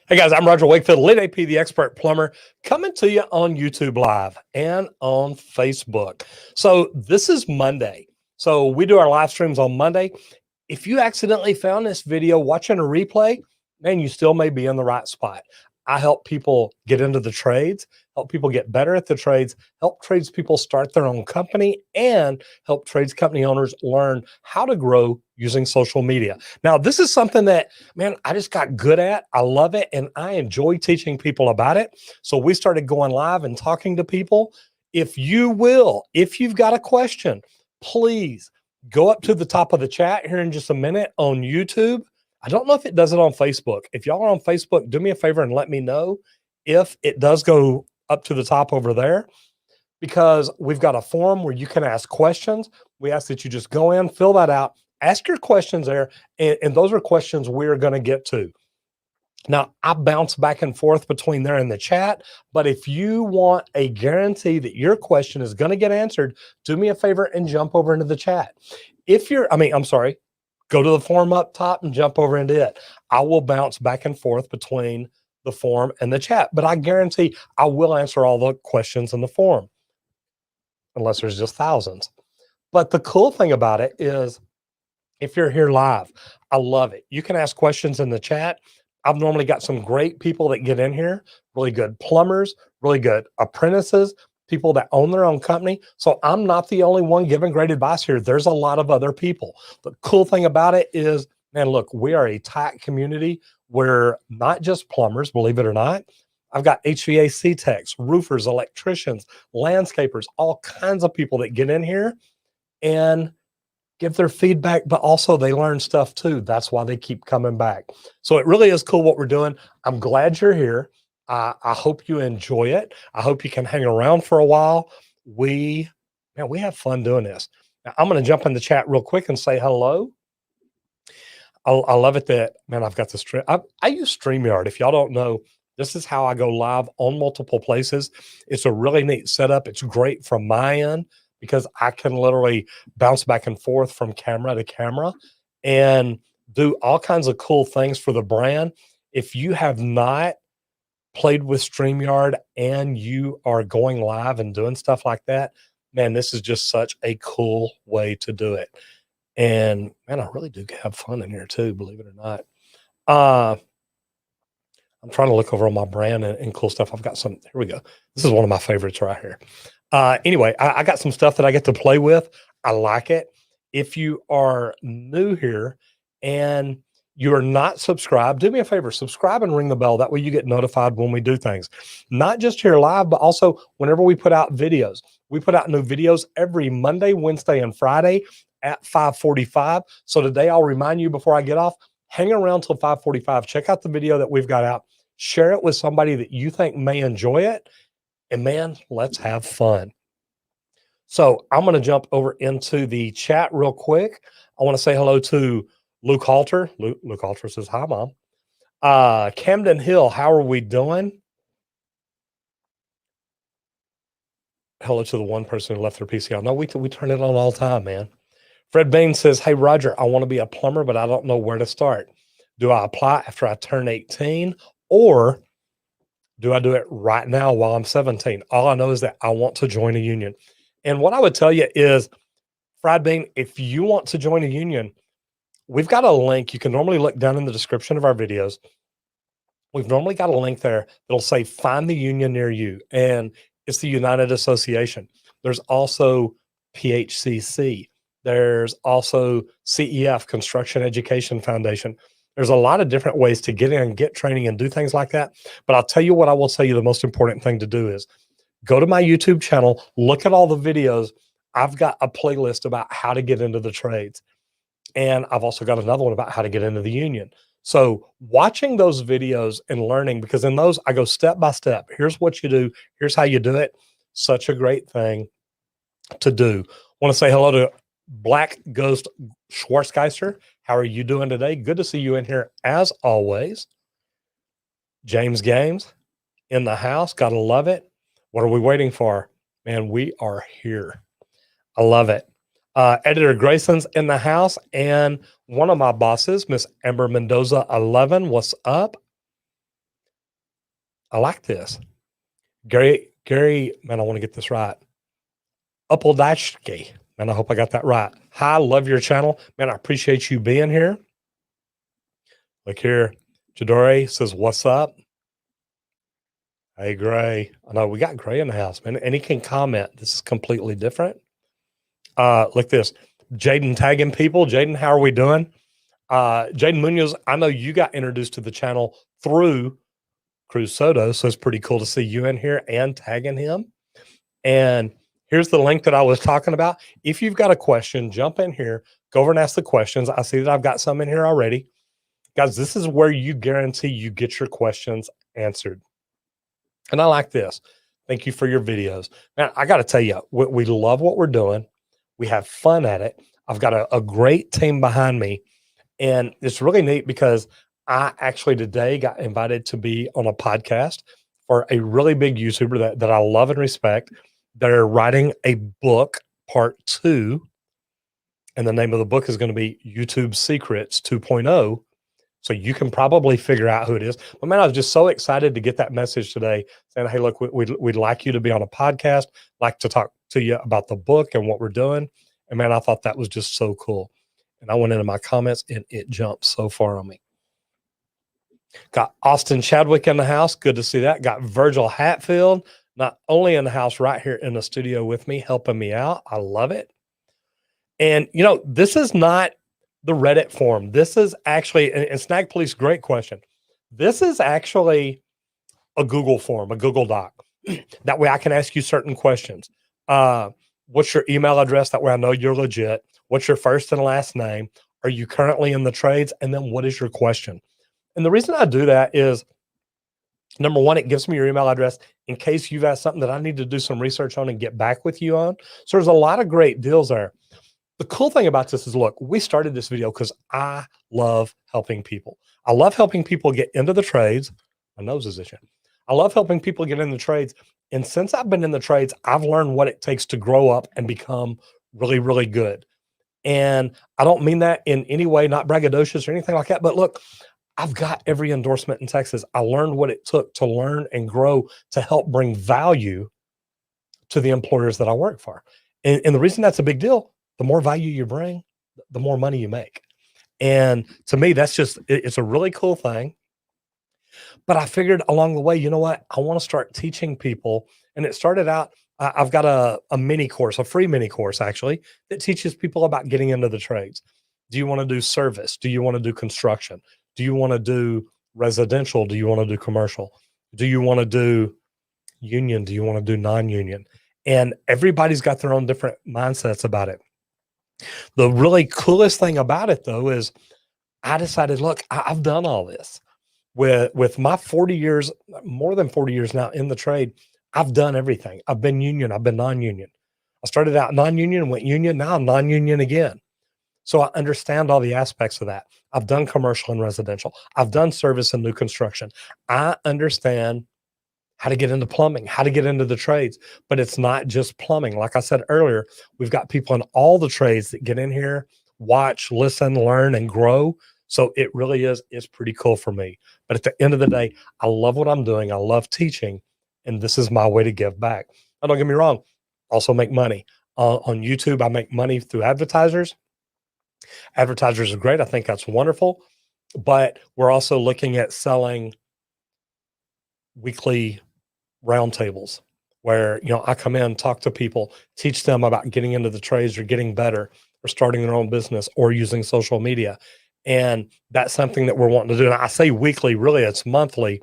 Hey guys, I'm Roger Wakefield, Lead AP, the expert plumber, coming to you on YouTube Live and on Facebook. So this is Monday. So we do our live streams on Monday. If you accidentally found this video watching a replay, man, you still may be in the right spot. I help people get into the trades, help people get better at the trades, help tradespeople start their own company, and help trades company owners learn how to grow using social media. Now, this is something that, man, I just got good at. I love it, and I enjoy teaching people about it. So we started going live and talking to people. If you've got a question, please go up to the top of the chat here in just a minute on YouTube. I don't know if it does it on Facebook. If y'all are on Facebook, do me a favor and let me know if it does go up to the top over there, because we've got a forum where you can ask questions. We ask that you just go in, fill that out, ask your questions there, and those are questions we're going to get to. Now, I bounce back and forth between there and the chat, but if you want a guarantee that your question is going to get answered, do me a favor and jump over into the chat. Go to the forum up top and jump over into it. I will bounce back and forth between the forum and the chat, but I guarantee I will answer all the questions in the forum, unless there's just thousands. But the cool thing about it is, if you're here live, I love it. You can ask questions in the chat. I've normally got some great people that get in here, really good plumbers, really good apprentices, people that own their own company. So I'm not the only one giving great advice here. There's a lot of other people. The cool thing about it is, man, look, we are a tight community. We're not just plumbers, believe it or not. I've got HVAC techs, roofers, electricians, landscapers, all kinds of people that get in here and give their feedback, but also they learn stuff too. That's why they keep coming back. So it really is cool what we're doing. I'm glad you're here. I hope you enjoy it. I hope you can hang around for a while. We have fun doing this. Now, I'm going to jump in the chat real quick and say hello. I love it that, man, I've got the stream. I use StreamYard. If y'all don't know, this is how I go live on multiple places. It's a really neat setup. It's great from my end because I can literally bounce back and forth from camera to camera and do all kinds of cool things for the brand. If you have not played with StreamYard and you are going live and doing stuff like that, man, this is just such a cool way to do it. And man, I really do have fun in here too, believe it or not. I'm trying to look over on my brand and cool stuff. I've got some, here we go. This is one of my favorites right here. Anyway, I got some stuff that I get to play with. I like it. If you are new here and you're not subscribed, do me a favor, subscribe and ring the bell. That way you get notified when we do things, not just here live, but also whenever we put out videos. We put out new videos every Monday, Wednesday, and Friday at 5:45. So today I'll remind you before I get off, hang around till 5:45. Check out the video that we've got out. Share it with somebody that you think may enjoy it. And man, let's have fun. So I'm going to jump over into the chat real quick. I want to say hello to Luke Halter. Luke Halter says, hi, Mom. Camden Hill, how are we doing? Hello to the one person who left their PC on. No, we turn it on all the time, man. Fred Bain says, hey, Roger, I want to be a plumber, but I don't know where to start. Do I apply after I turn 18 or do I do it right now while I'm 17? All I know is that I want to join a union. And what I would tell you is, Fred Bain, if you want to join a union, we've got a link. You can normally look down in the description of our videos. We've normally got a link there that'll say find the union near you. And it's the United Association. There's also PHCC. There's also CEF, Construction Education Foundation. There's a lot of different ways to get in and get training and do things like that. But I'll tell you what I will tell you the most important thing to do is go to my YouTube channel, look at all the videos. I've got a playlist about how to get into the trades. And I've also got another one about how to get into the union. So watching those videos and learning, because in those I go step by step. Here's what you do. Here's how you do it. Such a great thing to do. Want to say hello to Black Ghost Schwarzgeister. How are you doing today? Good to see you in here as always. James Games in the house. Gotta love it. What are we waiting for? Man, we are here. I love it. Editor Grayson's in the house, and one of my bosses, Miss Amber Mendoza 11. What's up? I like this. Gary, man, I want to get this right. Upledashki, man, I hope I got that right. Hi, love your channel. Man, I appreciate you being here. Look here. Jadore says, what's up? Hey, Gray. I know we got Gray in the house, man, and he can comment. This is completely different. Look this. Jaden tagging people. Jaden, how are we doing? Jaden Munoz, I know you got introduced to the channel through Cruz Soto, so it's pretty cool to see you in here and tagging him. And here's the link that I was talking about. If you've got a question, jump in here, go over and ask the questions. I see that I've got some in here already. Guys, this is where you guarantee you get your questions answered. And I like this. Thank you for your videos. Man, I got to tell you, we love what we're doing. We have fun at it. I've got a great team behind me. And it's really neat because I actually today got invited to be on a podcast for a really big YouTuber that I love and respect. They're writing a book, part 2. And the name of the book is going to be YouTube Secrets 2.0. So you can probably figure out who it is. But man, I was just so excited to get that message today saying, hey, look, we'd like you to be on a podcast, like to talk to you about the book and what we're doing. And man, I thought that was just so cool. And I went into my comments and it jumped so far on me. Got Austin Chadwick in the house. Good to see that. Got Virgil Hatfield, not only in the house, right here in the studio with me, helping me out. I love it. And, you know, this is not the Reddit forum. This is actually, and Snag Police, great question. This is actually a Google form, a Google Doc. That way I can ask you certain questions. What's your email address? That way I know you're legit. What's your first and last name? Are you currently in the trades? And then what is your question? And the reason I do that is, number one, it gives me your email address in case you've asked something that I need to do some research on and get back with you on. So there's a lot of great deals there. The cool thing about this is, look, we started this video because I love helping people. I love helping people get into the trades. My nose is itching. I love helping people get in the trades. And since I've been in the trades, I've learned what it takes to grow up and become really, really good. And I don't mean that in any way, not braggadocious or anything like that. But look, I've got every endorsement in Texas. I learned what it took to learn and grow to help bring value to the employers that I work for. And the reason that's a big deal, the more value you bring, the more money you make. And to me, that's just, it's a really cool thing. But I figured along the way, you know what? I want to start teaching people. And it started out, I've got a mini course, a free mini course actually, that teaches people about getting into the trades. Do you want to do service? Do you want to do construction? Do you want to do residential? Do you want to do commercial? Do you want to do union? Do you want to do non-union? And everybody's got their own different mindsets about it. The really coolest thing about it, though, is I decided, look, I've done all this with my 40 years, more than 40 years now in the trade. I've done everything. I've been union. I've been non-union. I started out non-union and went union. Now I'm non-union again. So I understand all the aspects of that. I've done commercial and residential. I've done service and new construction. I understand how to get into plumbing, how to get into the trades, but it's not just plumbing. Like I said earlier, we've got people in all the trades that get in here, watch, listen, learn, and grow. So it really is pretty cool for me. But at the end of the day, I love what I'm doing. I love teaching, and this is my way to give back. Now, don't get me wrong, also make money. On YouTube, I make money through advertisers. Advertisers are great. I think that's wonderful. But we're also looking at selling weekly roundtables where, you know, I come in, talk to people, teach them about getting into the trades or getting better or starting their own business or using social media. And that's something that we're wanting to do. And I say weekly, really it's monthly,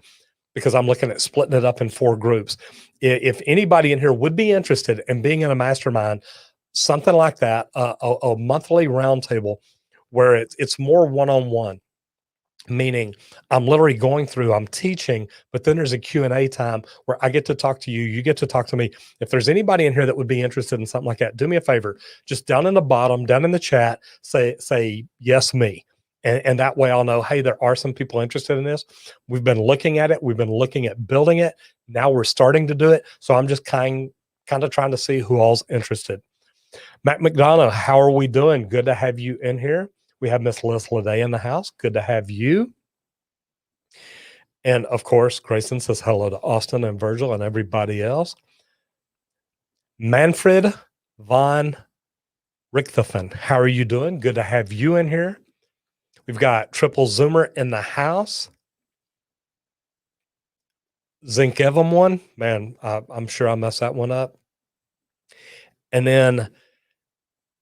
because I'm looking at splitting it up in 4 groups. If anybody in here would be interested in being in a mastermind, something like that, a monthly roundtable where it's more one-on-one, meaning I'm literally going through, I'm teaching, but then there's a Q&A time where I get to talk to you, you get to talk to me. If there's anybody in here that would be interested in something like that, do me a favor, just down in the bottom, down in the chat, say yes, me. And that way I'll know, hey, there are some people interested in this. We've been looking at it. We've been looking at building it. Now we're starting to do it. So I'm just kind of trying to see who all's interested. Matt McDonough, how are we doing? Good to have you in here. We have Miss Liz Lede in the house. Good to have you. And of course, Grayson says hello to Austin and Virgil and everybody else. Manfred von Richthofen, how are you doing? Good to have you in here. We've got Triple Zoomer in the house. Zinc Evam one, man, I'm sure I messed that one up. And then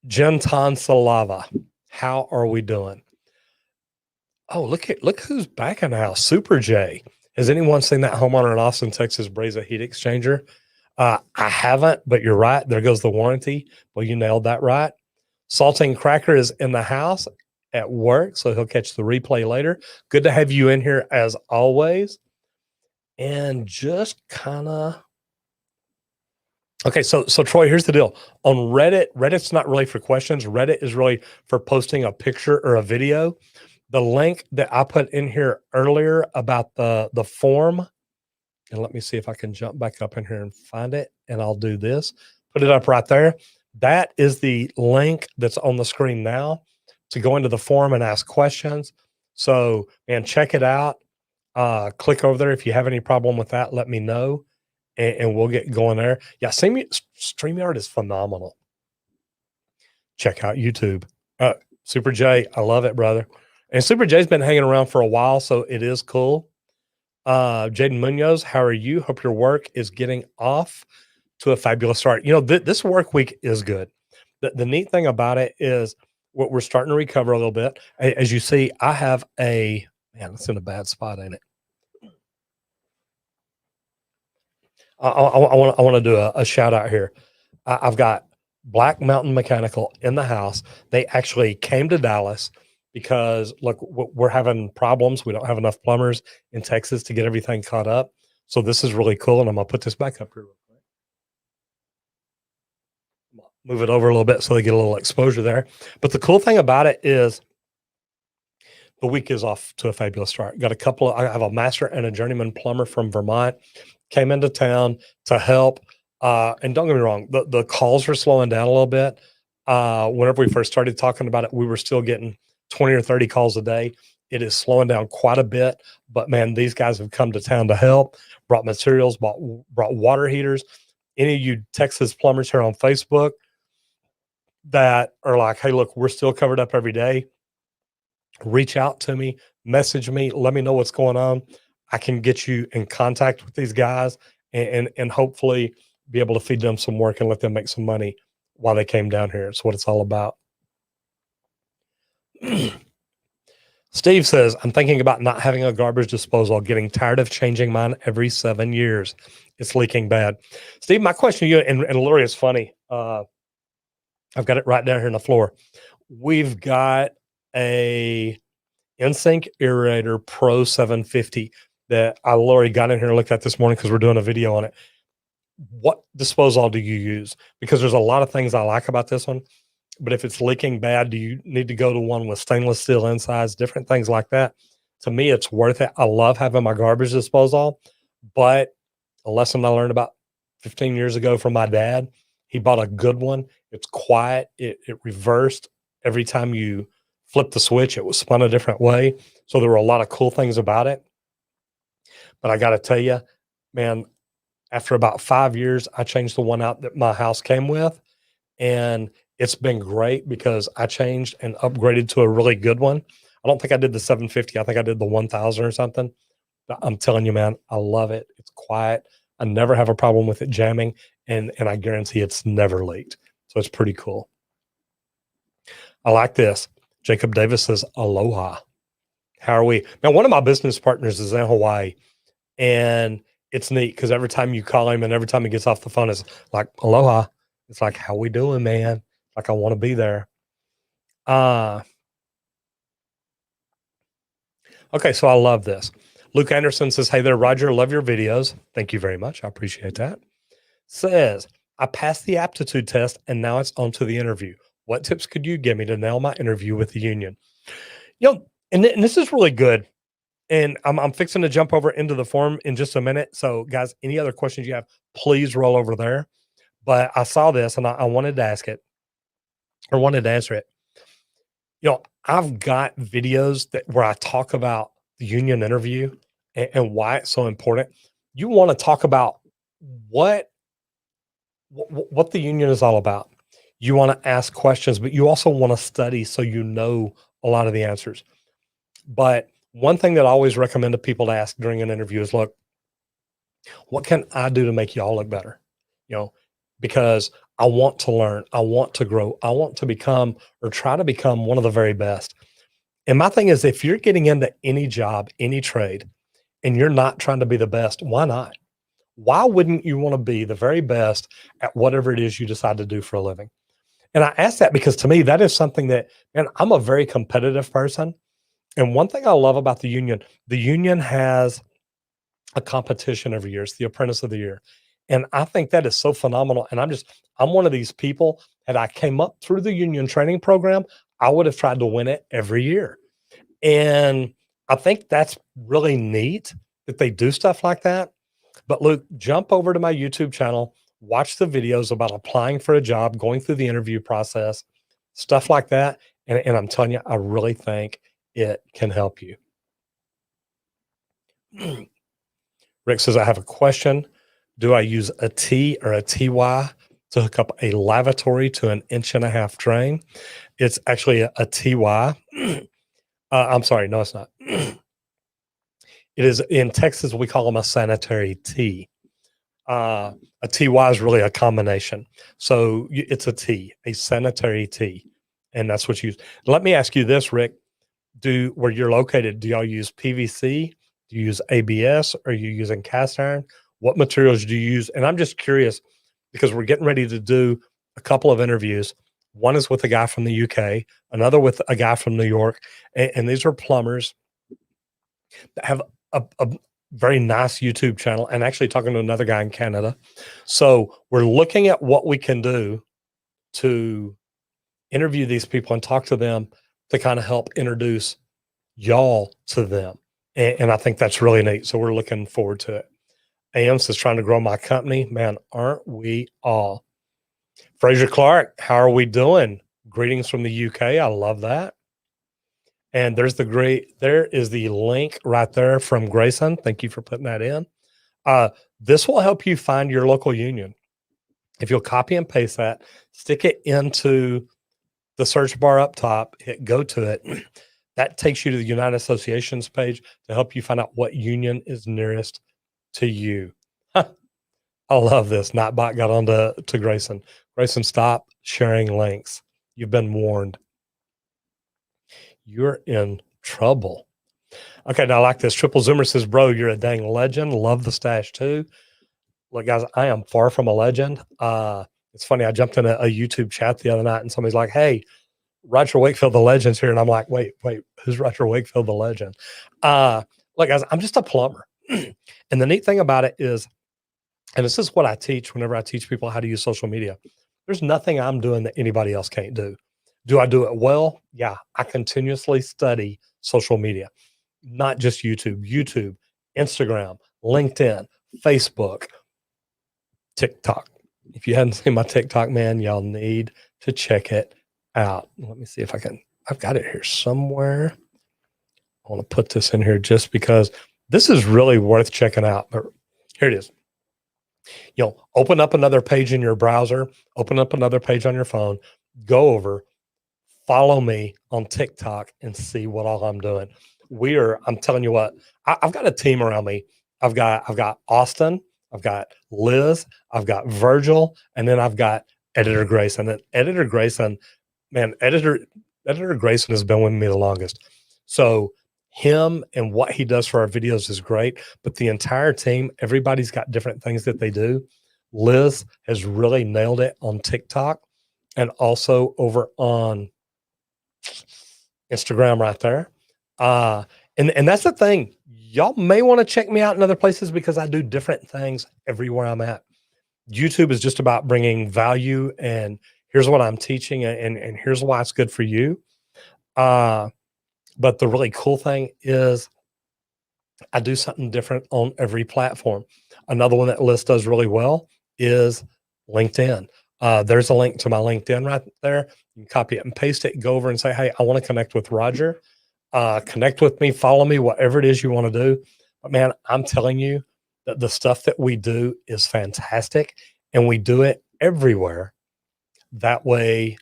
Genton Salava, how are we doing? Oh, look who's back in the house. Super J. Has anyone seen that homeowner in Austin, Texas braze a heat exchanger? I haven't, but you're right. There goes the warranty. Well, you nailed that right. Salting Cracker is in the house at work, so he'll catch the replay later. Good to have you in here as always. And just kind of okay, so Troy, here's the deal. On Reddit's not really for questions. Reddit is really for posting a picture or a video. The link that I put in here earlier about the form, and let me see if I can jump back up in here and find it, and I'll do this. Put it up right there. That is the link that's on the screen now to go into the form and ask questions. So, man, check it out. Click over there. If you have any problem with that, let me know, and we'll get going there. Yeah, StreamYard is phenomenal. Check out YouTube. Super J, I love it, brother. And Super J's been hanging around for a while, so it is cool. Jaden Munoz, how are you? Hope your work is getting off to a fabulous start. You know, this work week is good. The neat thing about it is we're starting to recover a little bit. As you see, I have a, man, it's in a bad spot, ain't it? I want to do a shout out here. I've got Black Mountain Mechanical in the house. They actually came to Dallas because, look, we're having problems. We don't have enough plumbers in Texas to get everything caught up. So this is really cool. And I'm going to put this back up here real quick. Move it over a little bit so they get a little exposure there. But the cool thing about it is the week is off to a fabulous start. Got a couple I have a master and a journeyman plumber from Vermont came into town to help. And don't get me wrong, the calls are slowing down a little bit. Whenever we first started talking about it, we were still getting 20 or 30 calls a day. It is slowing down quite a bit, but man, these guys have come to town to help, brought materials, brought water heaters. Any of you Texas plumbers here on Facebook that are like, hey, look, we're still covered up every day. Reach out to me, message me, let me know what's going on. I can get you in contact with these guys and hopefully be able to feed them some work and let them make some money while they came down here. It's what it's all about. Steve says, I'm thinking about not having a garbage disposal, getting tired of changing mine every 7 years. It's leaking bad. Steve, my question to you, and Lori, is funny. I've got it right down here on the floor. We've got a InSync Aerator Pro 750 that Lori got in here and looked at this morning because we're doing a video on it. What disposal do you use? Because there's a lot of things I like about this one. But if it's leaking bad, do you need to go to one with stainless steel insides, different things like that? To me, it's worth it. I love having my garbage disposal, but a lesson I learned about 15 years ago from my dad, he bought a good one. It's quiet. It reversed every time you flip the switch. It was spun a different way. So there were a lot of cool things about it. But I got to tell you, man, after about 5 years, I changed the one out that my house came with. And it's been great because I changed and upgraded to a really good one. I don't think I did the 750. I think I did the 1000 or something. But I'm telling you, man, I love it. It's quiet. I never have a problem with it jamming. And I guarantee it's never leaked. So it's pretty cool. I like this. Jacob Davis says, aloha. How are we? Now, one of my business partners is in Hawaii. And it's neat because every time you call him and every time he gets off the phone, it's like, aloha. It's like, how we doing, man? Like, I want to be there. Okay, so I love this. Luke Anderson says, hey there, Roger, love your videos. Thank you very much. I appreciate that. Says, I passed the aptitude test and now it's on to the interview. What tips could you give me to nail my interview with the union? You know, and this is really good. And I'm fixing to jump over into the form in just a minute. So, guys, any other questions you have, please roll over there. But I saw this and I wanted to ask it or wanted to answer it. You know, I've got videos where I talk about the union interview and why it's so important. You want to talk about what the union is all about. You want to ask questions, but you also want to study so you know a lot of the answers. But one thing that I always recommend to people to ask during an interview is, look, what can I do to make y'all look better? You know, because I want to learn, I want to grow, I want to become or try to become one of the very best. And my thing is, if you're getting into any job, any trade, and you're not trying to be the best, why not? Why wouldn't you want to be the very best at whatever it is you decide to do for a living? And I ask that because to me, that is something that, man, I'm a very competitive person. And one thing I love about the union has a competition every year. It's the Apprentice of the Year. And I think that is so phenomenal. And I'm one of these people that I came up through the union training program. I would have tried to win it every year. And I think that's really neat that they do stuff like that. But Luke, jump over to my YouTube channel, watch the videos about applying for a job, going through the interview process, stuff like that. And I'm telling you, I really think it can help you. Rick says, I have a question. Do I use a T or a TY to hook up a lavatory to an 1.5 inch drain? It's actually a TY. I'm sorry. No, it's not. It is in Texas. We call them a sanitary T. A TY is really a combination. So it's a T, a sanitary T. And that's what you use. Let me ask you this, Rick. Where you're located, do y'all use PVC? Do you use ABS? Are you using cast iron? What materials do you use? And I'm just curious because we're getting ready to do a couple of interviews. One is with a guy from the UK, another with a guy from New York. And these are plumbers that have a very nice YouTube channel, and actually talking to another guy in Canada. So we're looking at what we can do to interview these people and talk to them to kind of help introduce y'all to them. And I think that's really neat. So we're looking forward to it. AM says, trying to grow my company. Man, aren't we all? Fraser Clark, how are we doing? Greetings from the UK. I love that. And there is the link right there from Grayson. Thank you for putting that in. This will help you find your local union. If you'll copy and paste that, stick it into the search bar up top, hit go to it. That takes you to the United Associations page to help you find out what union is nearest to you. I love this. Nightbot got on to Grayson. Grayson, stop sharing links. You've been warned. You're in trouble. Okay, now I like this. Triple Zoomer says, bro, you're a dang legend. Love the stash too. Look, guys, I am far from a legend. It's funny. I jumped in a YouTube chat the other night and somebody's like, hey, Roger Wakefield, the legend's here. And I'm like, wait, who's Roger Wakefield, the legend? Look, guys, I'm just a plumber. And the neat thing about it is, and this is what I teach whenever I teach people how to use social media. There's nothing I'm doing that anybody else can't do. Do I do it well? Yeah. I continuously study social media, not just YouTube, Instagram, LinkedIn, Facebook, TikTok. If you hadn't seen my TikTok, man, y'all need to check it out. Let me see if I've got it here somewhere. I want to put this in here just because this is really worth checking out. But here it is. Open up another page in your browser, open up another page on your phone, go over, follow me on TikTok and see what all I'm doing. I'm telling you what, I've got a team around me. I've got Austin, I've got Liz, I've got Virgil, and then I've got Editor Grayson. And Editor Grayson, man, Editor Grayson has been with me the longest. So him and what he does for our videos is great, but the entire team, everybody's got different things that they do. Liz has really nailed it on TikTok and also over on Instagram right there. And that's the thing. Y'all may want to check me out in other places because I do different things everywhere I'm at. YouTube is just about bringing value and here's what I'm teaching and here's why it's good for you. But the really cool thing is I do something different on every platform. Another one that Liz does really well is LinkedIn. There's a link to my LinkedIn right there. You can copy it and paste it, go over and say, hey, I want to connect with Roger. Connect with me, follow me, whatever it is you want to do. But man, I'm telling you that the stuff that we do is fantastic, and we do it everywhere. That way,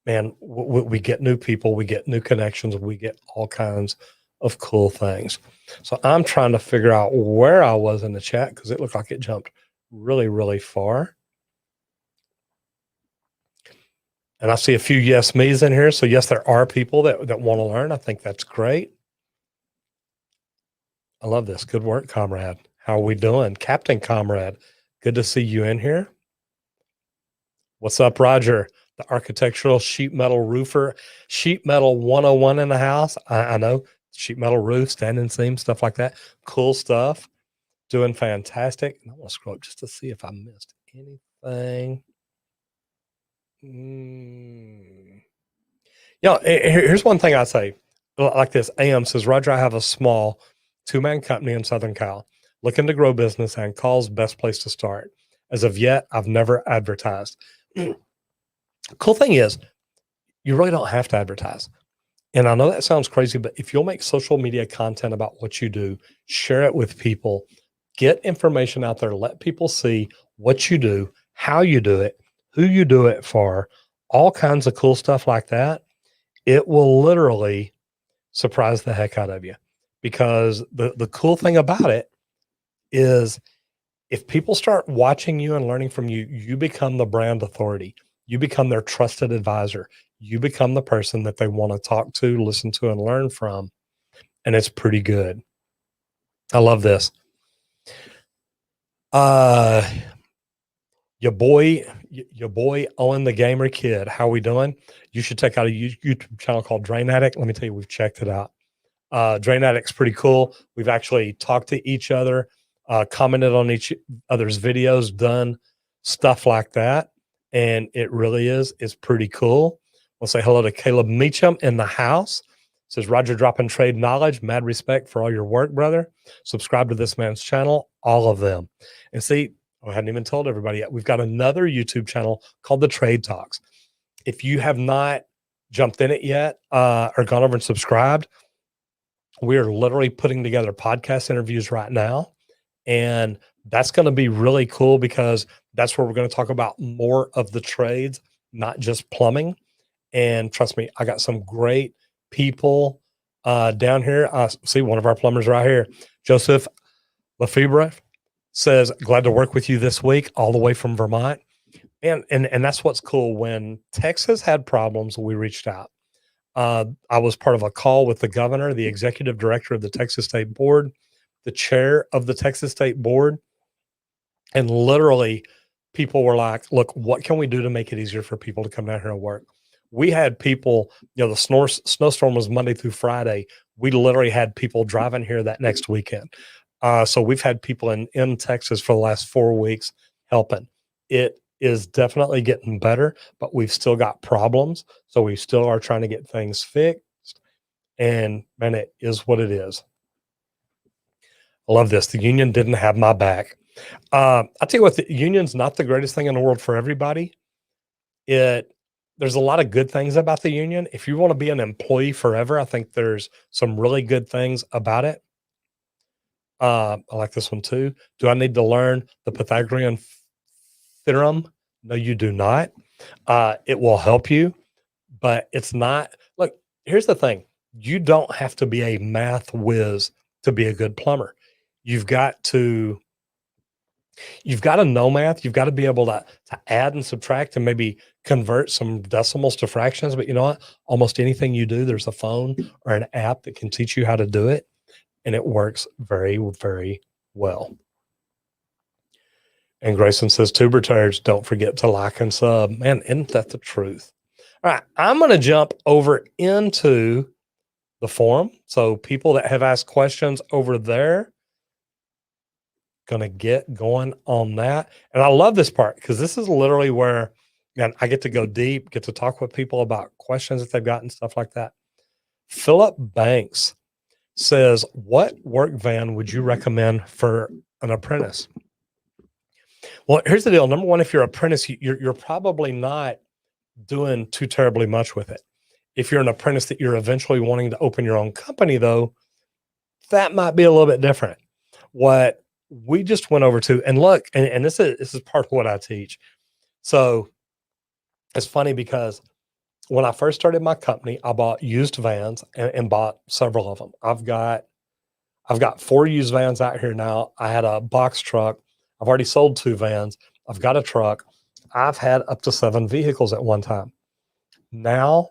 man, we get new people, we get new connections, we get all kinds of cool things. So I'm trying to figure out where I was in the chat because it looked like it jumped really, really far. And I see a few yes me's in here. So yes, there are people that want to learn. I think that's great. I love this. Good work, comrade. How are we doing? Captain Comrade, good to see you in here. What's up, Roger? The architectural sheet metal roofer, sheet metal 101 in the house. I know sheet metal roof, standing seam, stuff like that. Cool stuff. Doing fantastic. And I want to scroll up just to see if I missed anything. Here's one thing I say like this. AM says, Roger, I have a small 2-man company in Southern Cal, looking to grow business and calls best place to start. As of yet, I've never advertised. Cool thing is, you really don't have to advertise. And I know that sounds crazy, but if you'll make social media content about what you do, share it with people, get information out there, let people see what you do, how you do it, who you do it for, all kinds of cool stuff like that, it will literally surprise the heck out of you. Because the cool thing about it is if people start watching you and learning from you, you become the brand authority. You become their trusted advisor. You become the person that they want to talk to, listen to, and learn from. And it's pretty good. I love this. Your boy Owen the Gamer Kid. How we doing? You should check out a YouTube channel called Drain Addict. Let me tell you, we've checked it out. Drain Addict's pretty cool. We've actually talked to each other, commented on each other's videos, done stuff like that. And it really is pretty cool. We'll say hello to Caleb Meacham in the house. Says, Roger dropping trade knowledge. Mad respect for all your work, brother. Subscribe to this man's channel, all of them. And see, I hadn't even told everybody yet. We've got another YouTube channel called The Trade Talks. If you have not jumped in it yet or gone over and subscribed, we are literally putting together podcast interviews right now. And that's going to be really cool because that's where we're going to talk about more of the trades, not just plumbing. And trust me, I got some great people down here. I see one of our plumbers right here, Joseph Lefebvre, says, glad to work with you this week, all the way from Vermont. And that's what's cool. When Texas had problems, we reached out. I was part of a call with the governor, the executive director of the Texas State Board, the chair of the Texas State Board. And literally people were like, look, what can we do to make it easier for people to come down here and work? We had people, the snowstorm was Monday through Friday. We literally had people driving here that next weekend. So we've had people in Texas for the last 4 weeks helping. It is definitely getting better, but we've still got problems. So we still are trying to get things fixed. And man, it is what it is. I love this. The union didn't have my back. I'll tell you what, the union's not the greatest thing in the world for everybody. There's a lot of good things about the union. If you want to be an employee forever, I think there's some really good things about it. I like this one too. Do I need to learn the Pythagorean Theorem? No, you do not. It will help you, but it's not. Look, here's the thing. You don't have to be a math whiz to be a good plumber. You've got to know math. You've got to be able to add and subtract and maybe convert some decimals to fractions. But you know what? Almost anything you do, there's a phone or an app that can teach you how to do it. And it works very, very well. And Grayson says, tuber turds, don't forget to like and sub. Man, isn't that the truth? All right, I'm going to jump over into the forum. So people that have asked questions over there, going to get going on that. And I love this part because this is literally where I get to go deep, get to talk with people about questions that they've got and stuff like that. Philip Banks says, what work van would you recommend for an apprentice? Well, here's the deal. Number one, if you're an apprentice, you're probably not doing too terribly much with it. If you're an apprentice that you're eventually wanting to open your own company, though, that might be a little bit different. what we just went over to, and look, and this is part of what I teach. So it's funny because when I first started my company, I bought used vans and bought several of them. I've got 4 used vans out here now. I had a box truck. I've already sold 2 vans. I've got a truck. I've had up to 7 vehicles at one time. Now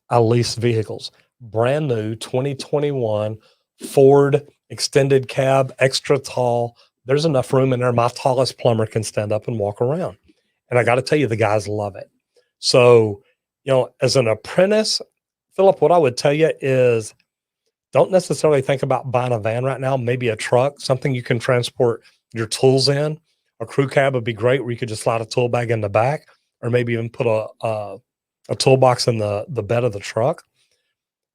I lease vehicles. Brand new 2021 Ford extended cab, extra tall. There's enough room in there. My tallest plumber can stand up and walk around. And I got to tell you, the guys love it. So, as an apprentice, Philip, what I would tell you is don't necessarily think about buying a van right now, maybe a truck, something you can transport your tools in. A crew cab would be great where you could just slide a tool bag in the back, or maybe even put a toolbox in the bed of the truck.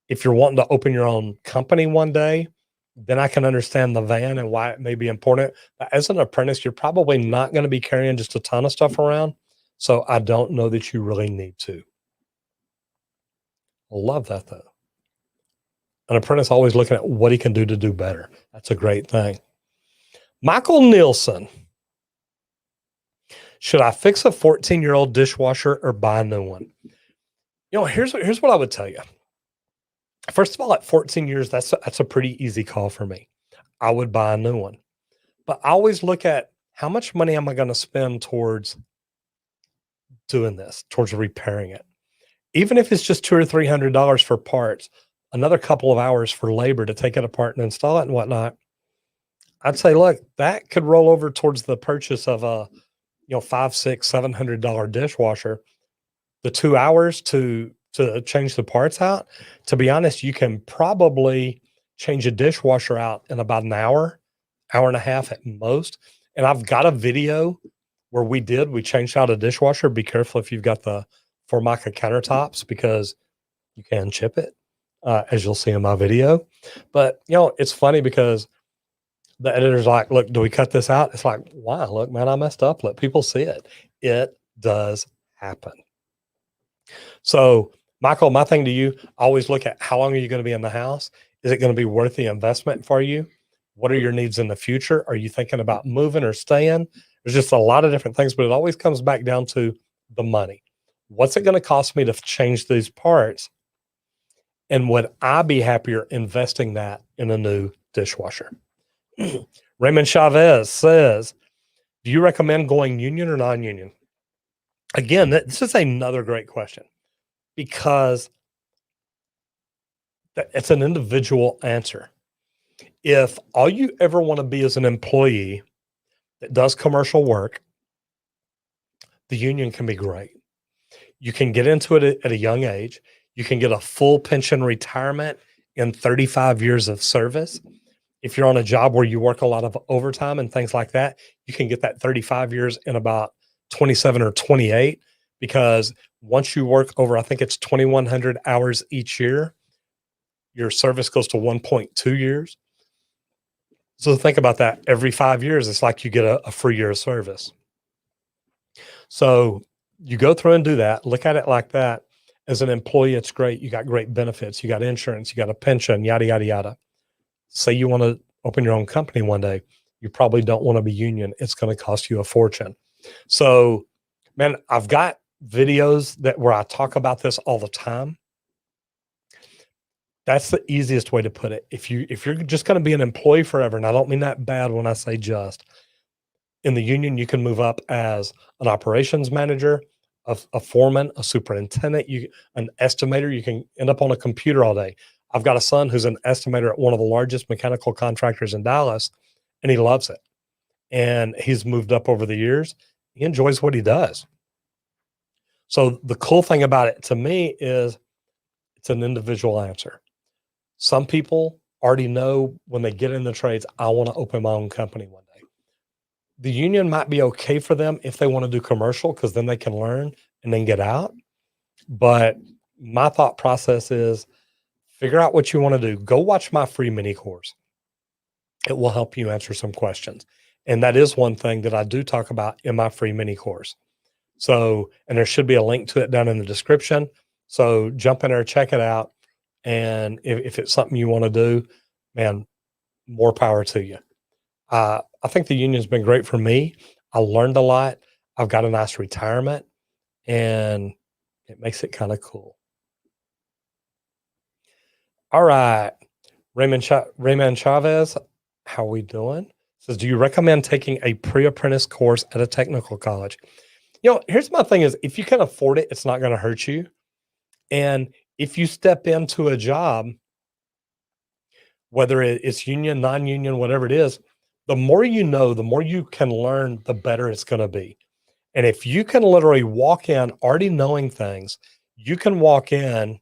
If you're wanting to open your own company one day, then I can understand the van and why it may be important. But as an apprentice, you're probably not going to be carrying just a ton of stuff around. So I don't know that you really need to. I love that though. An apprentice always looking at what he can do to do better. That's a great thing. Michael Nielsen. Should I fix a 14-year-old dishwasher or buy a new one? Here's what I would tell you. First of all, at 14 years, that's a pretty easy call for me. I would buy a new one. But I always look at how much money am I going to spend towards doing this, towards repairing it. Even if it's just $200 or $300 for parts, another couple of hours for labor to take it apart and install it and whatnot, I'd say, look, that could roll over towards the purchase of a, $500, $600, $700 dishwasher. The 2 hours to change the parts out, to be honest, you can probably change a dishwasher out in about an hour and a half at most. And I've got a video where we changed out a dishwasher. Be careful if you've got the Formica countertops, because you can chip it, as you'll see in my video. But, it's funny because the editor's like, look, do we cut this out? It's like, why? Look, man, I messed up. Let people see it. It does happen. So, Michael, my thing to you, always look at how long are you going to be in the house? Is it going to be worth the investment for you? What are your needs in the future? Are you thinking about moving or staying? There's just a lot of different things, but it always comes back down to the money. What's it going to cost me to change these parts? And would I be happier investing that in a new dishwasher? Raymond Chavez says, do you recommend going union or non-union? Again, this is another great question, because it's an individual answer. If all you ever want to be is an employee that does commercial work, the union can be great. You can get into it at a young age. You can get a full pension retirement in 35 years of service. If you're on a job where you work a lot of overtime and things like that, you can get that 35 years in about 27 or 28, because once you work over, I think it's 2,100 hours each year, your service goes to 1.2 years. So think about that. Every 5 years, it's like you get a free year of service. So you go through and do that. Look at it like that. As an employee, it's great. You got great benefits. You got insurance. You got a pension, yada, yada, yada. Say you want to open your own company one day. You probably don't want to be union. It's going to cost you a fortune. So, man, I've got videos where I talk about this all the time. That's the easiest way to put it. If you're just going to be an employee forever, and I don't mean that bad when I say just, in the union, you can move up as an operations manager, a foreman, a superintendent, an estimator. You can end up on a computer all day. I've got a son who's an estimator at one of the largest mechanical contractors in Dallas, and he loves it. And he's moved up over the years. He enjoys what he does. So the cool thing about it to me is it's an individual answer. Some people already know when they get in the trades, I want to open my own company one day. The union might be okay for them if they want to do commercial, because then they can learn and then get out. But my thought process is figure out what you want to do. Go watch my free mini course. It will help you answer some questions. And that is one thing that I do talk about in my free mini course. So, and there should be a link to it down in the description. So jump in there, check it out. And if it's something you want to do, man, more power to you. I think the union's been great for me. I learned a lot. I've got a nice retirement, and it makes it kind of cool. All right. Raymond Chavez, how are we doing? Says, do you recommend taking a pre-apprentice course at a technical college? Here's my thing is, if you can afford it, it's not going to hurt you. And if you step into a job, whether it's union, non-union, whatever it is, the more you know, the more you can learn, the better it's going to be. And if you can literally walk in already knowing things, you can walk in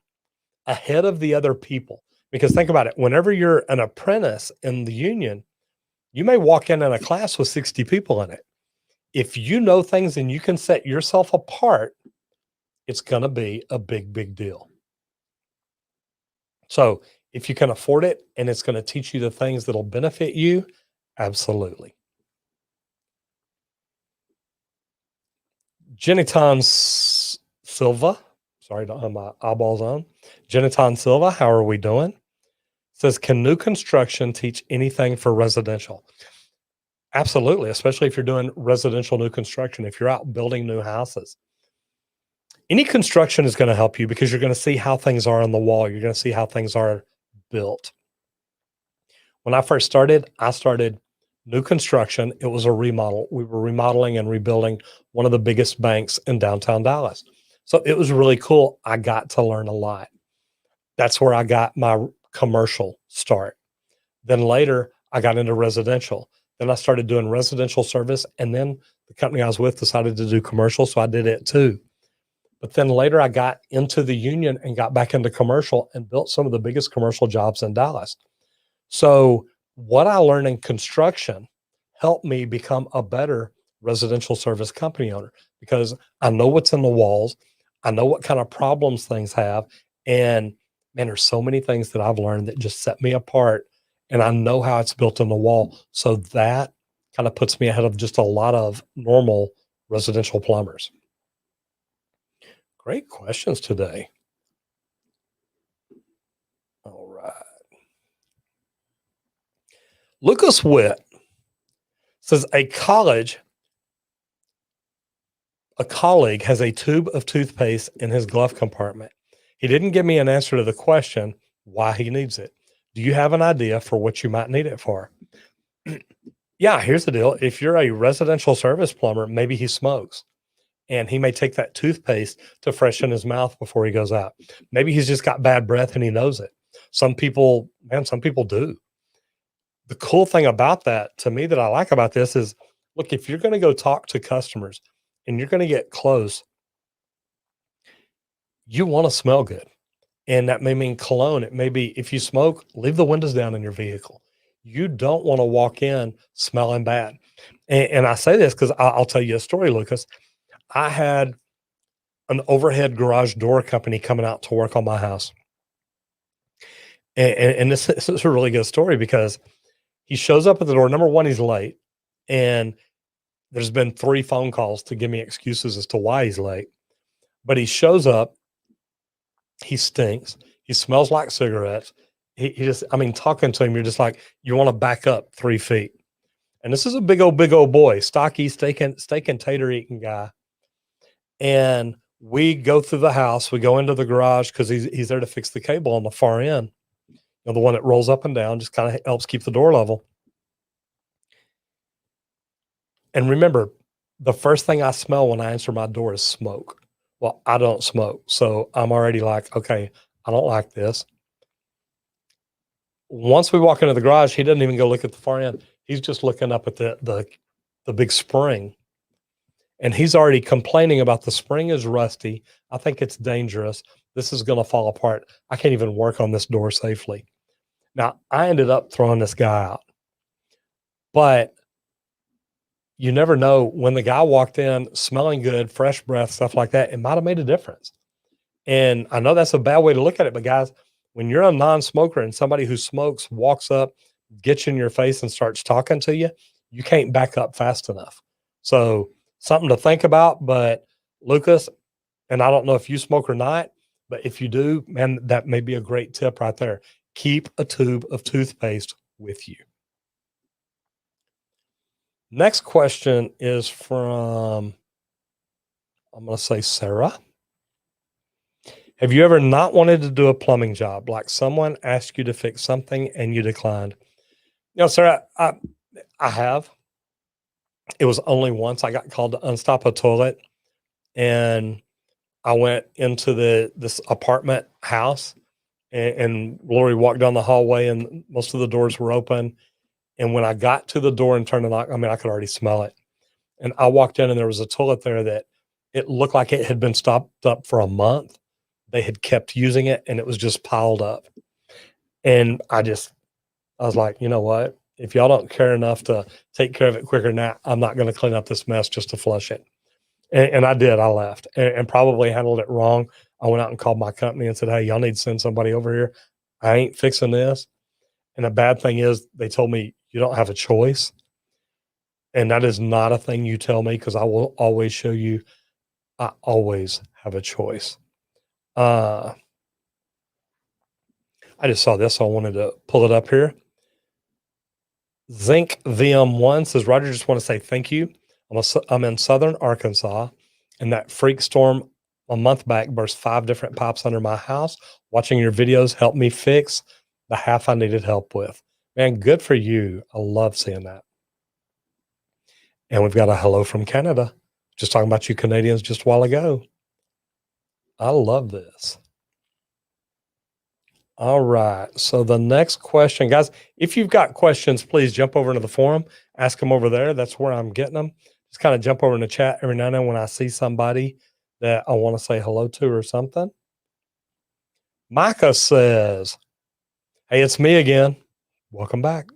ahead of the other people. Because think about it, whenever you're an apprentice in the union, you may walk in a class with 60 people in it. If you know things and you can set yourself apart, it's going to be a big, big deal. So if you can afford it and it's going to teach you the things that'll benefit you, absolutely. Geniton Silva, sorry, don't have my eyeballs on. Geniton Silva, how are we doing? Says, can new construction teach anything for residential? Absolutely, especially if you're doing residential new construction, if you're out building new houses. Any construction is going to help you because you're going to see how things are on the wall. You're going to see how things are built. When I first started, I started new construction. It was a remodel. We were remodeling and rebuilding one of the biggest banks in downtown Dallas. So it was really cool. I got to learn a lot. That's where I got my commercial start. Then later, I got into residential. Then I started doing residential service. And then the company I was with decided to do commercial. So I did it too. But then later I got into the union and got back into commercial and built some of the biggest commercial jobs in Dallas. So what I learned in construction helped me become a better residential service company owner because I know what's in the walls. I know what kind of problems things have. And man, there's so many things that I've learned that just set me apart. And I know how it's built in the wall. So that kind of puts me ahead of just a lot of normal residential plumbers. Great questions today. All right. Lucas Witt says a colleague has a tube of toothpaste in his glove compartment. He didn't give me an answer to the question why he needs it. Do you have an idea for what you might need it for? Yeah, here's the deal. If you're a residential service plumber, maybe he smokes. And he may take that toothpaste to freshen his mouth before he goes out. Maybe he's just got bad breath and he knows it. Some people do. The cool thing about that to me that I like about this is, look, if you're going to go talk to customers and you're going to get close, you want to smell good. And that may mean cologne. It may be, if you smoke, leave the windows down in your vehicle. You don't want to walk in smelling bad. And I say this because I'll tell you a story, Lucas. I had an overhead garage door company coming out to work on my house. And this is a really good story because he shows up at the door. Number one, he's late. And there's been 3 phone calls to give me excuses as to why he's late. But he shows up. He stinks. He smells like cigarettes. He just, talking to him, you're just like, you want to back up 3 feet. And this is a big old boy, stocky, steak and tater eating guy. And we go through the house. We go into the garage because he's there to fix the cable on the far end. The one that rolls up and down, just kind of helps keep the door level. And remember, the first thing I smell when I answer my door is smoke. Well, I don't smoke. So I'm already like, okay, I don't like this. Once we walk into the garage, he doesn't even go look at the far end. He's just looking up at the big spring. And he's already complaining about the spring is rusty. I think it's dangerous. This is going to fall apart. I can't even work on this door safely. Now, I ended up throwing this guy out. But you never know, when the guy walked in smelling good, fresh breath, stuff like that, it might have made a difference. And I know that's a bad way to look at it, but guys, when you're a non-smoker and somebody who smokes walks up, gets in your face and starts talking to you, you can't back up fast enough. So something to think about. But Lucas, and I don't know if you smoke or not, but if you do, man, that may be a great tip right there. Keep a tube of toothpaste with you. Next question is from, I'm going to say Sarah. Have you ever not wanted to do a plumbing job? Like someone asked you to fix something and you declined? Sarah, I have. It was only once I got called to unstop a toilet, and I went into this apartment house, and Lori walked down the hallway, and most of the doors were open. And when I got to the door and turned the lock, I could already smell it. And I walked in, and there was a toilet there that it looked like it had been stopped up for a month. They had kept using it, and it was just piled up. And I was like, you know what? If y'all don't care enough to take care of it quicker now, I'm not going to clean up this mess just to flush it. And I did. I left and probably handled it wrong. I went out and called my company and said, hey, y'all need to send somebody over here. I ain't fixing this. And the bad thing is they told me you don't have a choice. And that is not a thing you tell me, because I will always show you I always have a choice. I just saw this, so I wanted to pull it up here. Zinc VM1 says, Roger, just want to say thank you. I'm in southern Arkansas, and that freak storm a month back burst 5 different pipes under my house. Watching your videos helped me fix the half I needed help with. Man, good for you. I love seeing that. And we've got a hello from Canada. Just talking about you Canadians just a while ago. I love this. All right. So the next question, guys, if you've got questions, please jump over into the forum, ask them over there. That's where I'm getting them. Just kind of jump over in the chat every now and then when I see somebody that I want to say hello to or something. Micah says, hey, it's me again. Welcome back.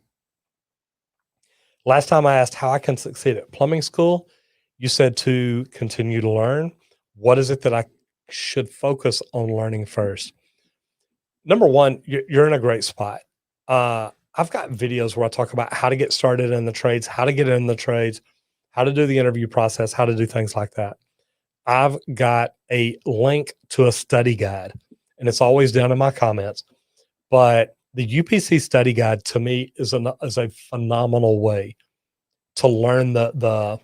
Last time I asked how I can succeed at plumbing school, you said to continue to learn. What is it that I should focus on learning first? Number one, you're in a great spot. I've got videos where I talk about how to get started in the trades, how to get in the trades, how to do the interview process, how to do things like that. I've got a link to a study guide, and it's always down in my comments. But the UPC study guide to me is a phenomenal way to learn the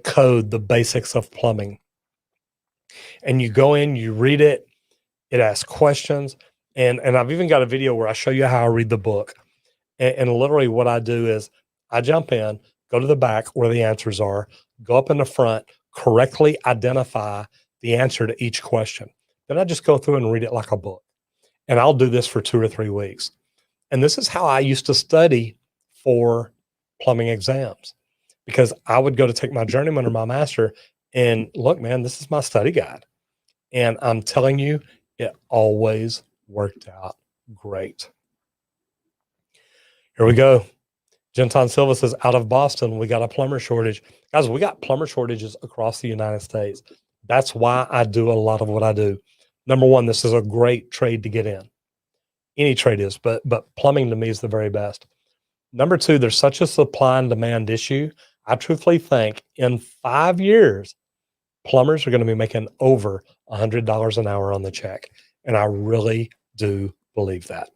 code, the basics of plumbing. And you go in, you read it, it asks questions. And I've even got a video where I show you how I read the book. And literally what I do is I jump in, go to the back where the answers are, go up in the front, correctly identify the answer to each question. Then I just go through and read it like a book. And I'll do this for 2 or 3 weeks. And this is how I used to study for plumbing exams, because I would go to take my journeyman or my master, and look, man, this is my study guide. And I'm telling you, it always worked out great. Here we go. Genton Silva says, out of Boston, we got a plumber shortage. Guys, we got plumber shortages across the United States. That's why I do a lot of what I do. Number one, this is a great trade to get in. Any trade is, but plumbing to me is the very best. Number two, there's such a supply and demand issue. I truthfully think in 5 years, plumbers are going to be making over $100 an hour on the check. And I really do believe that.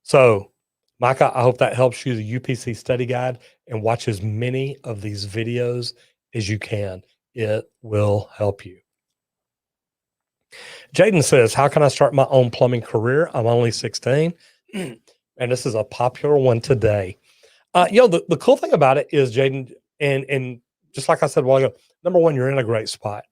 So, Micah, I hope that helps you, the UPC study guide, and watch as many of these videos as you can. It will help you. Jaden says, how can I start my own plumbing career? I'm only 16. And this is a popular one today. The cool thing about it is, Jaden, and just like I said a while ago, number one, you're in a great spot.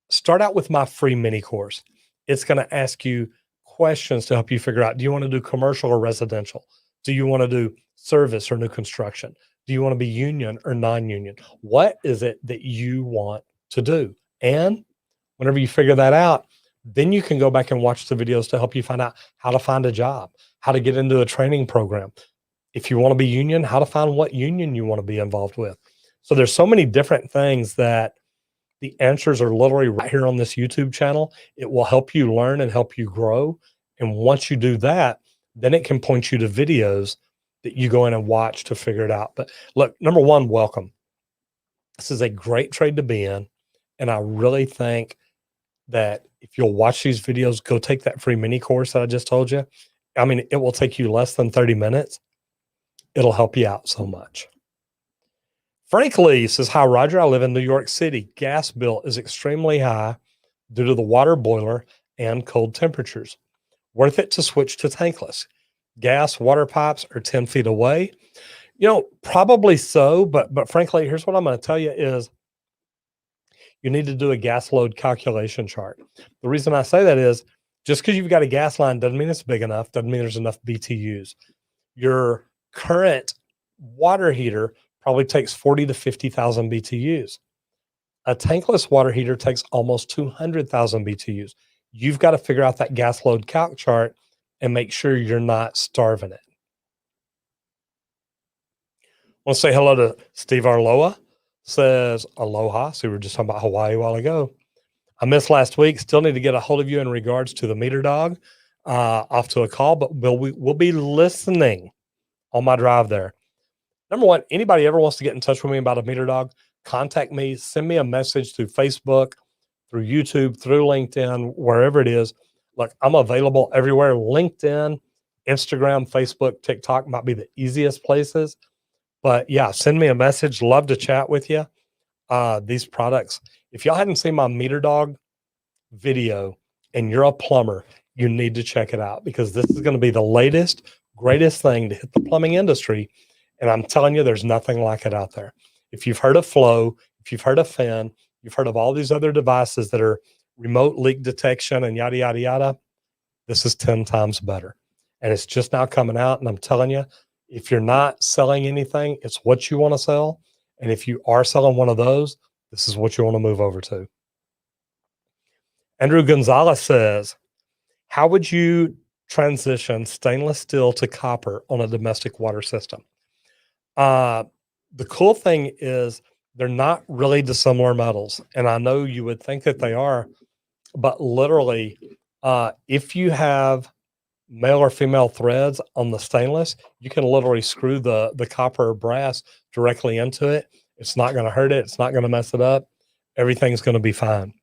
Start out with my free mini course. It's going to ask you questions to help you figure out, do you want to do commercial or residential? Do you want to do service or new construction? Do you want to be union or non-union? What is it that you want to do? And whenever you figure that out, then you can go back and watch the videos to help you find out how to find a job, how to get into a training program. If you want to be union, how to find what union you want to be involved with. So there's so many different things that the answers are literally right here on this YouTube channel. It will help you learn and help you grow. And once you do that, then it can point you to videos that you go in and watch to figure it out. But look, number one, welcome. This is a great trade to be in. And I really think that if you'll watch these videos, go take that free mini course that I just told you. I mean, it will take you less than 30 minutes. It'll help you out so much. Frank Lee says, hi, Roger. I live in New York City. Gas bill is extremely high due to the water boiler and cold temperatures. Worth it to switch to tankless? Gas water pipes are 10 feet away. Probably so, but frankly, here's what I'm going to tell you is you need to do a gas load calculation chart. The reason I say that is just because you've got a gas line doesn't mean it's big enough, doesn't mean there's enough BTUs. Your current water heater probably takes 40 to 50,000 BTUs. A tankless water heater takes almost 200,000 BTUs. You've got to figure out that gas load calc chart and make sure you're not starving it. I want to say hello to Steve Arloa. Says, aloha. So we were just talking about Hawaii a while ago. I missed last week. Still need to get a hold of you in regards to the meter dog. Off to a call, but we'll be listening on my drive there. Number one, anybody ever wants to get in touch with me about a meter dog, contact me, send me a message through Facebook, through YouTube, through LinkedIn, wherever it is. Look, I'm available everywhere. LinkedIn, Instagram, Facebook, TikTok might be the easiest places. But yeah, send me a message. Love to chat with you. These products, if y'all hadn't seen my meter dog video and you're a plumber, you need to check it out because this is going to be the latest, greatest thing to hit the plumbing industry. And I'm telling you, there's nothing like it out there. If you've heard of Flow, if you've heard of Fin, you've heard of all these other devices that are remote leak detection and yada, yada, yada, this is 10 times better. And it's just now coming out. And I'm telling you, if you're not selling anything, it's what you want to sell. And if you are selling one of those, this is what you want to move over to. Andrew Gonzalez says, how would you transition stainless steel to copper on a domestic water system? The cool thing is they're not really dissimilar metals. And I know you would think that they are, but literally, if you have male or female threads on the stainless, you can literally screw the copper or brass directly into it. It's not going to hurt it. It's not going to mess it up. Everything's going to be fine.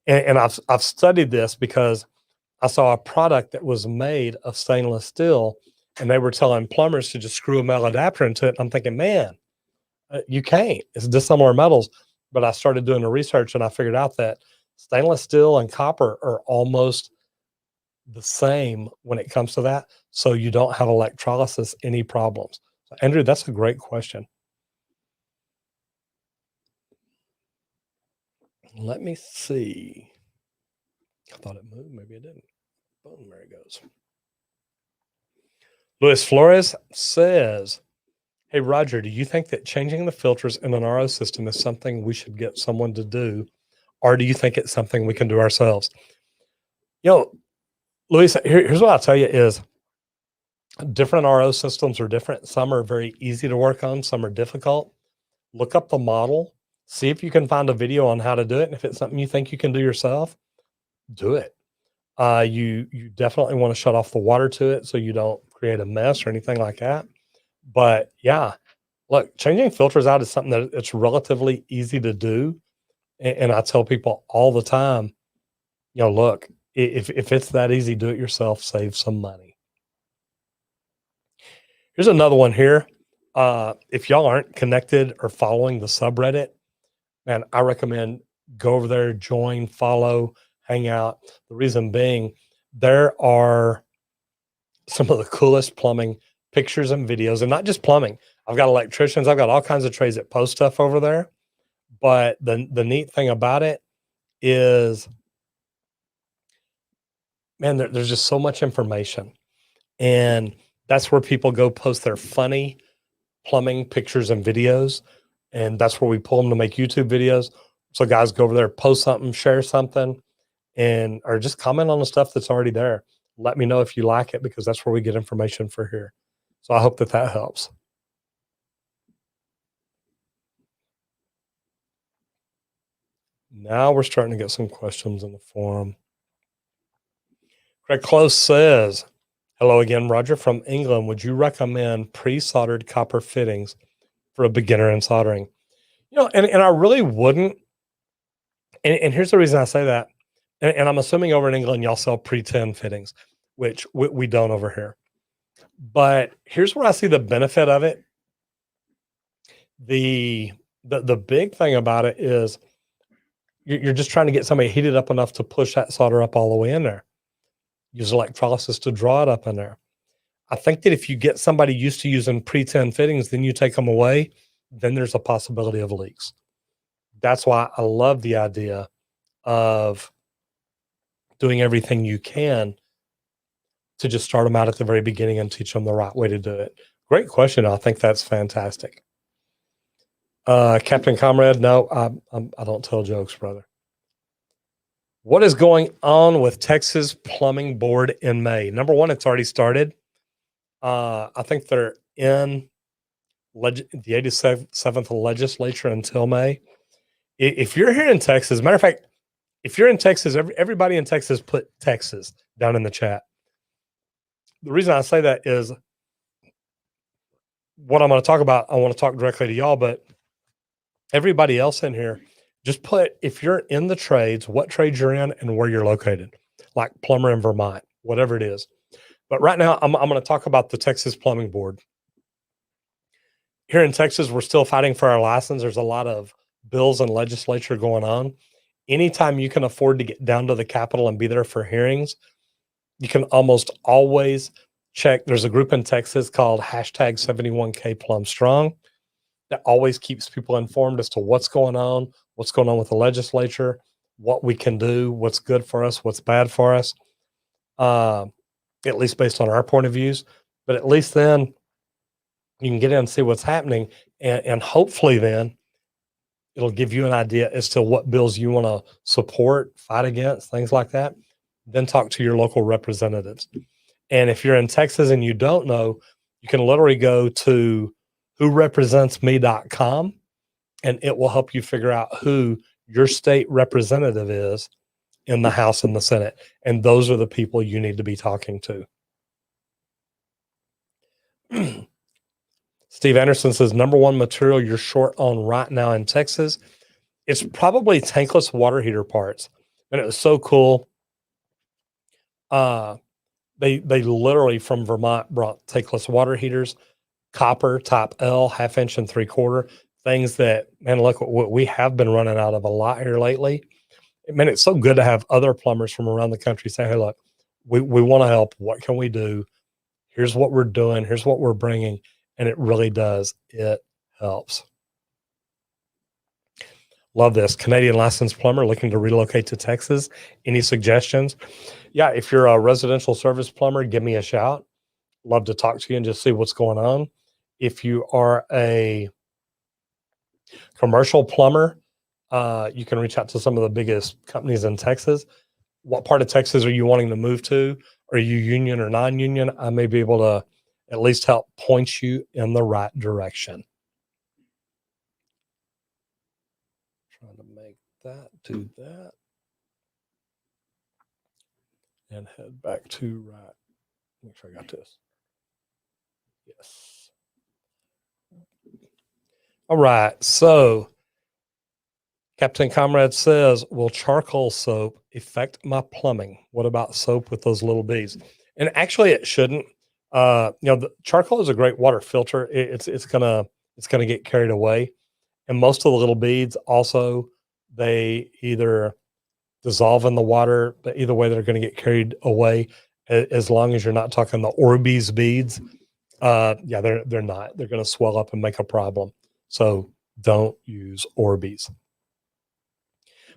And I've studied this because I saw a product that was made of stainless steel, and they were telling plumbers to just screw a metal adapter into it. And I'm thinking, man, you can't. It's dissimilar metals. But I started doing the research, and I figured out that stainless steel and copper are almost the same when it comes to that. So you don't have electrolysis, any problems. So Andrew, that's a great question. Let me see. I thought it moved. Maybe it didn't. Boom, there it goes. Luis Flores says, hey, Roger, do you think that changing the filters in an RO system is something we should get someone to do? Or do you think it's something we can do ourselves? Luis, here's what I'll tell you is different RO systems are different. Some are very easy to work on. Some are difficult. Look up the model. See if you can find a video on how to do it. And if it's something you think you can do yourself, do it. You definitely want to shut off the water to it so you don't create a mess or anything like that. But yeah, look, changing filters out is something that it's relatively easy to do. And I tell people all the time, look, if it's that easy, do it yourself, save some money. Here's another one here. If y'all aren't connected or following the subreddit, man, I recommend go over there, join, follow, hang out. The reason being, there are some of the coolest plumbing pictures and videos, and not just plumbing. I've got electricians. I've got all kinds of trades that post stuff over there. But the neat thing about it is, man, there's just so much information. And that's where people go post their funny plumbing pictures and videos. And that's where we pull them to make YouTube videos. So guys, go over there, post something, share something, or just comment on the stuff that's already there. Let me know if you like it, because that's where we get information for here. So I hope that helps. Now we're starting to get some questions in the forum. Craig Close says, hello again, Roger from England. Would you recommend pre-soldered copper fittings for a beginner in soldering? And I really wouldn't. And here's the reason I say that. And I'm assuming over in England, y'all sell pre-10 fittings, which we don't over here. But here's where I see the benefit of it. The big thing about it is you're just trying to get somebody heated up enough to push that solder up all the way in there. Use electrolysis to draw it up in there. I think that if you get somebody used to using pre-10 fittings, then you take them away, then there's a possibility of leaks. That's why I love the idea of doing everything you can to just start them out at the very beginning and teach them the right way to do it. Great question. I think that's fantastic. Captain Comrade, no, I don't tell jokes, brother. What is going on with Texas Plumbing Board in May? Number one, it's already started. I think they're in the 87th legislature until May. If you're here in Texas, matter of fact, if you're in Texas, everybody in Texas put Texas down in the chat. The reason I say that is what I'm going to talk about. I want to talk directly to y'all, but everybody else in here, just put, if you're in the trades, what trades you're in and where you're located, like plumber in Vermont, whatever it is. But right now, I'm going to talk about the Texas Plumbing Board. Here in Texas, we're still fighting for our license. There's a lot of bills and legislature going on. Anytime you can afford to get down to the Capitol and be there for hearings, you can almost always check. There's a group in Texas called #71K Plum Strong that always keeps people informed as to what's going on with the legislature, what we can do, what's good for us, what's bad for us, at least based on our point of views. But at least then you can get in and see what's happening. And hopefully then it'll give you an idea as to what bills you want to support, fight against, things like that. Then talk to your local representatives. And if you're in Texas and you don't know, you can literally go to whorepresentsme.com and it will help you figure out who your state representative is in the House and the Senate. And those are the people you need to be talking to. Steve Anderson says, number one material you're short on right now in Texas, it's probably tankless water heater parts. And it was so cool. They literally from Vermont brought tankless water heaters, copper, type L, 1/2 inch and 3/4, things that, man, look, what we have been running out of a lot here lately. Man, it's so good to have other plumbers from around the country say, hey, look, we want to help. What can we do? Here's what we're doing. Here's what we're bringing. And it really does. It helps. Love this. Canadian licensed plumber looking to relocate to Texas. Any suggestions? Yeah, if you're a residential service plumber, give me a shout. Love to talk to you and just see what's going on. If you are a commercial plumber, you can reach out to some of the biggest companies in Texas. What part of Texas are you wanting to move to? Are you union or non-union? I may be able to at least help point you in the right direction. Trying to make that, do that. And head back to right. Make sure I got this. Yes. All right. So Captain Comrade says, will charcoal soap affect my plumbing? What about soap with those little beads? And actually it shouldn't. The charcoal is a great water filter. It's gonna get carried away. And most of the little beads also, they either dissolve in the water, but either way they're going to get carried away, as long as you're not talking the Orbeez beads. Yeah, they're not. They're going to swell up and make a problem. So don't use Orbeez.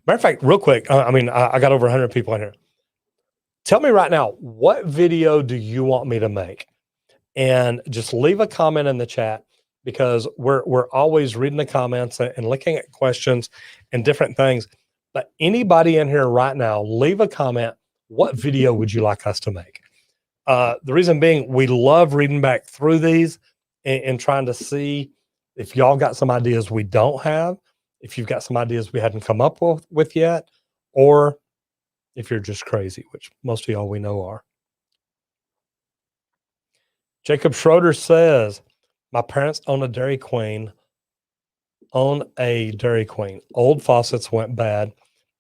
Matter of fact, real quick, I got over 100 people in here. Tell me right now, what video do you want me to make? And just leave a comment in the chat, because we're always reading the comments and looking at questions and different things. But anybody in here right now, leave a comment. What video would you like us to make? The reason being, we love reading back through these and trying to see if y'all got some ideas we don't have, if you've got some ideas we hadn't come up with yet, or if you're just crazy, which most of y'all we know are. Jacob Schroeder says, my parents own a Dairy Queen. Old faucets went bad,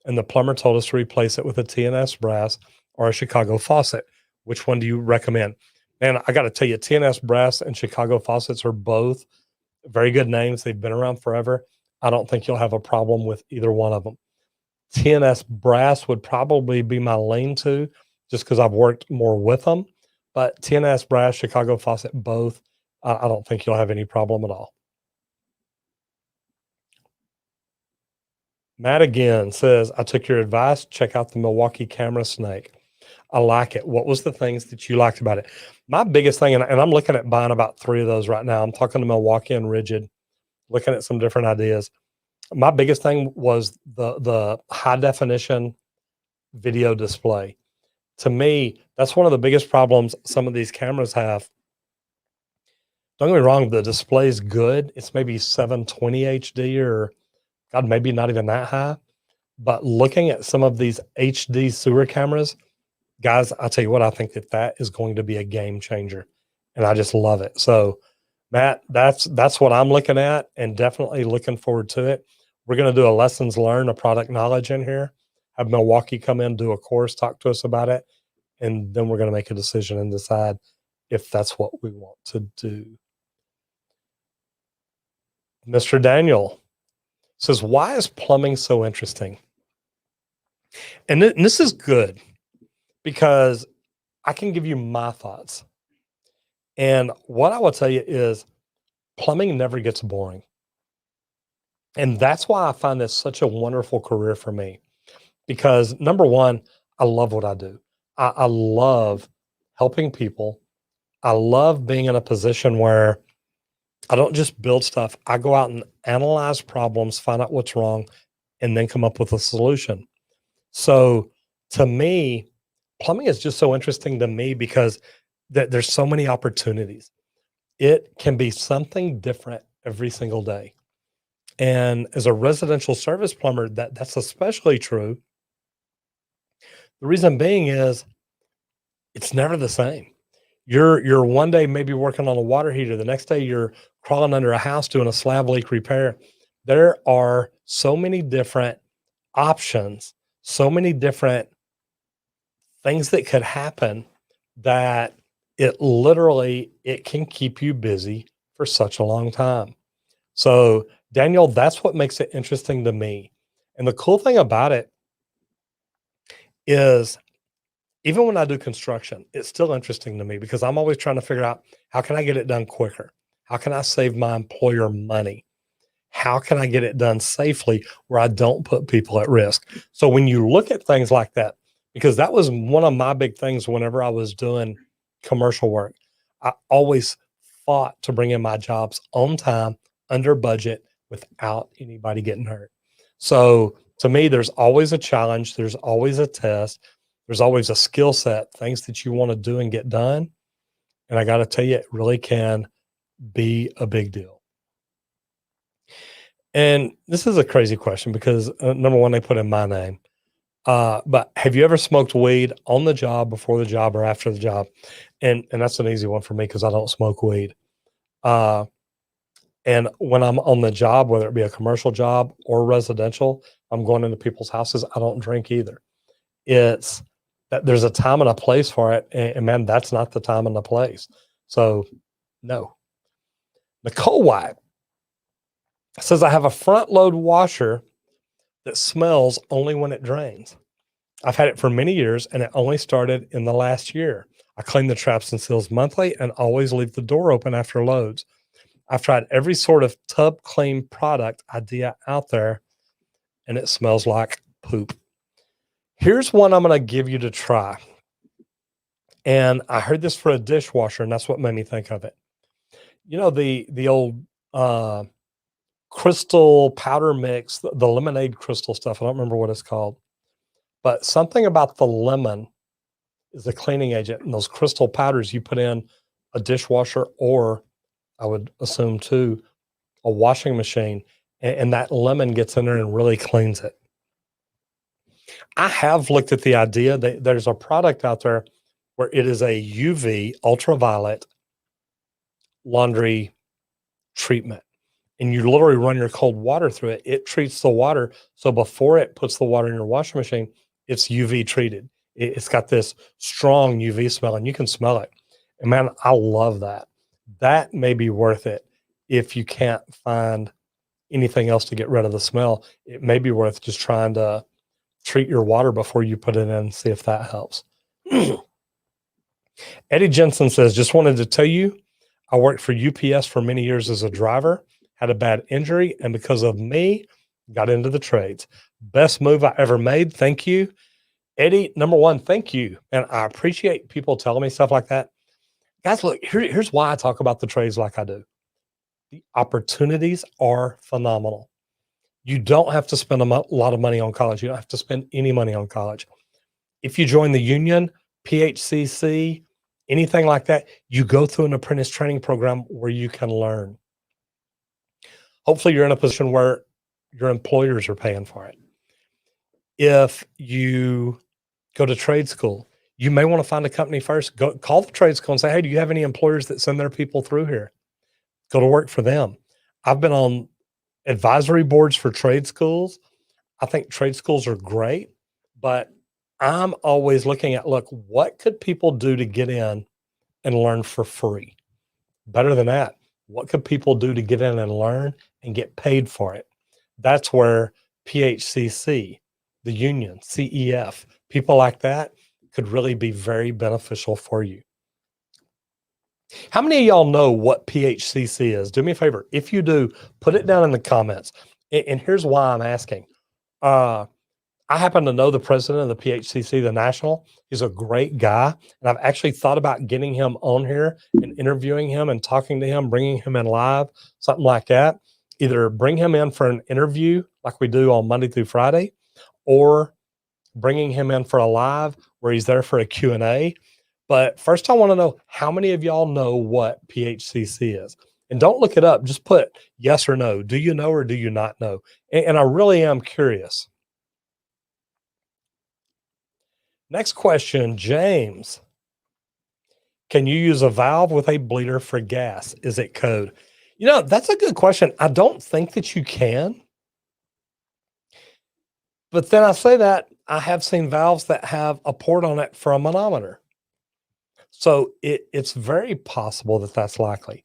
and the plumber told us to replace it with a TNS brass or a Chicago faucet. Which one do you recommend? Man, I got to tell you, TNS Brass and Chicago Faucets are both very good names. They've been around forever. I don't think you'll have a problem with either one of them. TNS Brass would probably be my lean to, just because I've worked more with them. But TNS Brass, Chicago Faucet, both, I don't think you'll have any problem at all. Matt again says, I took your advice. Check out the Milwaukee camera snake. I like it. What was the things that you liked about it? My biggest thing, and I'm looking at buying about 3 of those right now. I'm talking to Milwaukee and Rigid, looking at some different ideas. My biggest thing was the high definition video display. To me, that's one of the biggest problems some of these cameras have. Don't get me wrong, the display is good. It's maybe 720 HD or, God, maybe not even that high. But looking at some of these HD sewer cameras, guys, I'll tell you what, I think that is going to be a game changer. And I just love it. So, Matt, that's what I'm looking at, and definitely looking forward to it. We're going to do a lessons learned, a product knowledge in here, have Milwaukee come in, do a course, talk to us about it, and then we're going to make a decision and decide if that's what we want to do. Mr. Daniel says, why is plumbing so interesting? And this is good because I can give you my thoughts. And what I will tell you is plumbing never gets boring. And that's why I find this such a wonderful career for me. Because number one, I love what I do. I love helping people. I love being in a position where I don't just build stuff. I go out and analyze problems, find out what's wrong, and then come up with a solution. So to me, plumbing is just so interesting to me because there's so many opportunities. It can be something different every single day. And as a residential service plumber, that's especially true. The reason being is it's never the same. You're one day maybe working on a water heater, the next day you're crawling under a house doing a slab leak repair. There are so many different options, so many different things that could happen that it can keep you busy for such a long time. So Daniel, that's what makes it interesting to me. And the cool thing about it is even when I do construction, it's still interesting to me because I'm always trying to figure out how can I get it done quicker? How can I save my employer money? How can I get it done safely where I don't put people at risk? So when you look at things like that, because that was one of my big things whenever I was doing commercial work, I always fought to bring in my jobs on time, under budget, without anybody getting hurt. So to me, there's always a challenge. There's always a test. There's always a skill set, things that you want to do and get done. And I got to tell you, it really can be a big deal. And this is a crazy question because number one, they put in my name. But have you ever smoked weed on the job, before the job, or after the job? And that's an easy one for me because I don't smoke weed. And when I'm on the job, whether it be a commercial job or residential, I'm going into people's houses, I don't drink either. It's that there's a time and a place for it. And man, that's not the time and the place. So no. Nicole White says, I have a front load washer that smells only when it drains. I've had it for many years and it only started in the last year. I clean the traps and seals monthly and always leave the door open after loads. I've tried every sort of tub clean product idea out there and it smells like poop. Here's one I'm going to give you to try. And I heard this for a dishwasher and that's what made me think of it. You know, the old crystal powder mix, the lemonade crystal stuff. I don't remember what it's called, but something about the lemon is a cleaning agent, and those crystal powders you put in a dishwasher, or I would assume too, a washing machine, and that lemon gets in there and really cleans it. I have looked at the idea that there's a product out there where it is a UV ultraviolet laundry treatment. And you literally run your cold water through it. It treats the water. So before it puts the water in your washing machine, it's UV treated. It's got this strong UV smell and you can smell it. And man, I love that. That may be worth it if you can't find anything else to get rid of the smell. It may be worth just trying to treat your water before you put it in and see if that helps. Eddie Jensen says, just wanted to tell you, I worked for UPS for many years as a driver, had a bad injury, and because of me, got into the trades. Best move I ever made. Thank you. Eddie, number one, thank you. And I appreciate people telling me stuff like that. Guys, look, here's why I talk about the trades like I do. The opportunities are phenomenal. You don't have to spend a lot of money on college. You don't have to spend any money on college. If you join the union, PHCC, anything like that, you go through an apprentice training program where you can learn. Hopefully you're in a position where your employers are paying for it. If you go to trade school, you may want to find a company first. Go call the trade school and say, hey, do you have any employers that send their people through here? Go to work for them. I've been on advisory boards for trade schools. I think trade schools are great, but I'm always looking at, look, what could people do to get in and learn for free? Better than that, what could people do to get in and learn and get paid for it? That's where PHCC, the union, CEF, people like that could really be very beneficial for you. How many of y'all know what PHCC is? Do me a favor. If you do, put it down in the comments. And here's why I'm asking. I happen to know the president of the PHCC, the national. He's a great guy. And I've actually thought about getting him on here and interviewing him and talking to him, bringing him in live, something like that. Either bring him in for an interview like we do on Monday through Friday, or bringing him in for a live where he's there for a Q&A. But first, I want to know how many of y'all know what PHCC is. And don't look it up. Just put yes or no. Do you know or do you not know? And I really am curious. Next question, James. Can you use a valve with a bleeder for gas? Is it code? You know, that's a good question. I don't think that you can. But then I say that, I have seen valves that have a port on it for a manometer. So it's very possible that that's likely.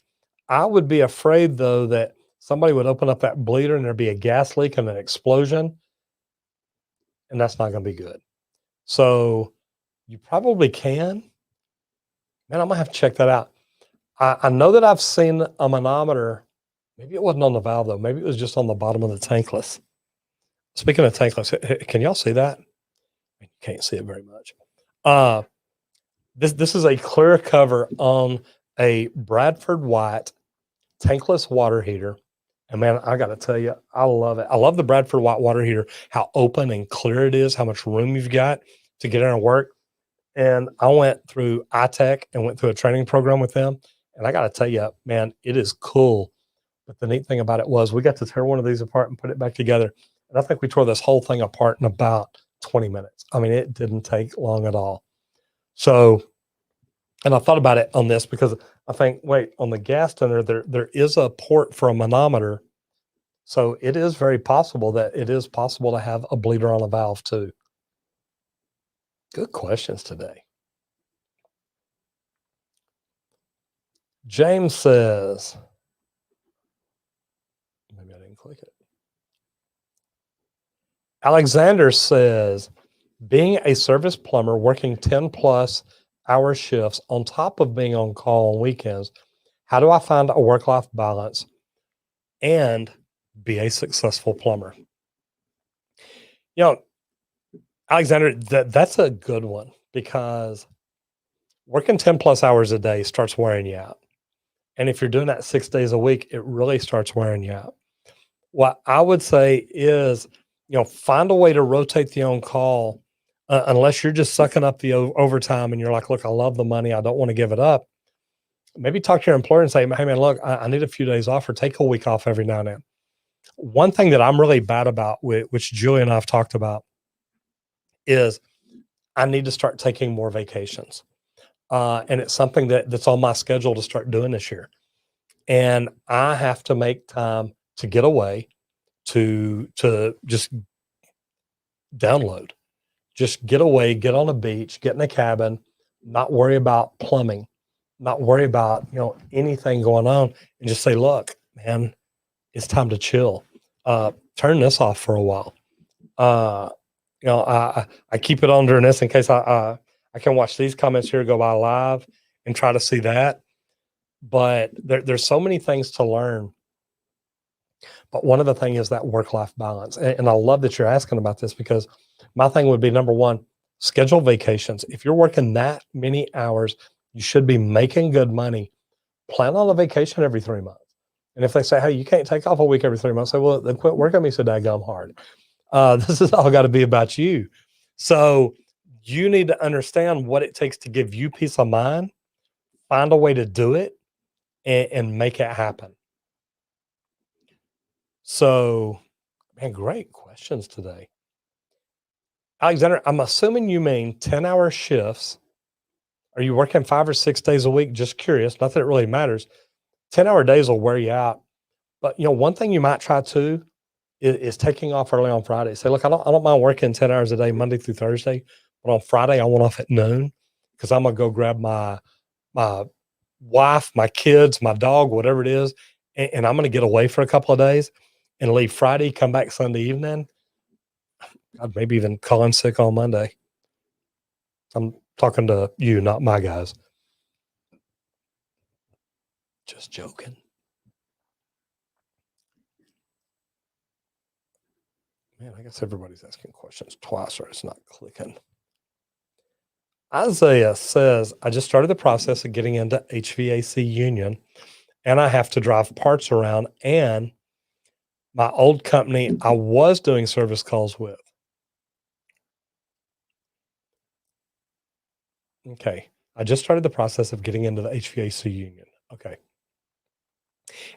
I would be afraid, though, that somebody would open up that bleeder and there'd be a gas leak and an explosion, and that's not going to be good. So you probably can. Man, I'm going to have to check that out. I know that I've seen a manometer. Maybe it wasn't on the valve, though. Maybe it was just on the bottom of the tankless. Speaking of tankless, can y'all see that? You can't see it very much. This is a clear cover on a Bradford white tankless water heater. And man, I got to tell you, I love it. I love the Bradford white water heater, how open and clear it is, how much room you've got to get in and work. And I went through iTech and went through a training program with them. And I got to tell you, man, it is cool. But the neat thing about it was we got to tear one of these apart and put it back together. And I think we tore this whole thing apart in about 20 minutes. I mean, it didn't take long at all. So, and I thought about it on this because I think, wait, on the gas tender, there is a port for a manometer. So it is very possible that it is possible to have a bleeder on a valve too. Good questions today. James says, maybe I didn't click it. Alexander says, being a service plumber working 10 plus hour shifts on top of being on call on weekends, how do I find a work-life balance and be a successful plumber? You know, Alexander, that's a good one, because working 10 plus hours a day starts wearing you out. And if you're doing that 6 days a week, it really starts wearing you out. What I would say is, find a way to rotate the on-call, unless you're just sucking up the overtime and you're like, look, I love the money, I don't want to give it up. Maybe talk to your employer and say, hey man, look, I need a few days off, or take a week off every now and then. One thing that I'm really bad about, which Julie and I have talked about, is I need to start taking more vacations. And it's something that's on my schedule to start doing this year. And I have to make time to get away, to just download, just get away, get on a beach, get in a cabin, not worry about plumbing, not worry about, anything going on, and just say, look, man, it's time to chill. Turn this off for a while. I keep it on during this in case I can watch these comments here go by live and try to see that. But there's so many things to learn. But one of the things is that work-life balance. And I love that you're asking about this, because my thing would be, number one, schedule vacations. If you're working that many hours, you should be making good money. Plan on a vacation every 3 months. And if they say, hey, you can't take off a week every 3 months, say, well, then quit working me so daggum hard. This has all got to be about you. So you need to understand what it takes to give you peace of mind, find a way to do it, and make it happen. So, man, great questions today. Alexander, I'm assuming you mean 10-hour shifts. Are you working 5 or 6 days a week? Just curious. Not that it really matters. 10-hour days will wear you out. But, one thing you might try too is taking off early on Friday. Say, look, I don't mind working 10 hours a day, Monday through Thursday, but on Friday I want off at noon, because I'm gonna go grab my wife, my kids, my dog, whatever it is, and I'm gonna get away for a couple of days and leave Friday, come back Sunday evening. I'd maybe even call in sick on Monday. I'm talking to you, not my guys. Just joking. Man, I guess everybody's asking questions twice, or it's not clicking. Isaiah says, I just started the process of getting into HVAC union, and I have to drive parts around, and my old company I was doing service calls with. Okay. I just started the process of getting into the HVAC union. Okay.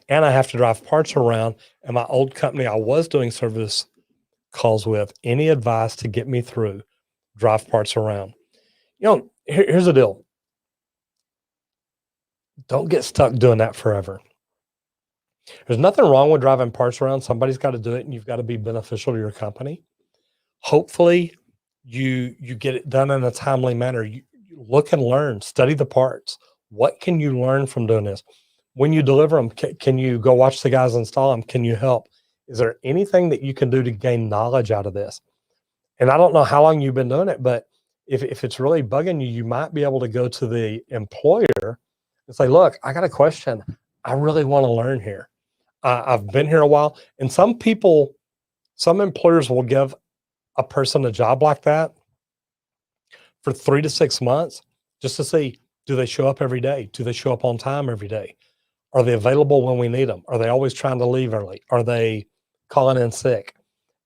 And I have to drive parts around, and my old company I was doing service calls with. Any advice to get me through? Drive parts around. Here's the deal. Don't get stuck doing that forever. There's nothing wrong with driving parts around. Somebody's got to do it, and you've got to be beneficial to your company. Hopefully you get it done in a timely manner. You look and learn, study the parts. What can you learn from doing this? When you deliver them, can you go watch the guys install them? Can you help? Is there anything that you can do to gain knowledge out of this? And I don't know how long you've been doing it, but if it's really bugging you, you might be able to go to the employer and say, look, I got a question. I really want to learn here. I've been here a while. And some employers will give a person a job like that for 3 to 6 months just to see, do they show up every day? Do they show up on time every day? Are they available when we need them? Are they always trying to leave early? Are they calling in sick?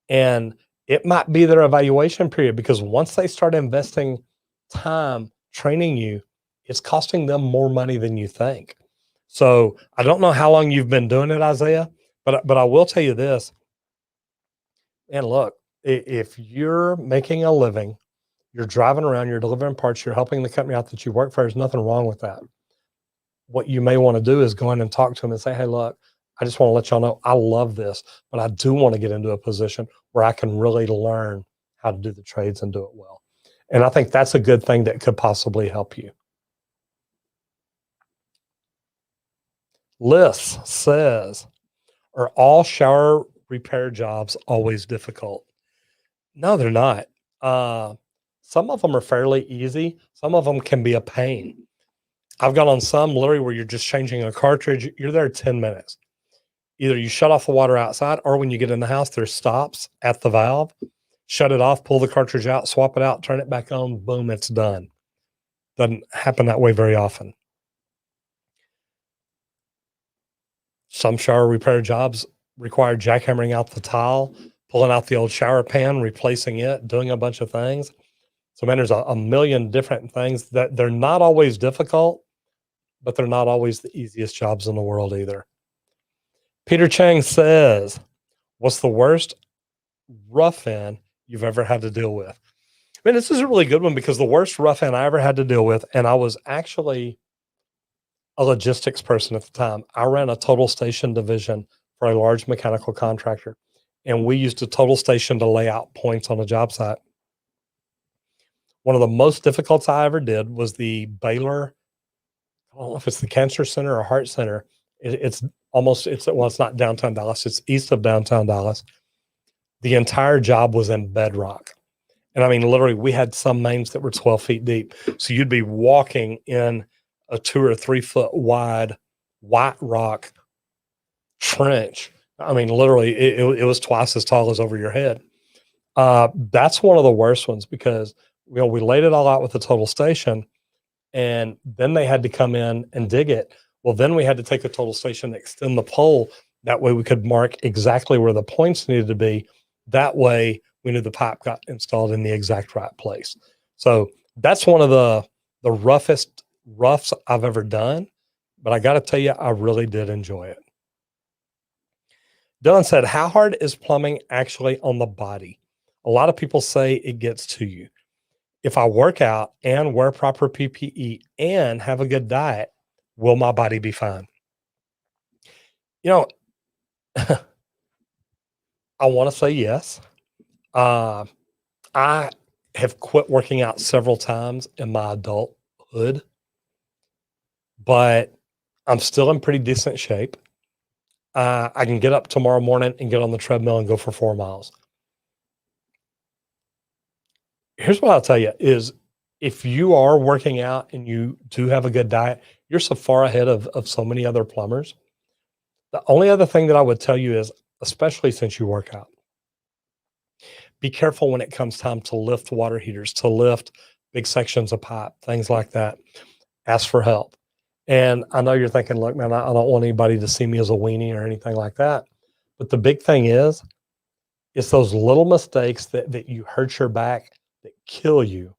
And it might be their evaluation period, because once they start investing time training you, it's costing them more money than you think. So I don't know how long you've been doing it, Isaiah, but I will tell you this. And look, if you're making a living, you're driving around, you're delivering parts, you're helping the company out that you work for, there's nothing wrong with that. What you may want to do is go in and talk to them and say, hey, look, I just want to let y'all know I love this, but I do want to get into a position where I can really learn how to do the trades and do it well. And I think that's a good thing that could possibly help you. Liz says, are all shower repair jobs always difficult? No, they're not. Some of them are fairly easy. Some of them can be a pain. I've gone on some literally where you're just changing a cartridge. You're there 10 minutes. Either you shut off the water outside, or when you get in the house, there's stops at the valve. Shut it off, pull the cartridge out, swap it out, turn it back on, boom, it's done. Doesn't happen that way very often. Some shower repair jobs require jackhammering out the tile, pulling out the old shower pan, replacing it, doing a bunch of things. So, man, there's a million different things that they're not always difficult, but they're not always the easiest jobs in the world either. Peter Chang says, what's the worst rough-in you've ever had to deal with? I mean, this is a really good one, because the worst rough-in I ever had to deal with, and I was actually a logistics person at the time. I ran a total station division for a large mechanical contractor, and we used a total station to lay out points on a job site. One of the most difficult I ever did was the Baylor I don't know if it's the Cancer Center or Heart Center. It's it's not downtown Dallas. It's east of downtown Dallas. The entire job was in bedrock. And I mean, literally, we had some mains that were 12 feet deep. So you'd be walking in a 2 or 3 foot wide white rock trench. I mean, literally, it was twice as tall as over your head. That's one of the worst ones because we laid it all out with the total station, and then they had to come in and dig it. Well, then we had to take the total station, extend the pole. That way we could mark exactly where the points needed to be. That way we knew the pipe got installed in the exact right place. So that's one of the roughs I've ever done. But I got to tell you, I really did enjoy it. Dylan said, how hard is plumbing actually on the body? A lot of people say it gets to you. If I work out and wear proper PPE and have a good diet, will my body be fine? You know, I want to say yes. I have quit working out several times in my adulthood, but I'm still in pretty decent shape. I can get up tomorrow morning and get on the treadmill and go for 4 miles. Here's what I'll tell you is if you are working out and you do have a good diet, you're so far ahead of so many other plumbers. The only other thing that I would tell you is, especially since you work out, be careful when it comes time to lift water heaters, to lift big sections of pipe, things like that. Ask for help. And I know you're thinking, look, man, I don't want anybody to see me as a weenie or anything like that. But the big thing is, it's those little mistakes that you hurt your back that kill you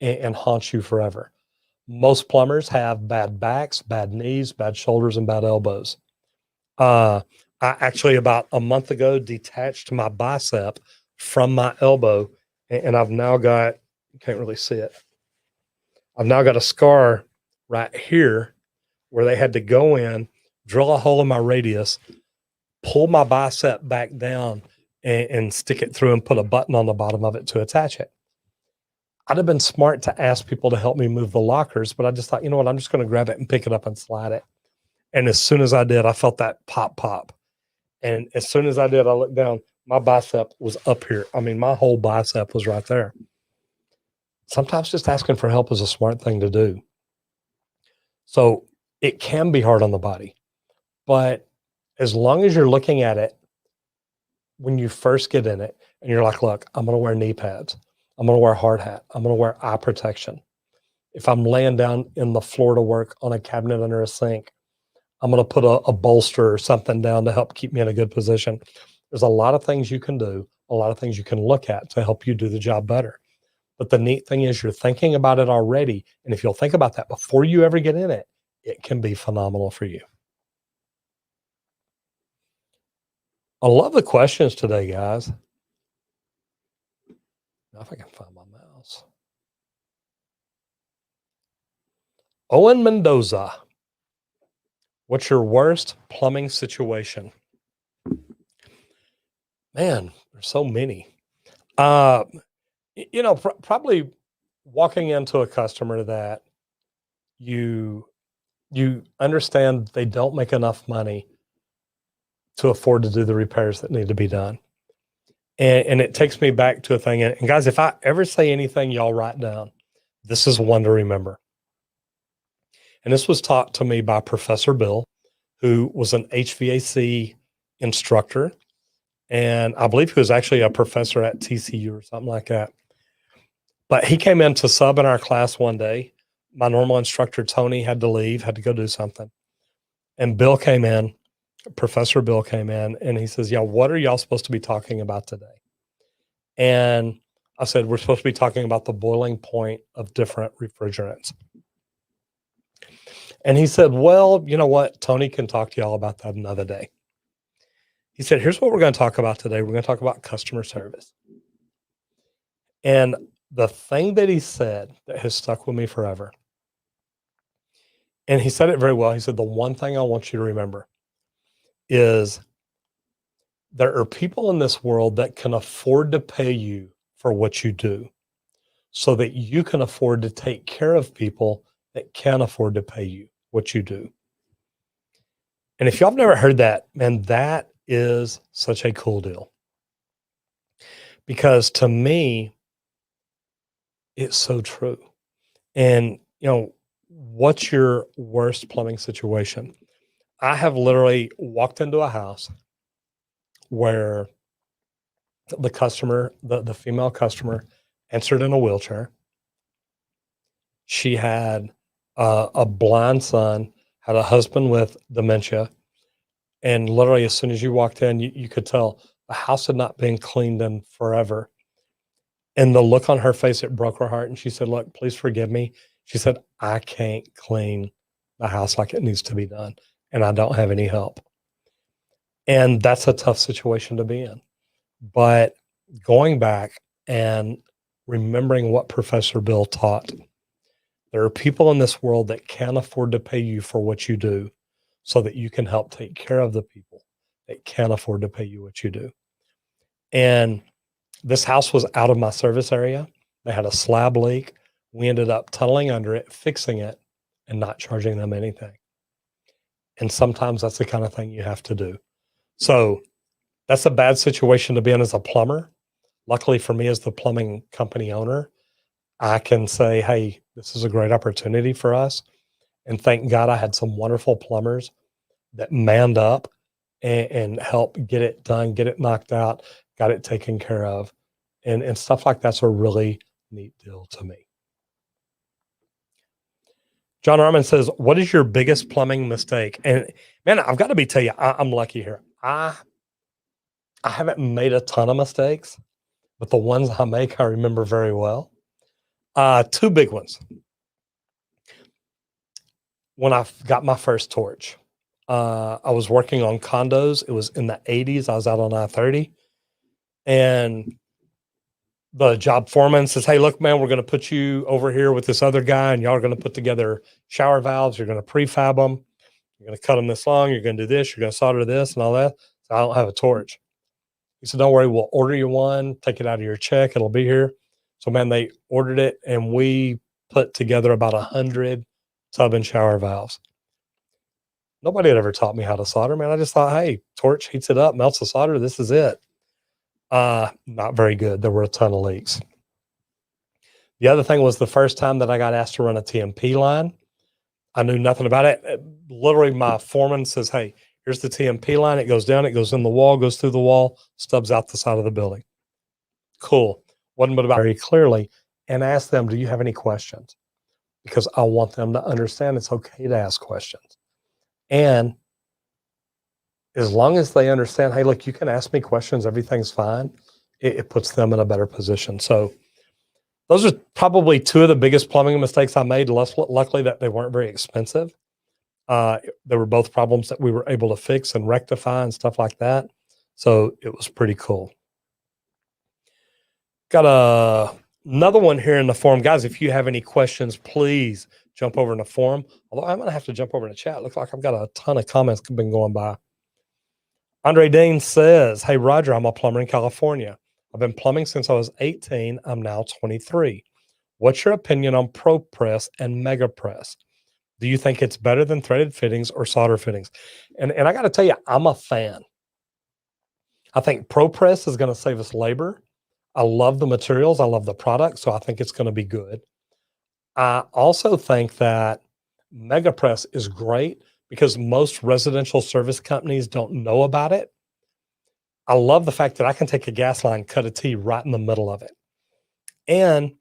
and haunt you forever. Most plumbers have bad backs, bad knees, bad shoulders, and bad elbows. I actually, about a month ago, detached my bicep from my elbow, and I've now got, you can't really see it, I've now got a scar right here where they had to go in, drill a hole in my radius, pull my bicep back down, and stick it through and put a button on the bottom of it to attach it. I'd have been smart to ask people to help me move the lockers, but I just thought, you know what, I'm just going to grab it and pick it up and slide it. And as soon as I did, I felt that pop. And as soon as I did, I looked down, my bicep was up here. I mean, my whole bicep was right there. Sometimes just asking for help is a smart thing to do. So it can be hard on the body, but as long as you're looking at it when you first get in it and you're like, look, I'm going to wear knee pads. I'm going to wear a hard hat. I'm going to wear eye protection. If I'm laying down in the floor to work on a cabinet under a sink, I'm going to put a bolster or something down to help keep me in a good position. There's a lot of things you can do, a lot of things you can look at to help you do the job better. But the neat thing is you're thinking about it already. And if you'll think about that before you ever get in it, it can be phenomenal for you. I love the questions today, guys. Now if I can find my mouse. Owen Mendoza. What's your worst plumbing situation? Man, there's so many. Probably walking into a customer that you understand they don't make enough money to afford to do the repairs that need to be done. And it takes me back to a thing. And guys, if I ever say anything, y'all write down, this is one to remember. And this was taught to me by Professor Bill, who was an HVAC instructor. And I believe he was actually a professor at TCU or something like that. But he came in to sub in our class one day. My normal instructor, Tony, had to leave, had to go do something. And Bill came in, Professor Bill came in, and he says, yeah, what are y'all supposed to be talking about today? And I said, we're supposed to be talking about the boiling point of different refrigerants. And he said, well, you know what? Tony can talk to y'all about that another day. He said, here's what we're going to talk about today. We're going to talk about customer service. And the thing that he said that has stuck with me forever, and he said it very well. He said, the one thing I want you to remember is there are people in this world that can afford to pay you for what you do so that you can afford to take care of people that can't afford to pay you what you do. And if y'all have never heard that, man, that is such a cool deal. Because to me, it's so true. And, what's your worst plumbing situation? I have literally walked into a house where the customer, the female customer, answered in a wheelchair. She had a blind son, had a husband with dementia. And literally, as soon as you walked in, you could tell the house had not been cleaned in forever. And the look on her face, it broke her heart. And she said, "Look, please forgive me." She said, "I can't clean the house like it needs to be done, and I don't have any help." And that's a tough situation to be in. But going back and remembering what Professor Bill taught, there are people in this world that can't afford to pay you for what you do so that you can help take care of the people that can't afford to pay you what you do. And this house was out of my service area. They had a slab leak. We ended up tunneling under it, fixing it, and not charging them anything. And sometimes that's the kind of thing you have to do. So that's a bad situation to be in as a plumber. Luckily for me, as the plumbing company owner, I can say, "Hey, this is a great opportunity for us." And thank God I had some wonderful plumbers that manned up and helped get it done, get it knocked out, got it taken care of. And stuff like that's a really neat deal to me. John Armin says, "What is your biggest plumbing mistake?" And man, I've got to tell you, I'm lucky here. I haven't made a ton of mistakes, but the ones I make, I remember very well. Two big ones. When I got my first torch, I was working on condos. It was in the 80s. I was out on I-30, and the job foreman says, "Hey, look, man, we're going to put you over here with this other guy, and y'all are going to put together shower valves. You're going to prefab them. You're going to cut them this long. You're going to do this. You're going to solder this and all that." So I don't have a torch. He said, "Don't worry, we'll order you one. Take it out of your check. It'll be here." So, man, they ordered it, and we put together about 100 tub and shower valves. Nobody had ever taught me how to solder, man. I just thought, hey, torch heats it up, melts the solder. This is it. Not very good. There were a ton of leaks. The other thing was the first time that I got asked to run a TMP line, I knew nothing about it. Literally, my foreman says, "Hey, here's the TMP line. It goes down, it goes in the wall, goes through the wall, stubs out the side of the building." Cool. Wasn't but about very clearly, and ask them, "Do you have any questions?" Because I want them to understand it's okay to ask questions. And as long as they understand, hey, look, you can ask me questions, everything's fine, it puts them in a better position. So those are probably two of the biggest plumbing mistakes I made. Luckily that they weren't very expensive. They were both problems that we were able to fix and rectify and stuff like that. So it was pretty cool. Got another one here in the forum. Guys, if you have any questions, please jump over in the forum. Although I'm going to have to jump over in the chat. Looks like I've got a ton of comments been going by. Andre Dean says, "Hey, Roger, I'm a plumber in California. I've been plumbing since I was 18. I'm now 23. What's your opinion on ProPress and MegaPress? Do you think it's better than threaded fittings or solder fittings?" And I got to tell you, I'm a fan. I think ProPress is going to save us labor. I love the materials. I love the product. So I think it's going to be good. I also think that MegaPress is great because most residential service companies don't know about it. I love the fact that I can take a gas line, cut a T right in the middle of it. And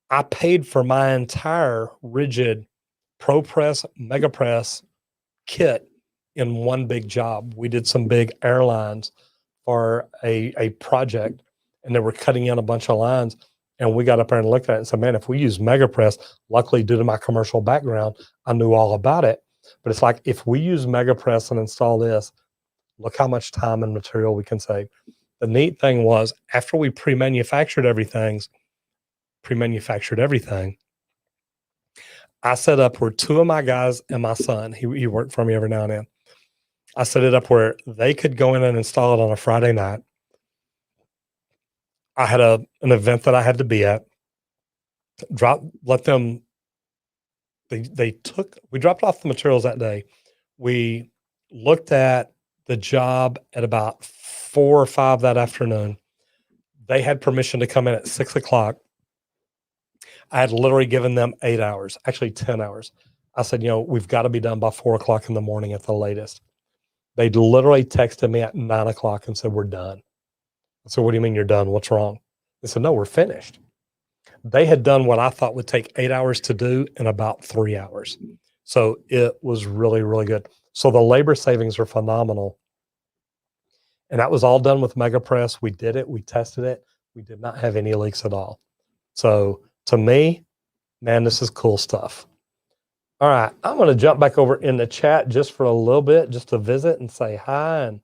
I paid for my entire rigid ProPress, MegaPress kit in one big job. We did some big airlines for a project, and they were cutting in a bunch of lines. And we got up there and looked at it and said, man, if we use MegaPress, luckily due to my commercial background, I knew all about it. But it's like, if we use MegaPress and install this, look how much time and material we can save. The neat thing was, after we pre-manufactured everything, I set up where two of my guys and my son, he worked for me every now and then. I set it up where they could go in and install it on a Friday night. I had an event that I had to be at. Let them we dropped off the materials that day. We looked at the job at about 4 or 5 that afternoon. They had permission to come in at 6 o'clock. I had literally given them 8 hours, actually 10 hours. I said, we've got to be done by 4 o'clock in the morning at the latest. They literally texted me at 9 o'clock and said, we're done. I said, what do you mean you're done? What's wrong? They said, no, we're finished. They had done what I thought would take 8 hours to do in about 3 hours. So it was really, really good. So the labor savings are phenomenal. And that was all done with MegaPress. We did it. We tested it. We did not have any leaks at all. So to me, man, this is cool stuff. All right. I'm going to jump back over in the chat just for a little bit, just to visit and say hi and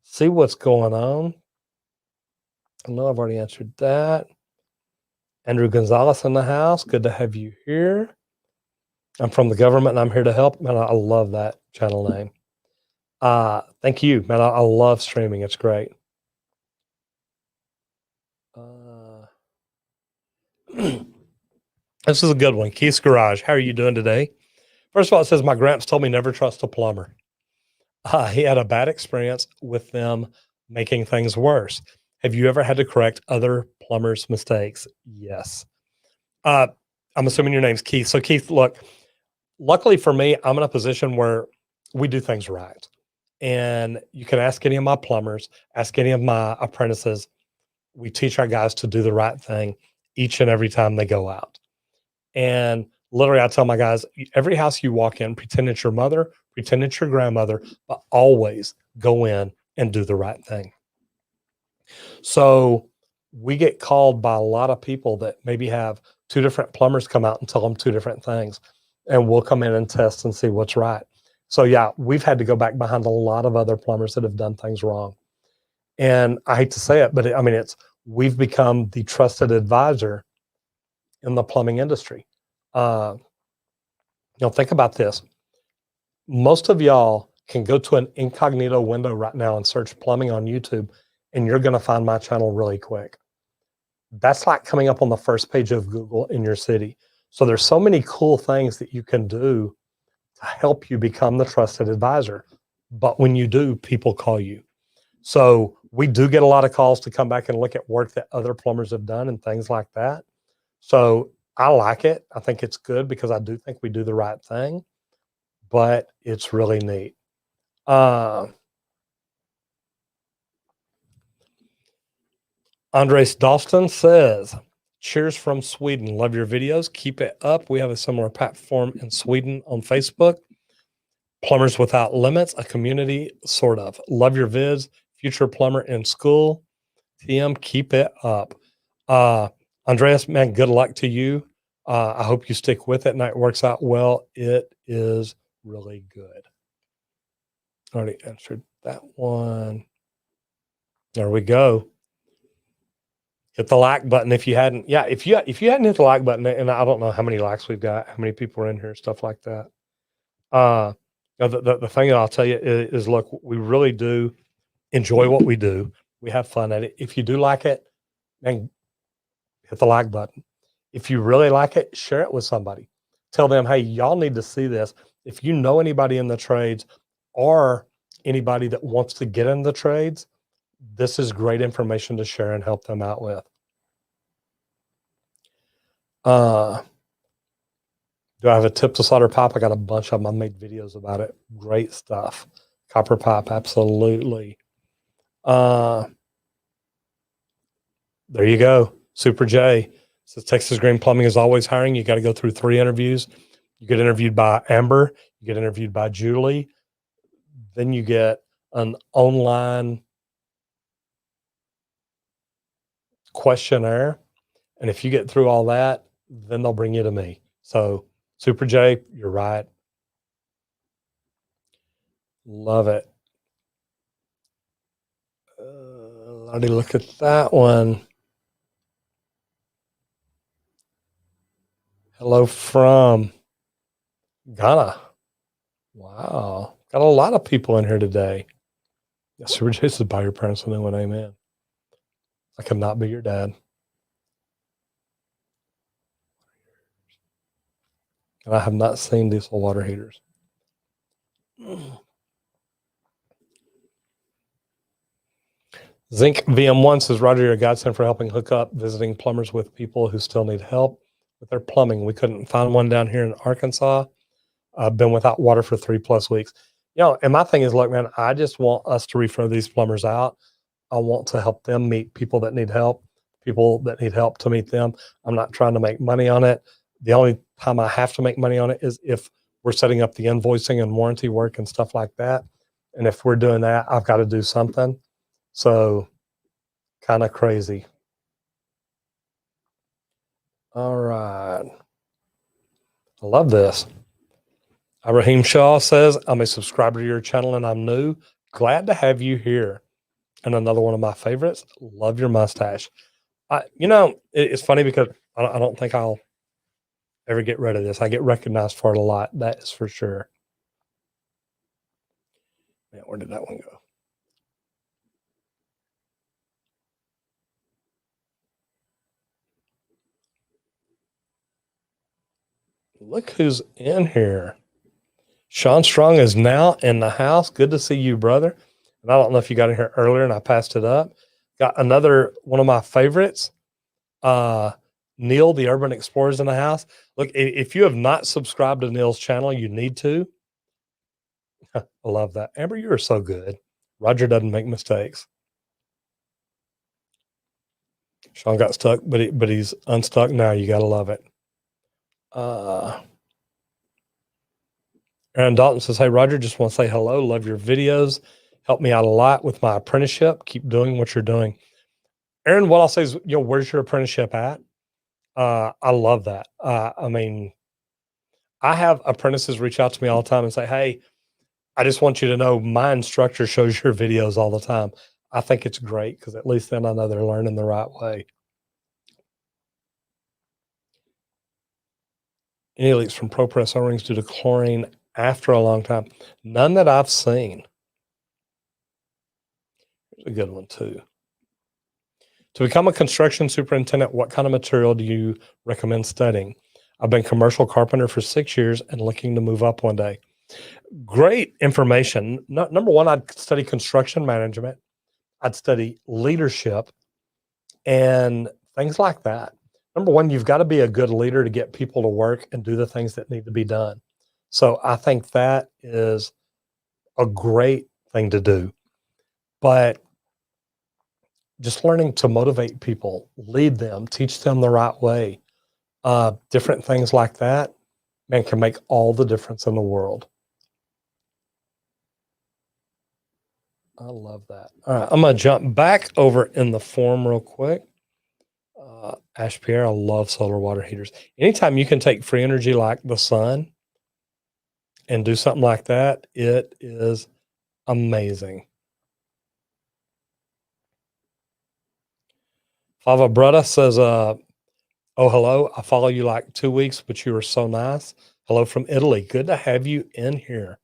see what's going on. I know I've already answered that. Andrew Gonzalez in the house. Good to have you here. I'm from the government and I'm here to help. Man, I love that channel name. Thank you, man. I love streaming. It's great. This is a good one. Keith's Garage. How are you doing today? First of all, it says, my gramps told me never trust a plumber. He had a bad experience with them making things worse. Have you ever had to correct other plumbers' mistakes? Yes. I'm assuming your name's Keith. So Keith, look, luckily for me, I'm in a position where we do things right. And you can ask any of my plumbers, ask any of my apprentices. We teach our guys to do the right thing each and every time they go out. And literally, I tell my guys, every house you walk in, pretend it's your mother, pretend it's your grandmother, but always go in and do the right thing. So we get called by a lot of people that maybe have 2 different plumbers come out and tell them 2 different things. And we'll come in and test and see what's right. So yeah, we've had to go back behind a lot of other plumbers that have done things wrong. And I hate to say it, but we've become the trusted advisor in the plumbing industry. Think about this. Most of y'all can go to an incognito window right now and search plumbing on YouTube, and you're going to find my channel really quick. That's like coming up on the first page of Google in your city. So there's so many cool things that you can do to help you become the trusted advisor. But when you do, people call you. So we do get a lot of calls to come back and look at work that other plumbers have done and things like that. So I like it. I think it's good because I do think we do the right thing, but it's really neat. Andres Dalston says, cheers from Sweden. Love your videos. Keep it up. We have a similar platform in Sweden on Facebook. Plumbers Without Limits, a community, sort of. Love your vids. Future plumber in school. TM, keep it up. Andreas, man, good luck to you. I hope you stick with it and it works out well. It is really good. Already answered that one. There we go. Hit the like button if you hadn't. Yeah, if you hadn't hit the like button, and I don't know how many likes we've got, how many people are in here, stuff like that. The thing that I'll tell you is, look, we really do enjoy what we do. We have fun at it. If you do like it, then hit the like button. If you really like it, share it with somebody. Tell them, hey, y'all need to see this. If you know anybody in the trades or anybody that wants to get in the trades, this is great information to share and help them out with. Do I have a tip to solder pipe? I got a bunch of them. I made videos about it. Great stuff. Copper pipe, absolutely. There you go. Super J says Texas Green Plumbing is always hiring. You got to go through 3 interviews. You get interviewed by Amber. You get interviewed by Julie. Then you get an online questionnaire. And if you get through all that, then they'll bring you to me. So Super J, you're right. Love it. Let me look at that one. Hello from Ghana. Wow. Got a lot of people in here today. Super J says, buy your parents a new one. Amen. I could not be your dad. And I have not seen diesel water heaters. Zinc VM1 says, Roger, you're a godsend for helping hook up visiting plumbers with people who still need help with their plumbing. We couldn't find one down here in Arkansas. I've been without water for 3+ weeks. And my thing is, look, man, I just want us to refer these plumbers out. I want to help them meet people that need help, people that need help to meet them. I'm not trying to make money on it. The only time I have to make money on it is if we're setting up the invoicing and warranty work and stuff like that. And if we're doing that, I've got to do something. So kind of crazy. All right. I love this. Ibrahim Shaw says, I'm a subscriber to your channel and I'm new. Glad to have you here. And another one of my favorites, love your mustache. It's funny because I don't think I'll ever get rid of this. I get recognized for it a lot. That is for sure. Man, where did that one go? Look who's in here. Sean Strong is now in the house. Good to see you, brother. And I don't know if you got in here earlier and I passed it up. Got another one of my favorites. Neil, the Urban Explorer's in the house. Look, if you have not subscribed to Neil's channel, you need to. I love that. Amber, you are so good. Roger doesn't make mistakes. Sean got stuck, but he's unstuck now. You got to love it. Aaron Dalton says, hey, Roger, just want to say hello. Love your videos. Help me out a lot with my apprenticeship. Keep doing what you're doing. Aaron, what I'll say is, where's your apprenticeship at? I love that. I mean, I have apprentices reach out to me all the time and say, hey, I just want you to know my instructor shows your videos all the time. I think it's great because at least then I know they're learning the right way. Any leaks from ProPress O-rings due to chlorine after a long time? None that I've seen. Here's a good one too. To become a construction superintendent, what kind of material do you recommend studying? I've been commercial carpenter for 6 years and looking to move up one day. Great information. Number one, I'd study construction management. I'd study leadership and things like that. Number one, you've got to be a good leader to get people to work and do the things that need to be done. So I think that is a great thing to do. But just learning to motivate people, lead them, teach them the right way, different things like that, man, can make all the difference in the world. I love that. All right, I'm going to jump back over in the forum real quick. Ash Pierre, I love solar water heaters. Anytime you can take free energy like the sun and do something like that, it is amazing. Fava Brutta says, oh, hello. I follow you like 2 weeks, but you are so nice. Hello from Italy. Good to have you in here.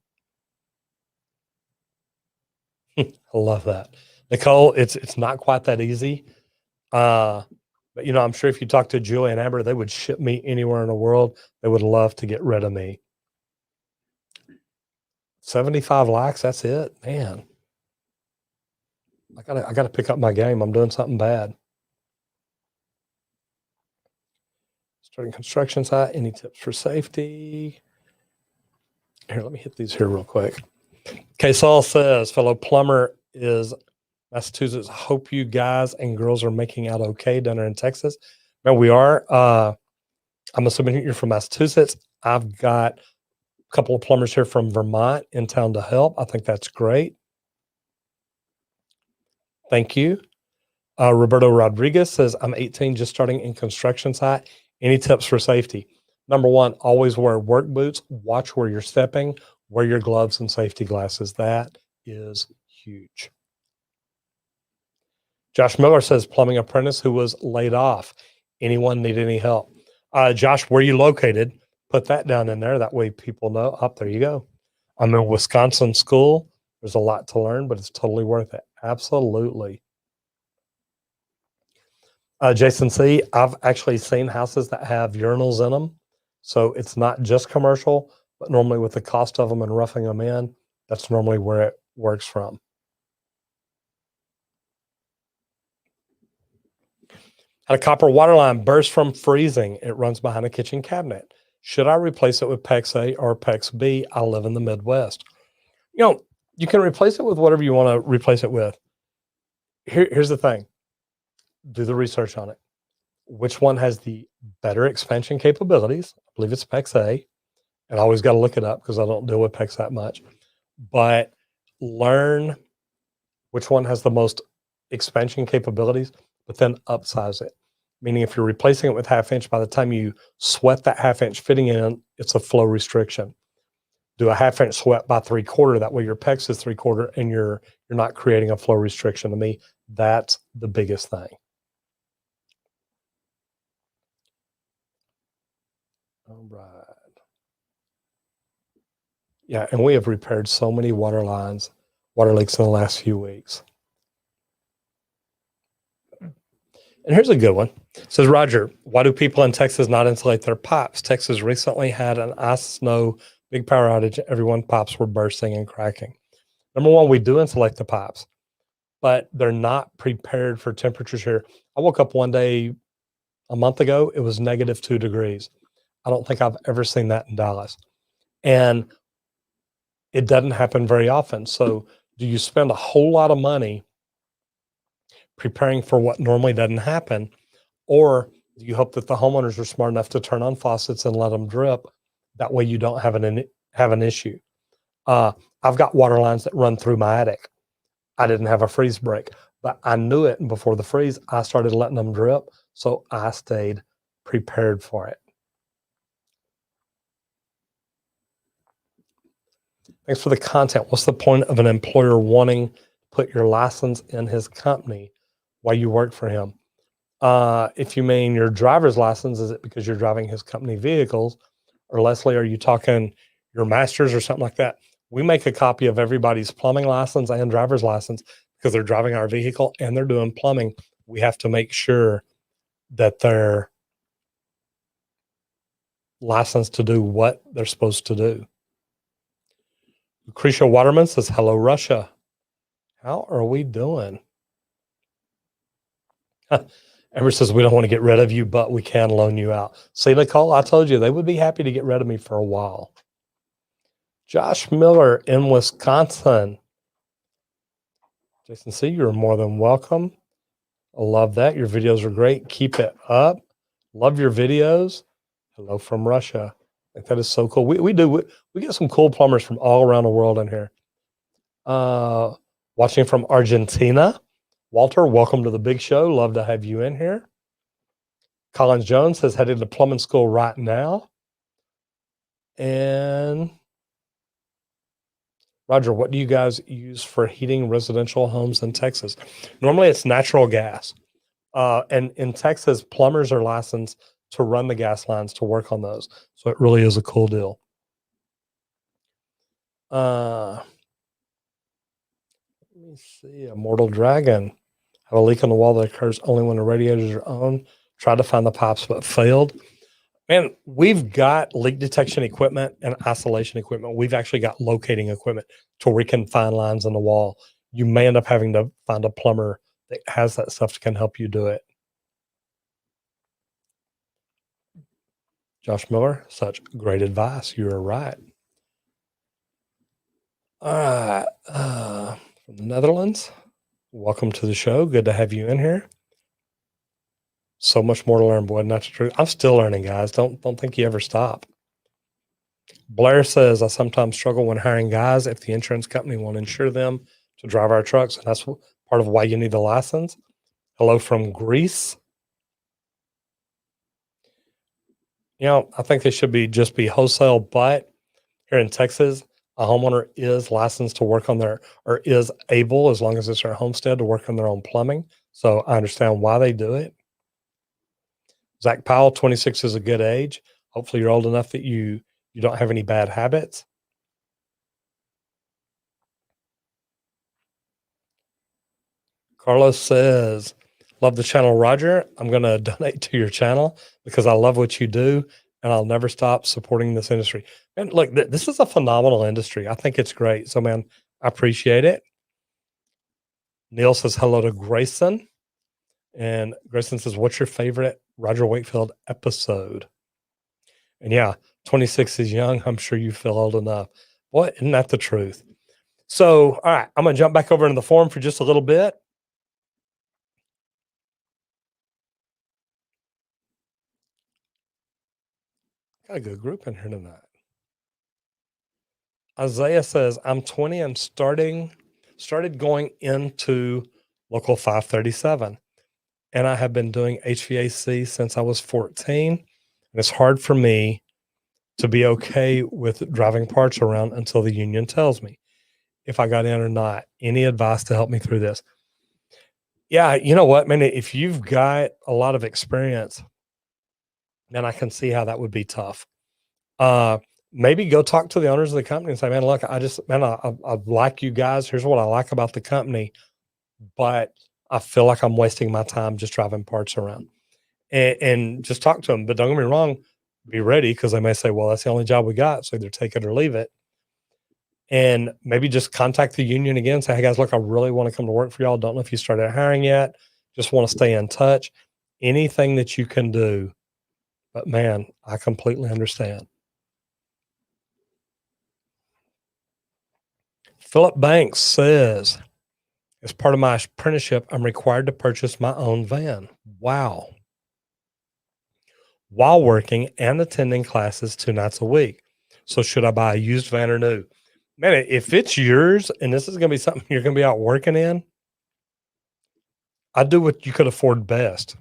I love that. Nicole, it's not quite that easy. But I'm sure if you talk to Julie and Amber, they would ship me anywhere in the world. They would love to get rid of me. 75 likes, that's it, man. I gotta pick up my game. I'm doing something bad. Starting construction site. Any tips for safety? Here, let me hit these here real quick. Okay, Saul says, fellow plumber is Massachusetts. Hope you guys and girls are making out okay down there in Texas. Man, we are. I'm assuming you're from Massachusetts. I've got a couple of plumbers here from Vermont in town to help. I think that's great. Thank you. Roberto Rodriguez says, I'm 18, just starting in construction site. Any tips for safety? Number one, always wear work boots. Watch where you're stepping. Wear your gloves and safety glasses. That is huge. Josh Miller says, plumbing apprentice who was laid off. Anyone need any help? Josh, where are you located? Put that down in there. That way people know. Oh, there you go. I'm in Wisconsin school. There's a lot to learn, but it's totally worth it. Absolutely. Jason C., I've actually seen houses that have urinals in them. So it's not just commercial, but normally with the cost of them and roughing them in, that's normally where it works from. A copper water line burst from freezing. It runs behind a kitchen cabinet. Should I replace it with PEX A or PEX B? I live in the Midwest. You can replace it with whatever you want to replace it with. Here's the thing. Do the research on it. Which one has the better expansion capabilities? I believe it's PEX A. And I always got to look it up because I don't deal with PEX that much. But learn which one has the most expansion capabilities, but then upsize it. Meaning if you're replacing it with 1/2 inch, by the time you sweat that 1/2 inch fitting in, it's a flow restriction. Do a 1/2 inch sweat by 3/4. That way your PEX is 3/4 and you're not creating a flow restriction. To me, that's the biggest thing. All right. Yeah, and we have repaired so many water lines, water leaks in the last few weeks. And here's a good one. It says, Roger, why do people in Texas not insulate their pipes? Texas recently had an ice, snow, big power outage. Everyone's pipes were bursting and cracking. Number one, we do insulate the pipes, but they're not prepared for temperatures here. I woke up one day a month ago, it was -2 degrees. I don't think I've ever seen that in Dallas. And it doesn't happen very often. So do you spend a whole lot of money preparing for what normally doesn't happen? Or do you hope that the homeowners are smart enough to turn on faucets and let them drip? That way you don't have an issue. I've got water lines that run through my attic. I didn't have a freeze break, but I knew it. And before the freeze, I started letting them drip. So I stayed prepared for it. Thanks for the content. What's the point of an employer wanting to put your license in his company while you work for him? If you mean your driver's license, is it because you're driving his company vehicles? Or Leslie, are you talking your master's or something like that? We make a copy of everybody's plumbing license and driver's license because they're driving our vehicle and they're doing plumbing. We have to make sure that they're licensed to do what they're supposed to do. Lucretia Waterman says, hello, Russia. How are we doing? Amber says, we don't want to get rid of you, but we can loan you out. See, Nicole, I told you they would be happy to get rid of me for a while. Josh Miller in Wisconsin. Jason C., you're more than welcome. I love that. Your videos are great. Keep it up. Love your videos. Hello from Russia. Like, that is so cool. We get some cool plumbers from all around the world in here. Watching from Argentina. Walter, welcome to the big show. Love to have you in here. Collins Jones says, headed to plumbing school right now. And Roger, what do you guys use for heating residential homes in Texas? Normally it's natural gas. And in Texas, plumbers are licensed to run the gas lines to work on those. So it really is a cool deal. Let me see. Immortal Dragon. Have a leak on the wall that occurs only when the radiators are on. Tried to find the pipes, but failed. Man, we've got leak detection equipment and isolation equipment. We've actually got locating equipment to where we can find lines on the wall. You may end up having to find a plumber that has that stuff that can help you do it. Josh Miller, such great advice. You are right. All right. From the Netherlands, welcome to the show. Good to have you in here. So much more to learn, boy. Not true. I'm still learning, guys. Don't think you ever stop. Blair says, I sometimes struggle when hiring guys if the insurance company won't insure them to drive our trucks. And that's part of why you need the license. Hello from Greece. I think they should just be wholesale, but here in Texas, a homeowner is licensed to work on or is able, as long as it's their homestead, to work on their own plumbing. So I understand why they do it. Zach Powell, 26 is a good age. Hopefully you're old enough that you don't have any bad habits. Carlos says, love the channel, Roger. I'm going to donate to your channel because I love what you do and I'll never stop supporting this industry. And look, this is a phenomenal industry. I think it's great. So, man, I appreciate it. Neil says hello to Grayson. And Grayson says, what's your favorite Roger Wakefield episode? And yeah, 26 is young. I'm sure you feel old enough. Boy, isn't that the truth? So, all right, I'm going to jump back over into the forum for just a little bit. Got a good group in here tonight. Isaiah says, I'm 20 and started going into local 537. And I have been doing HVAC since I was 14. And it's hard for me to be okay with driving parts around until the union tells me if I got in or not. Any advice to help me through this? Yeah, you know what, man, if you've got a lot of experience, then I can see how that would be tough. Maybe go talk to the owners of the company and say, man, look, I like you guys. Here's what I like about the company, but I feel like I'm wasting my time just driving parts around, and just talk to them. But don't get me wrong, be ready, because they may say, well, that's the only job we got, so either take it or leave it. And maybe just contact the union again. Say, hey guys, look, I really want to come to work for y'all. Don't know if you started hiring yet. Just want to stay in touch. Anything that you can do. But man, I completely understand. Philip Banks says, as part of my apprenticeship, I'm required to purchase my own van. Wow. While working and attending classes 2 nights a week. So should I buy a used van or new? Man, if it's yours and this is going to be something you're going to be out working in, I'd do what you could afford best.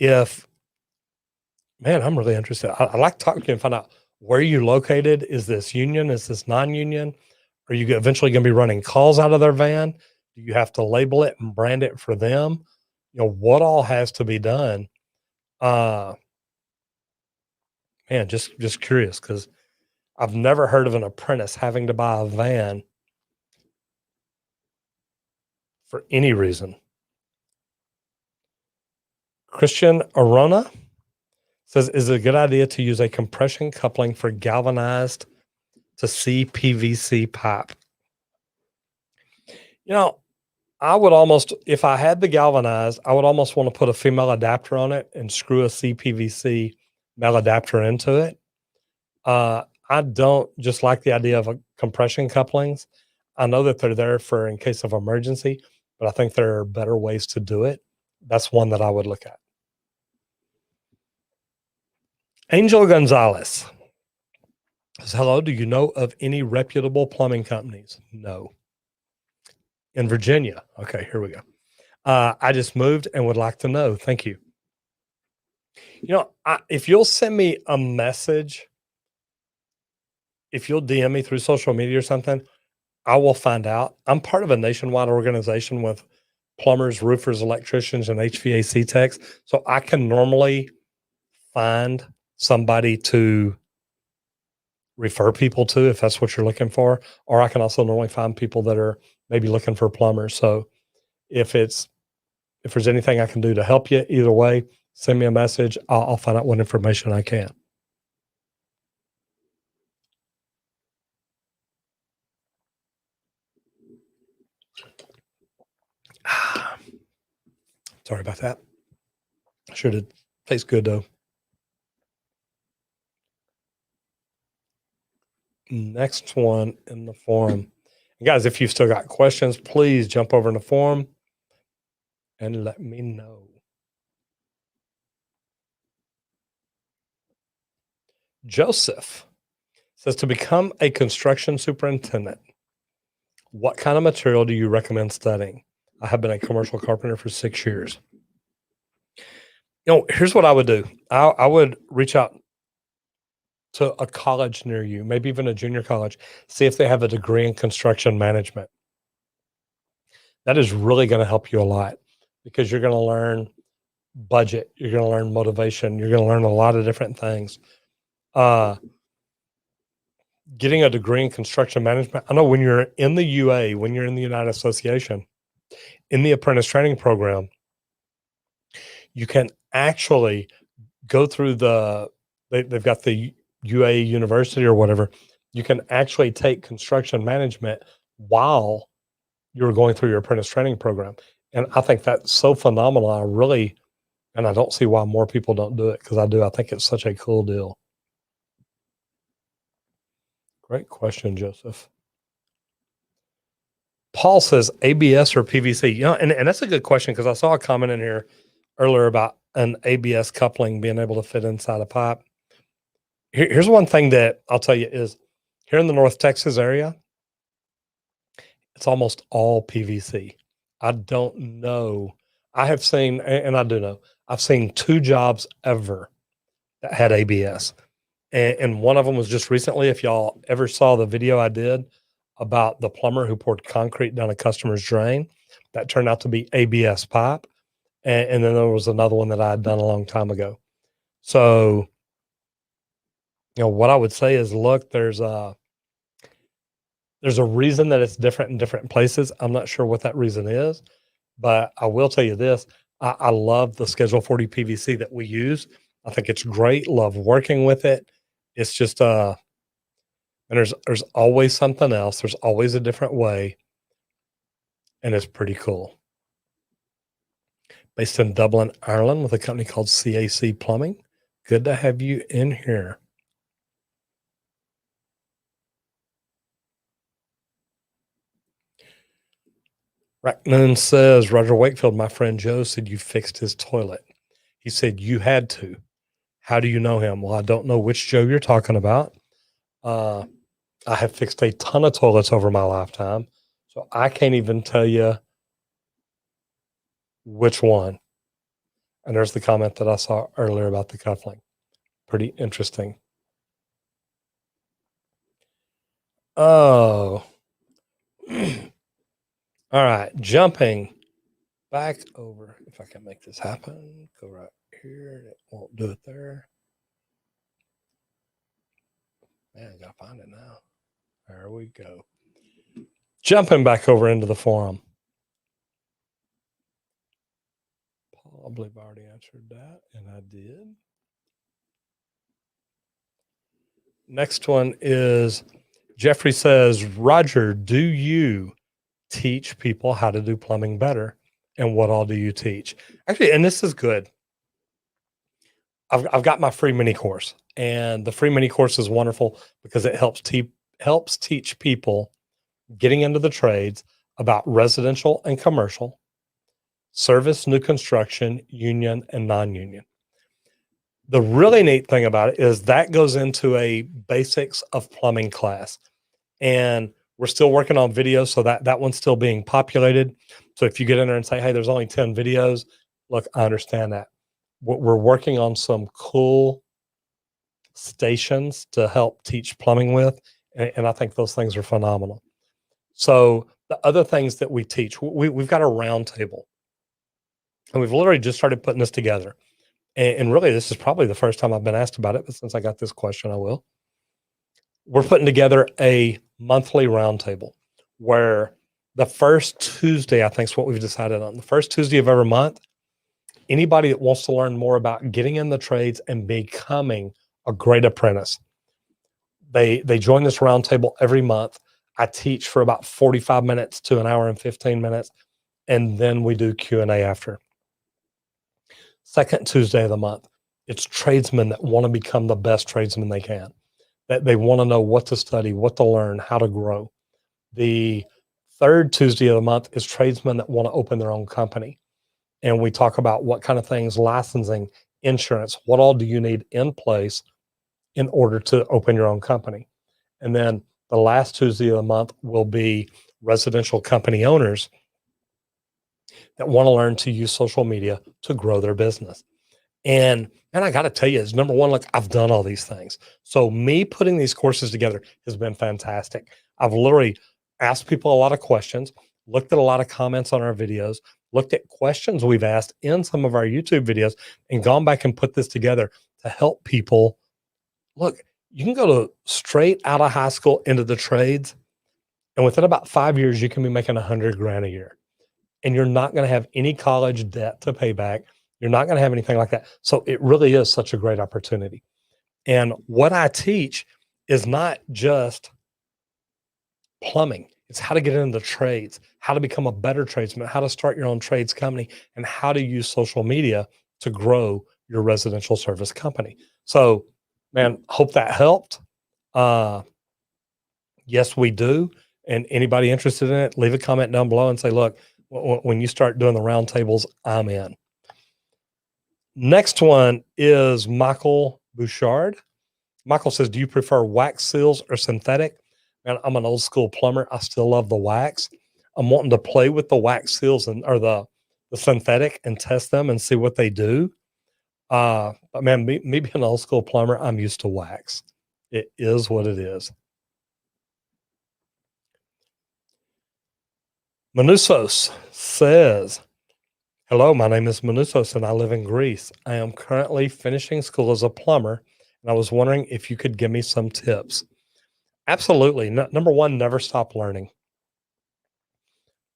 Man, I'm really interested. I like talking to you and find out where you're located. Is this union? Is this non-union? Are you eventually going to be running calls out of their van? Do you have to label it and brand it for them? You know, what all has to be done? Man, just curious, because I've never heard of an apprentice having to buy a van for any reason. Christian Arona says, is it a good idea to use a compression coupling for galvanized to CPVC pipe? You know, I would almost, if I had the galvanized, I would almost want to put a female adapter on it and screw a CPVC male adapter into it. I don't just like the idea of a compression couplings. I know that they're there for in case of emergency, but I think there are better ways to do it. That's one that I would look at. Angel Gonzalez says, hello, do you know of any reputable plumbing companies? No. In Virginia. Okay, here we go. I just moved and would like to know. Thank you. You know, if you'll send me a message, if you'll DM me through social media or something, I will find out. I'm part of a nationwide organization with plumbers, roofers, electricians, and HVAC techs. So I can normally find somebody to refer people to if that's what you're looking for. Or I can also normally find people that are maybe looking for plumbers. So if there's anything I can do to help you, either way, send me a message. I'll find out what information I can. Sorry about that. Sure did. Tastes good though. Next one in the forum. And guys, if you've still got questions, please jump over in the forum and let me know. Joseph says, to become a construction superintendent, what kind of material do you recommend studying? I have been a commercial carpenter for 6 years. You know, here's what I would do. I would reach out to a college near you, maybe even a junior college, see if they have a degree in construction management. That is really going to help you a lot, because you're going to learn budget, you're going to learn motivation, you're going to learn a lot of different things. Getting a degree in construction management, I know when you're in the UA, when you're in the United Association, in the apprentice training program, you can actually go through the they've got the UA University or whatever. You can actually take construction management while you're going through your apprentice training program. And I think that's so phenomenal. And I don't see why more people don't do it, because I do. I think it's such a cool deal. Great question, Joseph. Paul says ABS or PVC. And that's a good question, because I saw a comment in here earlier about an ABS coupling being able to fit inside a pipe. Here's one thing that I'll tell you is, here in the North Texas area, it's almost all PVC. I don't know. I have seen, and I do know, I've seen 2 jobs ever that had ABS. And one of them was just recently. If y'all ever saw the video I did about the plumber who poured concrete down a customer's drain, that turned out to be ABS pipe. And then there was another one that I had done a long time ago. So, what I would say is, look, there's a reason that it's different in different places. I'm not sure what that reason is, but I will tell you this. I love the Schedule 40 PVC that we use. I think it's great. Love working with it. It's just, and there's always something else. There's always a different way. And it's pretty cool. Based in Dublin, Ireland, with a company called CAC Plumbing. Good to have you in here. Rackman says, Roger Wakefield, my friend Joe, said you fixed his toilet. He said you had to. How do you know him? Well, I don't know which Joe you're talking about. I have fixed a ton of toilets over my lifetime, so I can't even tell you which one. And there's the comment that I saw earlier about the coupling. Pretty interesting. Oh. All right, jumping back over. If I can make this happen, go right here. It won't do it there. Man, I gotta find it now. There we go. Jumping back over into the forum. I believe I already answered that, and I did. Next one is Jeffrey says, Roger, do you teach people how to do plumbing better? And what all do you teach? Actually, and this is good. I've got my free mini course, and the free mini course is wonderful because it helps teach people getting into the trades about residential and commercial, service, new construction, union, and non-union. The really neat thing about it is that goes into a basics of plumbing class, and we're still working on videos, so that one's still being populated. So if you get in there and say, hey, there's only 10 videos, look, I understand that. We're working on some cool stations to help teach plumbing with, and I think those things are phenomenal. So the other things that we teach, we've got a round table, and we've literally just started putting this together. And really, this is probably the first time I've been asked about it, but since I got this question, I will. We're putting together a monthly roundtable where the first Tuesday, I think is what we've decided on. The first Tuesday of every month, anybody that wants to learn more about getting in the trades and becoming a great apprentice, they join this roundtable every month. I teach for about 45 minutes to an hour and 15 minutes, and then we do Q&A after. Second Tuesday of the month, it's tradesmen that want to become the best tradesmen they can, that they want to know what to study, what to learn, how to grow. The third Tuesday of the month is tradesmen that want to open their own company. And we talk about what kind of things, licensing, insurance, what all do you need in place in order to open your own company. And then the last Tuesday of the month will be residential company owners that want to learn to use social media to grow their business. And I got to tell you, is number one, look, I've done all these things. So me putting these courses together has been fantastic. I've literally asked people a lot of questions, looked at a lot of comments on our videos, looked at questions we've asked in some of our YouTube videos, and gone back and put this together to help people. Look, you can go to straight out of high school into the trades, and within about 5 years, you can be making $100,000 a year. And you're not going to have any college debt to pay back. You're not going to have anything like that. So it really is such a great opportunity. And what I teach is not just plumbing. It's how to get into the trades, how to become a better tradesman, how to start your own trades company, and how to use social media to grow your residential service company. So, man, hope that helped. Yes, we do. And anybody interested in it, leave a comment down below and say, look, when you start doing the round tables, I'm in. Next one is Michael Bouchard. Michael says, do you prefer wax seals or synthetic? Man, I'm an old school plumber. I still love the wax. I'm wanting to play with the wax seals or the synthetic and test them and see what they do. But man, me being an old school plumber, I'm used to wax. It is what it is. Manusos says, hello, my name is Manusos and I live in Greece. I am currently finishing school as a plumber, and I was wondering if you could give me some tips. Absolutely. Number one, never stop learning.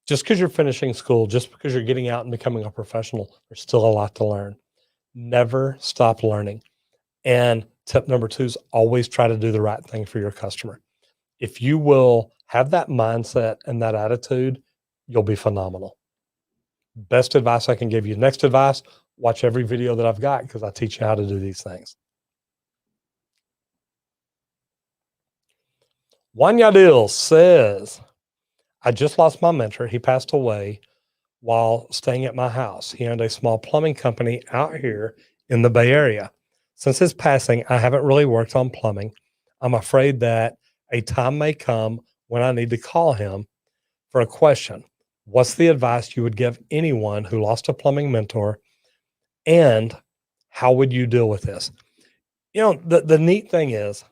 Just because you're finishing school, just because you're getting out and becoming a professional, there's still a lot to learn. Never stop learning. And tip number two is always try to do the right thing for your customer. If you will have that mindset and that attitude, you'll be phenomenal. Best advice I can give you. Next advice, watch every video that I've got because I teach you how to do these things. Wanyadil says, I just lost my mentor. He passed away while staying at my house. He owned a small plumbing company out here in the Bay Area. Since his passing, I haven't really worked on plumbing. I'm afraid that a time may come when I need to call him for a question. What's the advice you would give anyone who lost a plumbing mentor, and how would you deal with this? You know, the neat thing is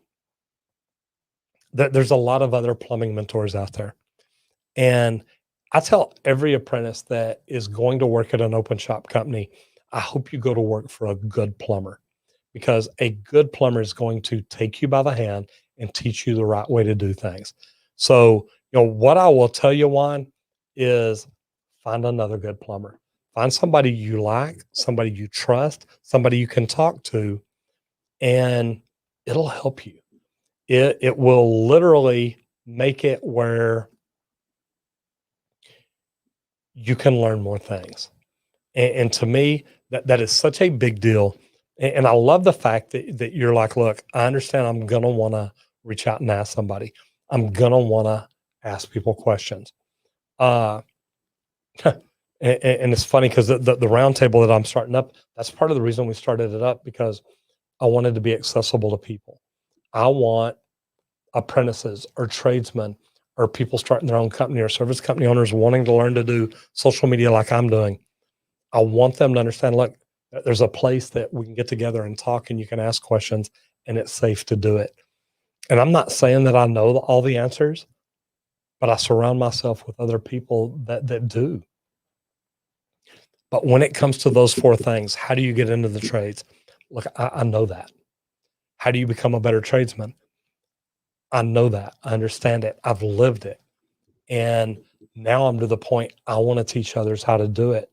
that there's a lot of other plumbing mentors out there. And I tell every apprentice that is going to work at an open shop company, I hope you go to work for a good plumber, because a good plumber is going to take you by the hand and teach you the right way to do things. So, you know, what I will tell you, Juan, is find another good plumber. Find somebody you like, somebody you trust, somebody you can talk to, and it'll help you. It will literally make it where you can learn more things. And to me, that is such a big deal. And I love the fact that you're like, look, I understand I'm going to want to reach out and ask somebody. I'm going to want to ask people questions. And it's funny because the round table that I'm starting up, that's part of the reason we started it up, because I wanted to be accessible to people. I want apprentices or tradesmen or people starting their own company or service company owners wanting to learn to do social media like I'm doing. I want them to understand, look, there's a place that we can get together and talk and you can ask questions and it's safe to do it. And I'm not saying that I know all the answers, but I surround myself with other people that do. But when it comes to those four things, how do you get into the trades? Look, I know that. How do you become a better tradesman? I know that. I understand it. I've lived it. And now I'm to the point I want to teach others how to do it.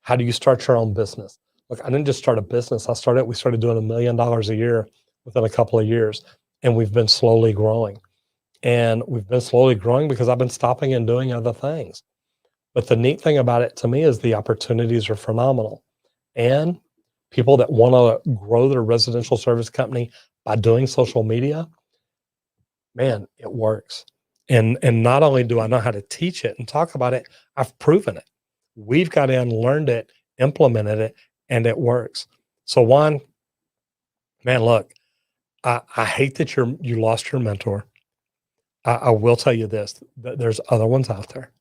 How do you start your own business? Look, I didn't just start a business. We started doing $1 million a year within a couple of years, and we've been slowly growing. And we've been slowly growing because I've been stopping and doing other things. But the neat thing about it to me is the opportunities are phenomenal. And people that want to grow their residential service company by doing social media, man, it works. And not only do I know how to teach it and talk about it, I've proven it. We've got in, learned it, implemented it, and it works. So Juan, man, look, I hate that you lost your mentor. I will tell you this, that there's other ones out there.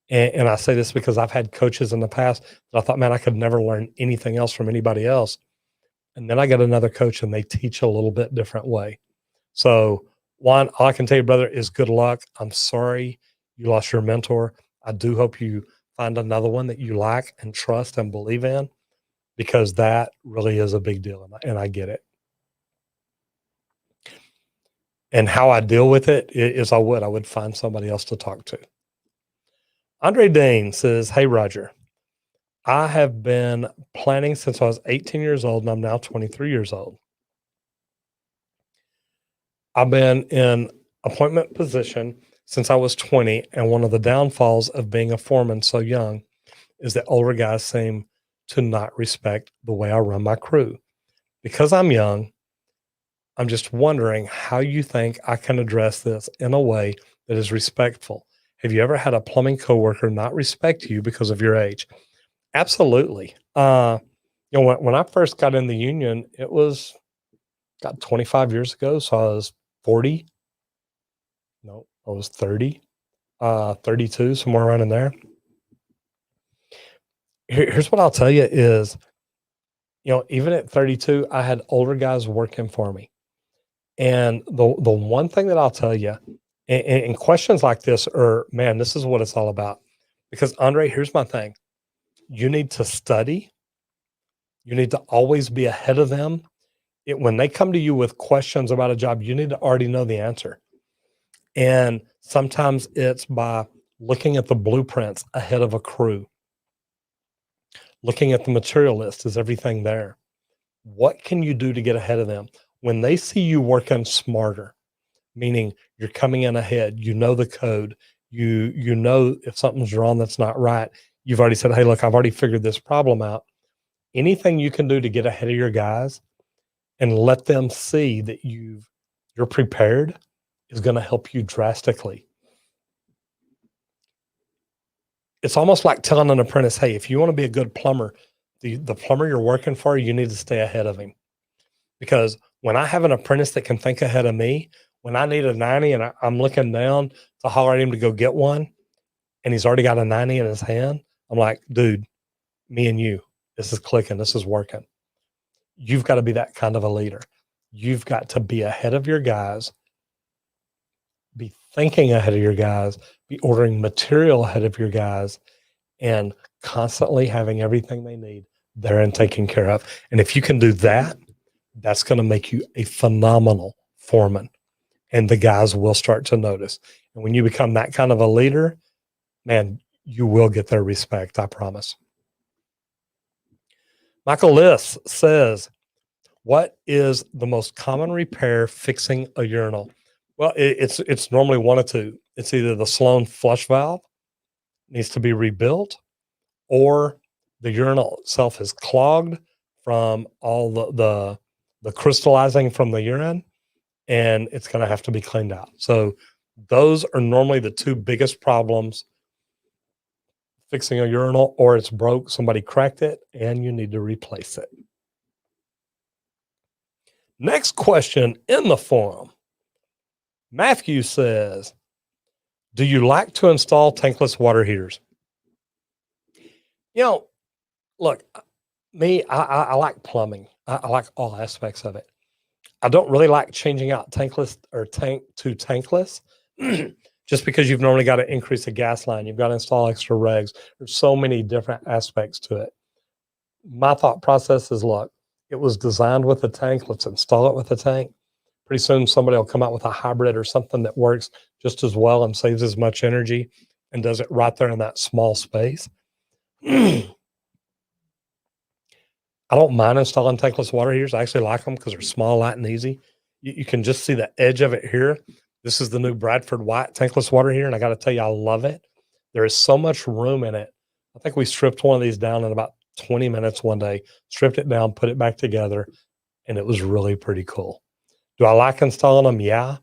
And I say this because I've had coaches in the past that I thought, man, I could never learn anything else from anybody else. And then I got another coach and they teach a little bit different way. So Juan, all I can tell you, brother, is good luck. I'm sorry you lost your mentor. I do hope you find another one that you like and trust and believe in, because that really is a big deal. And I get it. And how I deal with it is I would find somebody else to talk to. Andre Dane says, hey, Roger, I have been planning since I was 18 years old and I'm now 23 years old. I've been in appointment position since I was 20, and one of the downfalls of being a foreman so young is that older guys seem to not respect the way I run my crew. Because I'm young, I'm just wondering how you think I can address this in a way that is respectful. Have you ever had a plumbing coworker not respect you because of your age? Absolutely. When I first got in the union, it was got 25 years ago, so I was 40. No, I was 30, 32, somewhere around in there. Here's what I'll tell you is, even at 32, I had older guys working for me. And the one thing that I'll tell you, and questions like this are, man, this is what it's all about. Because Andre, here's my thing. You need to study. You need to always be ahead of them. When they come to you with questions about a job, you need to already know the answer. And sometimes it's by looking at the blueprints ahead of a crew, looking at the material list. Is everything there? What can you do to get ahead of them? When they see you working smarter, meaning you're coming in ahead, you know the code, you know if something's wrong that's not right. You've already said, hey, look, I've already figured this problem out. Anything you can do to get ahead of your guys and let them see that you're prepared is going to help you drastically. It's almost like telling an apprentice, hey, if you want to be a good plumber, the plumber you're working for, you need to stay ahead of him. Because when I have an apprentice that can think ahead of me, when I need a 90 and I'm looking down to holler at him to go get one, and he's already got a 90 in his hand, I'm like, dude, me and you, this is clicking, this is working. You've got to be that kind of a leader. You've got to be ahead of your guys, be thinking ahead of your guys, be ordering material ahead of your guys, and constantly having everything they need there and taken care of. And if you can do that, that's going to make you a phenomenal foreman. And the guys will start to notice. And when you become that kind of a leader, man, you will get their respect, I promise. Michael Liss says, what is the most common repair fixing a urinal? Well, it's normally one of two. It's either the Sloan flush valve needs to be rebuilt, or the urinal itself is clogged from all the crystallizing from the urine, and it's going to have to be cleaned out. So those are normally the two biggest problems fixing a urinal, or it's broke, somebody cracked it, and you need to replace it. Next question in the forum. Matthew says, do you like to install tankless water heaters? Look, me, I like plumbing. I like all aspects of it. I don't really like changing out tankless or tank to tankless just because you've normally got to increase the gas line. You've got to install extra regs. There's so many different aspects to it. My thought process is, look, it was designed with a tank. Let's install it with a tank. Pretty soon somebody will come out with a hybrid or something that works just as well and saves as much energy and does it right there in that small space. I don't mind installing tankless water heaters. I actually like them because they're small, light, and easy. You can just see the edge of it here. This is the new Bradford white tankless water heater, and I got to tell you, I love it. There is so much room in it. I think we stripped one of these down in about 20 minutes one day, stripped it down, put it back together, and it was really pretty cool. Do I like installing them? Yeah.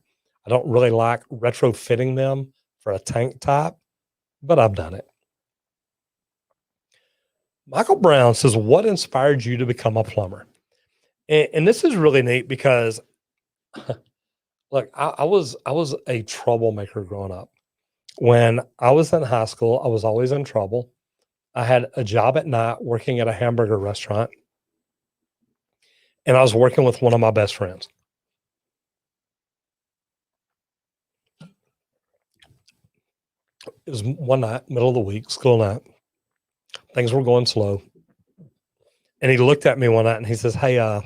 I don't really like retrofitting them for a tank type, but I've done it. Michael Brown says, what inspired you to become a plumber? And this is really neat because, look, I was a troublemaker growing up. When I was in high school, I was always in trouble. I had a job at night working at a hamburger restaurant, and I was working with one of my best friends. It was one night, middle of the week, school night. Things were going slow. And he looked at me one night and he says, hey, are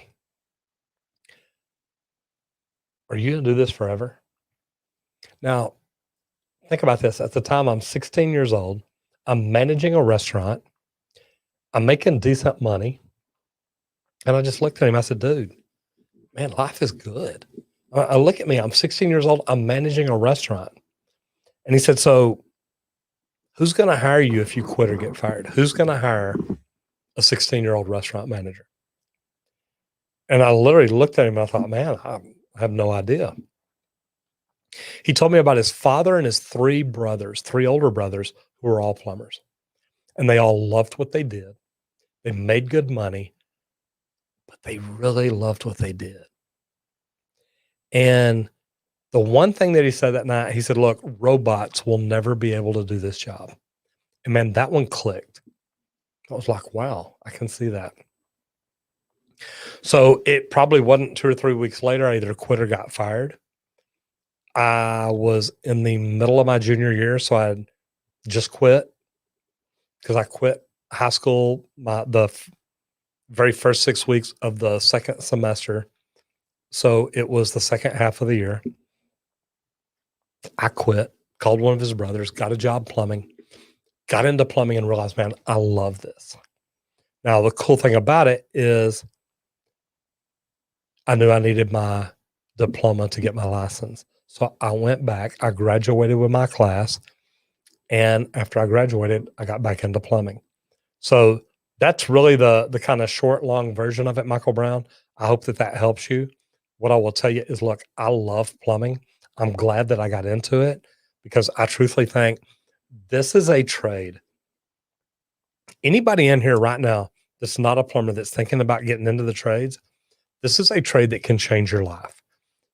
you going to do this forever? Now, think about this. At the time, I'm 16 years old. I'm managing a restaurant. I'm making decent money. And I just looked at him. I said, dude, man, life is good. I look at me, I'm 16 years old, I'm managing a restaurant. And he said, so who's going to hire you if you quit or get fired? Who's going to hire a 16-year-old restaurant manager? And I literally looked at him and I thought, man, I have no idea. He told me about his father and his three older brothers, who were all plumbers. And they all loved what they did. They made good money, but they really loved what they did. And the one thing that he said that night, he said, look, robots will never be able to do this job. And man, that one clicked. I was like, wow, I can see that. So it probably wasn't 2 or 3 weeks later, I either quit or got fired. I was in the middle of my junior year, so I had just quit because I quit high school the very first 6 weeks of the second semester. So it was the second half of the year. I quit, called one of his brothers, got a job plumbing, got into plumbing and realized, man, I love this. Now, the cool thing about it is I knew I needed my diploma to get my license. So I went back, I graduated with my class. And after I graduated, I got back into plumbing. So that's really the kind of short, long version of it, Michael Brown. I hope that helps you. What I will tell you is, look, I love plumbing. I'm glad that I got into it because I truthfully think this is a trade. Anybody in here right now that's not a plumber that's thinking about getting into the trades, this is a trade that can change your life.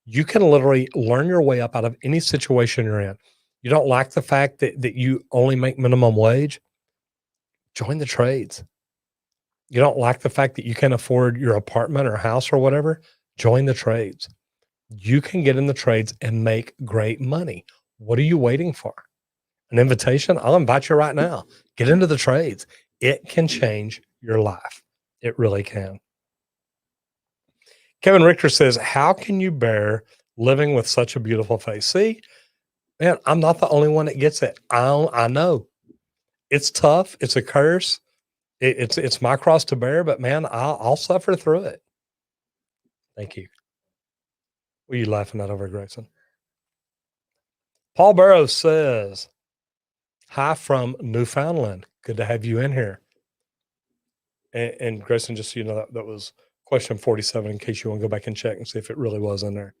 You can literally learn your way up out of any situation you're in. You don't like the fact that you only make minimum wage? Join the trades. You don't like the fact that you can afford your apartment or house or whatever? Join the trades. You can get in the trades and make great money. What are you waiting for? An invitation? I'll invite you right now. Get into the trades. It can change your life. It really can. Kevin Richter says, how can you bear living with such a beautiful face? See, man, I'm not the only one that gets it. I know it's tough. It's a curse. It's my cross to bear, but man, I'll suffer through it. Thank you. What are you laughing at over, Grayson? Paul Burrows says, hi from Newfoundland. Good to have you in here. And Grayson, just so you know, that was question 47, in case you want to go back and check and see if it really was in there.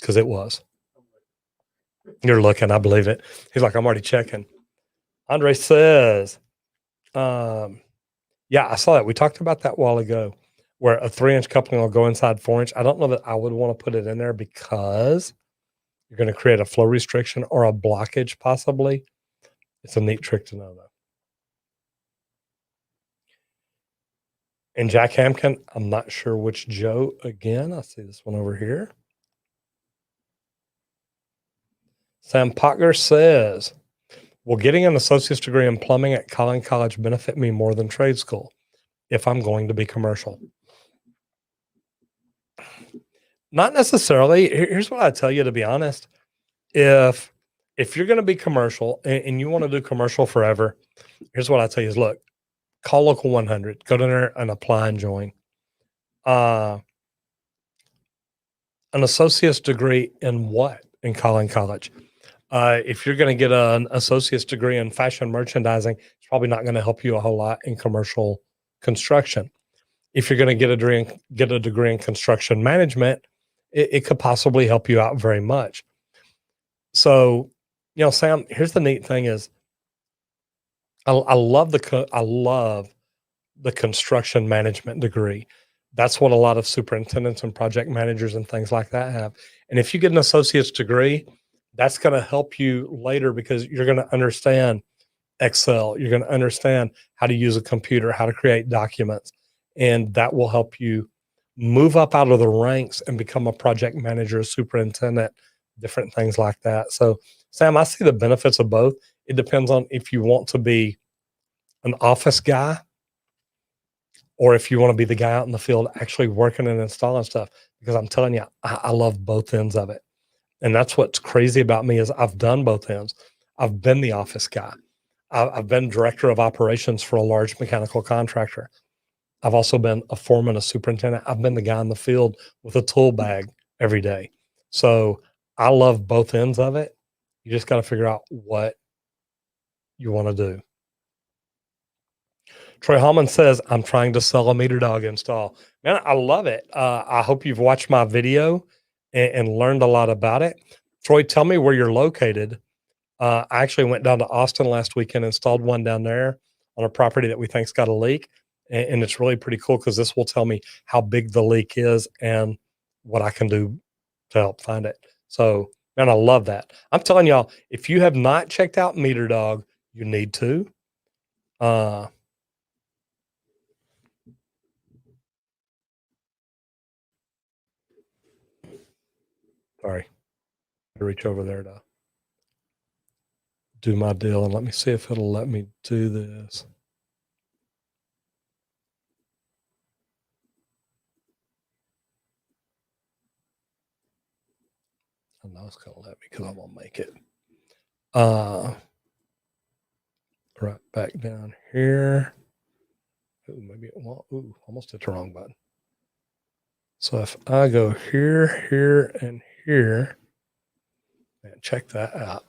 Because it was. You're looking, I believe it. He's like, I'm already checking. Andre says, yeah, I saw that. We talked about that a while ago, where a 3-inch coupling will go inside 4-inch. I don't know that I would want to put it in there because you're going to create a flow restriction or a blockage possibly. It's a neat trick to know, though. And Jack Hamkin, I'm not sure which Joe again. I see this one over here. Sam Pocker says, will getting an associate's degree in plumbing at Collin College benefit me more than trade school if I'm going to be commercial? Not necessarily. Here's what I tell you, to be honest. If you're going to be commercial and you want to do commercial forever, here's what I tell you is, look, call Local 100, go down there and apply and join. An associate's degree in what? In Collin College. If you're going to get an associate's degree in fashion merchandising, it's probably not going to help you a whole lot in commercial construction. If you're going to get a degree in construction management, it could possibly help you out very much. So, you know, Sam, here's the neat thing is, I love the construction management degree. That's what a lot of superintendents and project managers and things like that have. And if you get an associate's degree, that's going to help you later because you're going to understand Excel. You're going to understand how to use a computer, how to create documents, and that will help you move up out of the ranks and become a project manager, a superintendent, different things like that. So, Sam, I see the benefits of both. It depends on if you want to be an office guy or if you want to be the guy out in the field actually working and installing stuff, because I'm telling you, I love both ends of it. And that's what's crazy about me is I've done both ends. I've been the office guy. I've been director of operations for a large mechanical contractor. I've also been a foreman, a superintendent. I've been the guy in the field with a tool bag every day. So I love both ends of it. You just got to figure out what you want to do. Troy Hallman says, I'm trying to sell a meter dog install. Man, I love it. I hope you've watched my video and learned a lot about it. Troy, tell me where you're located. I actually went down to Austin last weekend, installed one down there on a property that we think's got a leak. And it's really pretty cool because this will tell me how big the leak is and what I can do to help find it. So, man, I love that. I'm telling y'all, if you have not checked out Meter Dog, you need to. Sorry, I reach over there to do my deal, and let me see if it'll let me do this. I know it's gonna let me because I'm gonna make it. Right back down here. Ooh, maybe it won't. Ooh, almost hit the wrong button. So if I go here, here, and here, and check that out.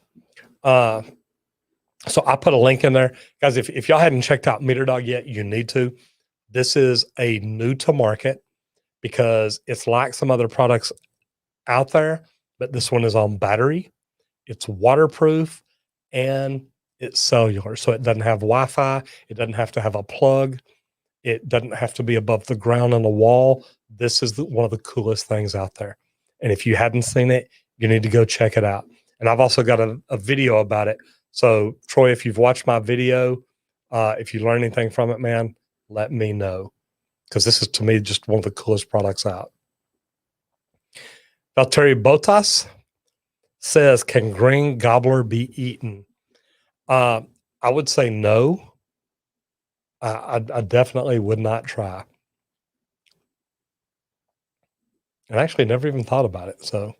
So I put a link in there. Guys, if y'all hadn't checked out Meter Dog yet, you need to. This is a new to market because it's like some other products out there, but this one is on battery. It's waterproof and it's cellular. So it doesn't have Wi-Fi. It doesn't have to have a plug. It doesn't have to be above the ground on the wall. This is one of the coolest things out there. And if you hadn't seen it, you need to go check it out. And I've also got a video about it. So Troy, if you've watched my video, if you learn anything from it, man, let me know. Because this is, to me, just one of the coolest products out. Valtteri Bottas says, can green gobbler be eaten? I would say no. I definitely would not try. And I actually never even thought about it. So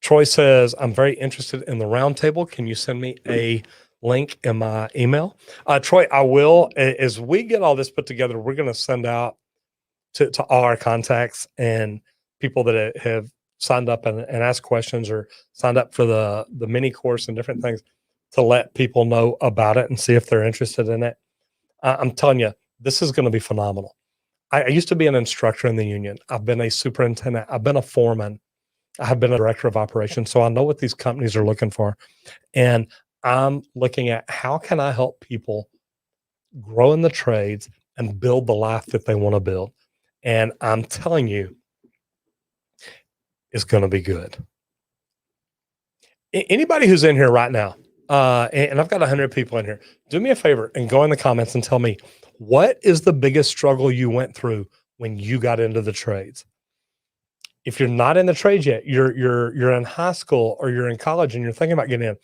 Troy says, I'm very interested in the roundtable. Can you send me a link in my email? Troy, I will. As we get all this put together, we're going to send out to all our contacts and people that have signed up and asked questions or signed up for the mini course and different things to let people know about it and see if they're interested in it. I'm telling you, this is going to be phenomenal. I used to be an instructor in the union. I've been a superintendent. I've been a foreman. I have been a director of operations. So I know what these companies are looking for. And I'm looking at how can I help people grow in the trades and build the life that they want to build. And I'm telling you, it's going to be good. Anybody who's in here right now, and I've got 100 people in here, do me a favor and go in the comments and tell me, what is the biggest struggle you went through when you got into the trades? If you're not in the trades yet, you're in high school or you're in college and you're thinking about getting in,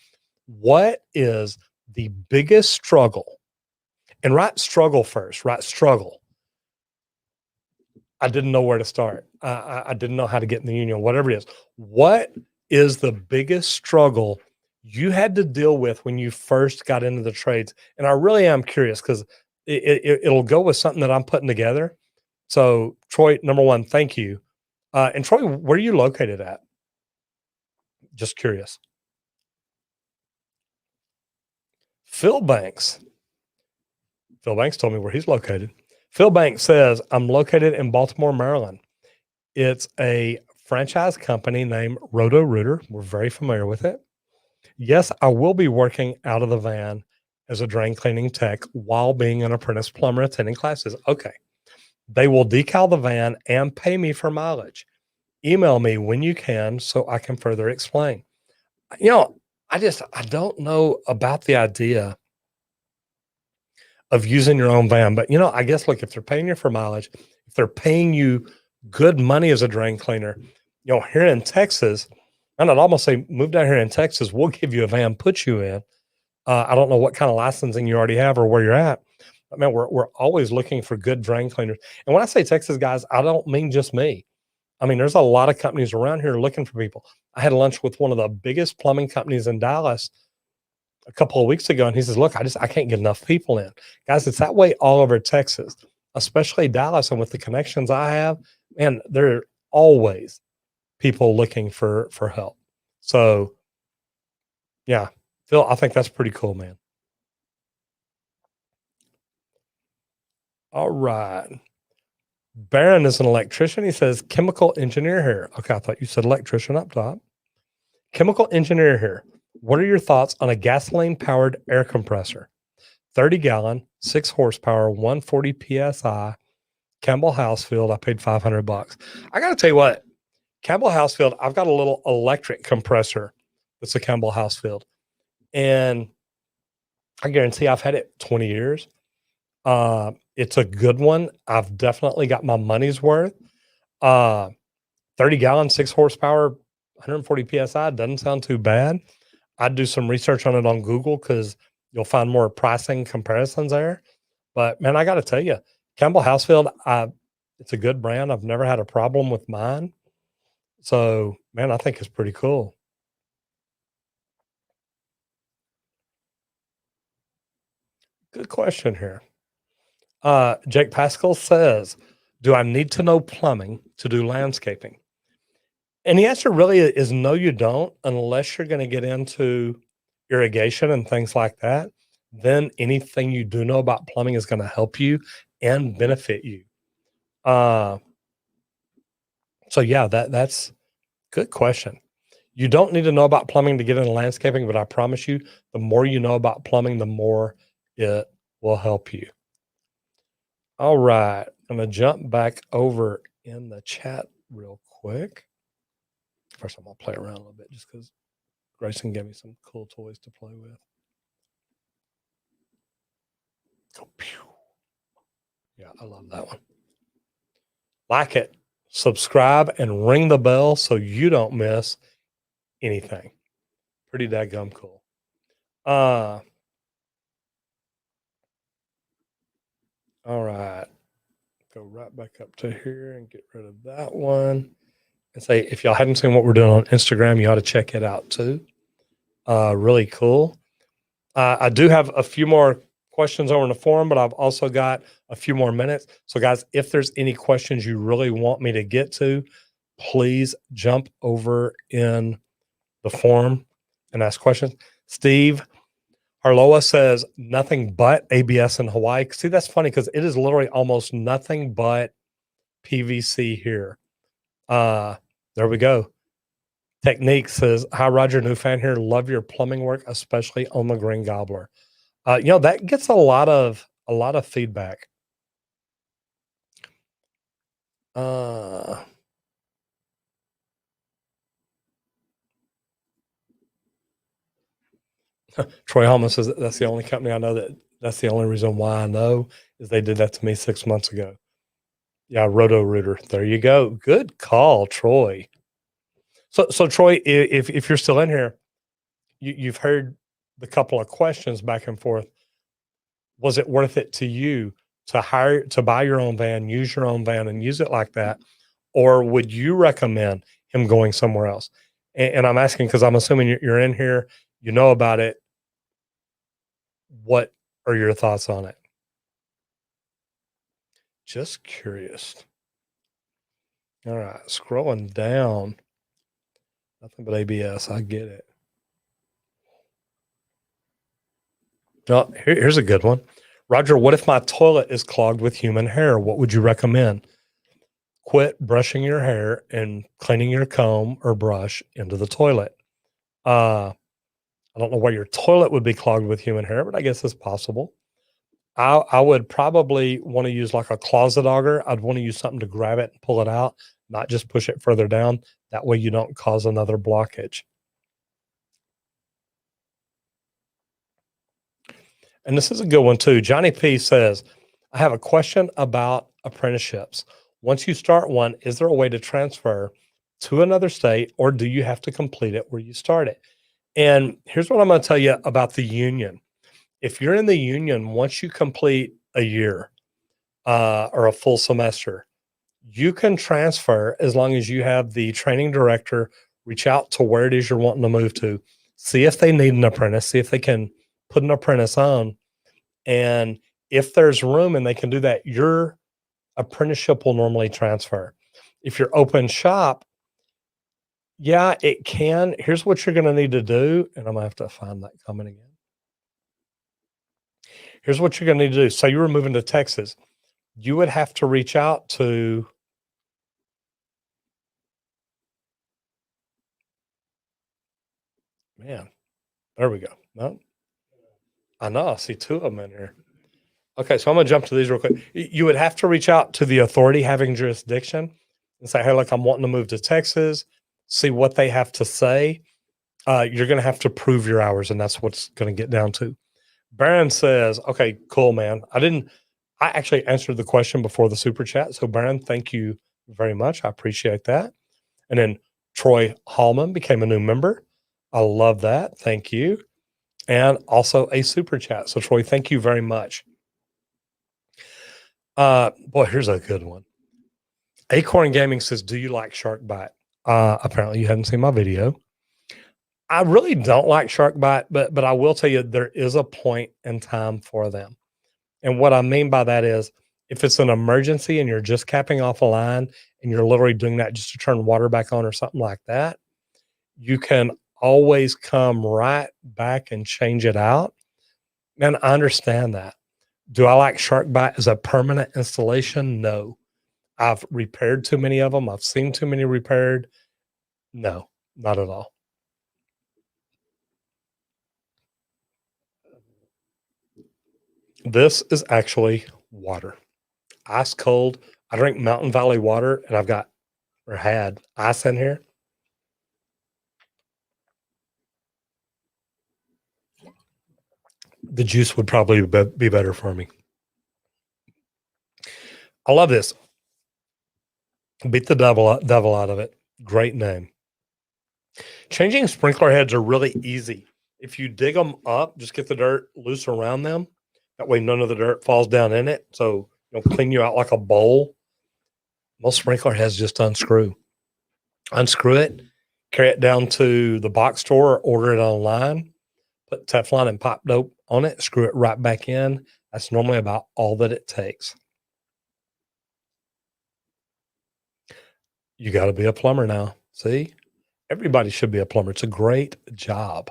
what is the biggest struggle? And write struggle first, write struggle. I didn't know where to start. I didn't know how to get in the union, whatever it is. What is the biggest struggle you had to deal with when you first got into the trades? And I really am curious because it'll go with something that I'm putting together. So Troy, number one, thank you. And Troy, where are you located at? Just curious. Phil Banks told me where he's located. Phil Banks says, I'm located in Baltimore, Maryland. It's a franchise company named Roto-Rooter. We're very familiar with it. Yes, I will be working out of the van as a drain cleaning tech while being an apprentice plumber attending classes. Okay. They will decal the van and pay me for mileage. Email me when you can so I can further explain. You know, I don't know about the idea of using your own van, but I guess, look, if they're paying you for mileage, if they're paying you good money as a drain cleaner, here in Texas, and I'd almost say move down here in Texas, we'll give you a van, put you in. I don't know what kind of licensing you already have or where you're at. But man, we're always looking for good drain cleaners. And when I say Texas, guys, I don't mean just me. I mean, there's a lot of companies around here looking for people. I had lunch with one of the biggest plumbing companies in Dallas a couple of weeks ago, and he says, look, I can't get enough people in. Guys, it's that way all over Texas. especially Dallas, and with the connections I have, man, there are always people looking for help. So yeah, Phil, I think that's pretty cool, man. All right. Baron is an electrician. He says chemical engineer here. Okay, I thought you said electrician up top. Chemical engineer here. What are your thoughts on a gasoline powered air compressor? 30 gallon, 6 horsepower, 140 psi, Campbell Housefield. I paid $500. I got to tell you what, Campbell Housefield, I've got a little electric compressor that's a Campbell Housefield. And I guarantee I've had it 20 years. It's a good one. I've definitely got my money's worth. 30 gallon, 6 horsepower, 140 psi doesn't sound too bad. I'd do some research on it on Google because you'll find more pricing comparisons there. But man, I got to tell you, Campbell Housefield, it's a good brand. I've never had a problem with mine. So man, I think it's pretty cool. Good question here. Jake Pascal says, do I need to know plumbing to do landscaping? And the answer really is no, you don't, unless you're going to get into irrigation and things like that. Then anything you do know about plumbing is going to help you and benefit you. So yeah, that's a good question. You don't need to know about plumbing to get into landscaping, but I promise you, the more you know about plumbing, the more it will help you. All right. I'm going to jump back over in the chat real quick. First, I'm going to play around a little bit just because Grayson gave me some cool toys to play with. Go pew. Yeah, I love that one. Like it, subscribe, and ring the bell so you don't miss anything. Pretty daggum cool. All right. Go right back up to here and get rid of that one. And say, if y'all hadn't seen what we're doing on Instagram, you ought to check it out too. Really cool. I do have a few more questions over in the forum, but I've also got a few more minutes. So guys, if there's any questions you really want me to get to, please jump over in the forum and ask questions. Steve Harloa says nothing but ABS in Hawaii. See, that's funny because it is literally almost nothing but PVC here. There we go. Technique says, hi, Roger, new fan here. Love your plumbing work, especially on the green gobbler. That gets a lot of feedback. Troy Hallman says that's the only company I know that's the only reason why I know is they did that to me 6 months ago. Yeah, Roto-Rooter. There you go. Good call, Troy. So Troy, if you're still in here, you've heard the couple of questions back and forth. Was it worth it to you to buy your own van, use your own van, and use it like that, or would you recommend him going somewhere else? And I'm asking because I'm assuming you're in here, you know about it. What are your thoughts on it? Just curious. All right, scrolling down. Nothing but ABS. I get it. Oh, here's a good one. Roger, what if my toilet is clogged with human hair? What would you recommend? Quit brushing your hair and cleaning your comb or brush into the toilet. I don't know why your toilet would be clogged with human hair, but I guess it's possible. I would probably want to use like a closet auger. I'd want to use something to grab it and pull it out, not just push it further down. That way you don't cause another blockage. And this is a good one too. Johnny P says, I have a question about apprenticeships. Once you start one, is there a way to transfer to another state, or do you have to complete it where you start it? And here's what I'm going to tell you about the union. If you're in the union, once you complete a year or a full semester, you can transfer as long as you have the training director reach out to where it is you're wanting to move to, see if they need an apprentice, see if they can put an apprentice on. And if there's room and they can do that, your Apprenticeship will normally transfer. If you're open shop, yeah, it can. Here's what you're going to need to do. And I'm going to have to find that comment again. Here's what you're going to need to do. Say you were moving to Texas. You would have to reach out to, man, there we go. No, I know. I see two of them in here. Okay, so I'm going to jump to these real quick. You would have to reach out to the authority having jurisdiction and say, hey, look, I'm wanting to move to Texas, see what they have to say. You're going to have to prove your hours, and that's what's going to get down to. Baron says, okay, cool, man. I actually answered the question before the super chat. So Baron, thank you very much. I appreciate that. And then Troy Hallman became a new member. I love that. Thank you. And also a super chat. So Troy, thank you very much. Boy, here's a good one. Acorn Gaming says, do you like shark bite? Apparently you hadn't seen my video. I really don't like shark bite, but I will tell you there is a point in time for them. And what I mean by that is if it's an emergency and you're just capping off a line and you're literally doing that just to turn water back on or something like that, you can always come right back and change it out. And I understand that. Do I like shark bite as a permanent installation? No. I've repaired too many of them. I've seen too many repaired. No, not at all. This is actually water. Ice cold. I drink Mountain Valley water, and I've got or had ice in here. The juice would probably be better for me. I love this. Beat the devil out of it. Great name. Changing sprinkler heads are really easy. If you dig them up, just get the dirt loose around them. That way none of the dirt falls down in it. So it'll clean you out like a bowl. Most sprinkler heads just unscrew. Unscrew it, carry it down to the box store, or order it online, put Teflon and pop dope on it, screw it right back in. That's normally about all that it takes. You got to be a plumber now. See? Everybody should be a plumber. It's a great job.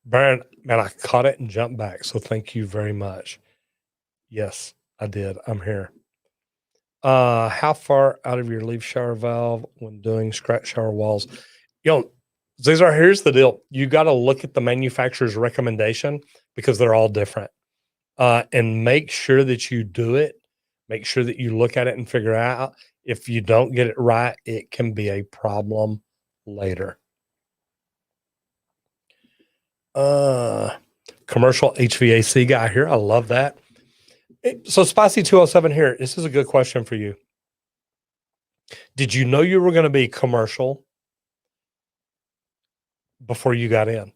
Baron, man, I caught it and jumped back. So thank you very much. Yes, I did. I'm here. How far out of your leaf shower valve when doing scratch shower walls? Cesar, here's the deal. You got to look at the manufacturer's recommendation because they're all different. And make sure that you do it. Make sure that you look at it and figure out if you don't get it right, it can be a problem later. Commercial HVAC guy here. I love that. So Spicy 207 here. This is a good question for you. Did you know you were going to be commercial before you got in?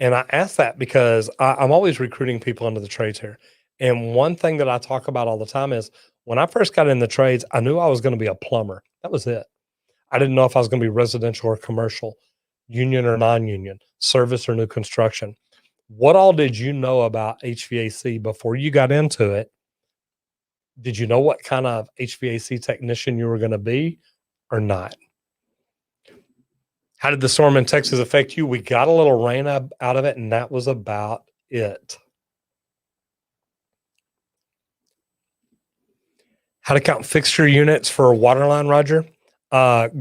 And I ask that because I'm always recruiting people into the trades here. And one thing that I talk about all the time is when I first got in the trades, I knew I was going to be a plumber. That was it. I didn't know if I was going to be residential or commercial, union or non-union, service or new construction. What all did you know about HVAC before you got into it? Did you know what kind of HVAC technician you were going to be or not? How did the storm in Texas affect you? We got a little rain out of it, and that was about it. How to count fixture units for a water line, Roger?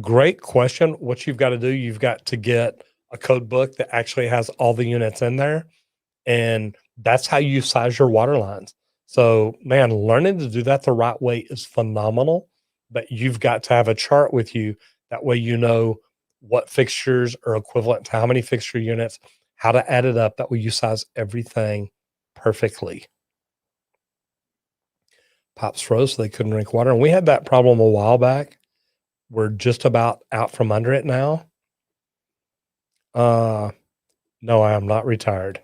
Great question. What you've got to do, you've got to get a code book that actually has all the units in there, and that's how you size your water lines. So, man, learning to do that the right way is phenomenal, but you've got to have a chart with you. That way you know what fixtures are equivalent to how many fixture units, how to add it up. That way you size everything perfectly. Pops froze, so they couldn't drink water. And we had that problem a while back. We're just about out from under it now. No, I am not retired.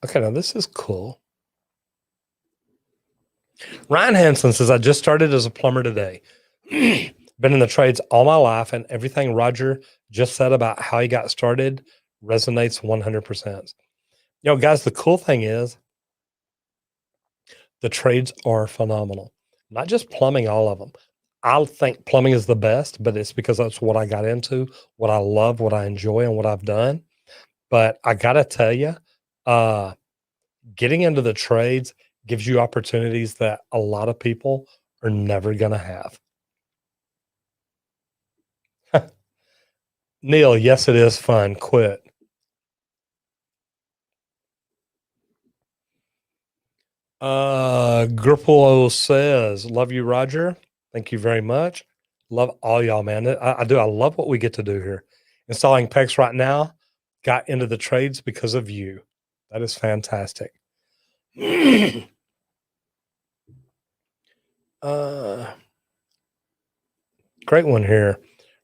Okay, now this is cool. Ryan Hansen says, I just started as a plumber today. Been in the trades all my life, and everything Roger just said about how he got started Resonates 100%. You know, guys, the cool thing is the trades are phenomenal. Not just plumbing, all of them. I think plumbing is the best, but it's because that's what I got into, what I love, what I enjoy, and what I've done. But I gotta tell you, getting into the trades gives you opportunities that a lot of people are never gonna have. Neil, yes, it is fun. Quit. Gripolo says, love you, Roger. Thank you very much. Love all y'all, man. I do. I love what we get to do here. Installing PEX right now. Got into the trades because of you. That is fantastic. Great one here.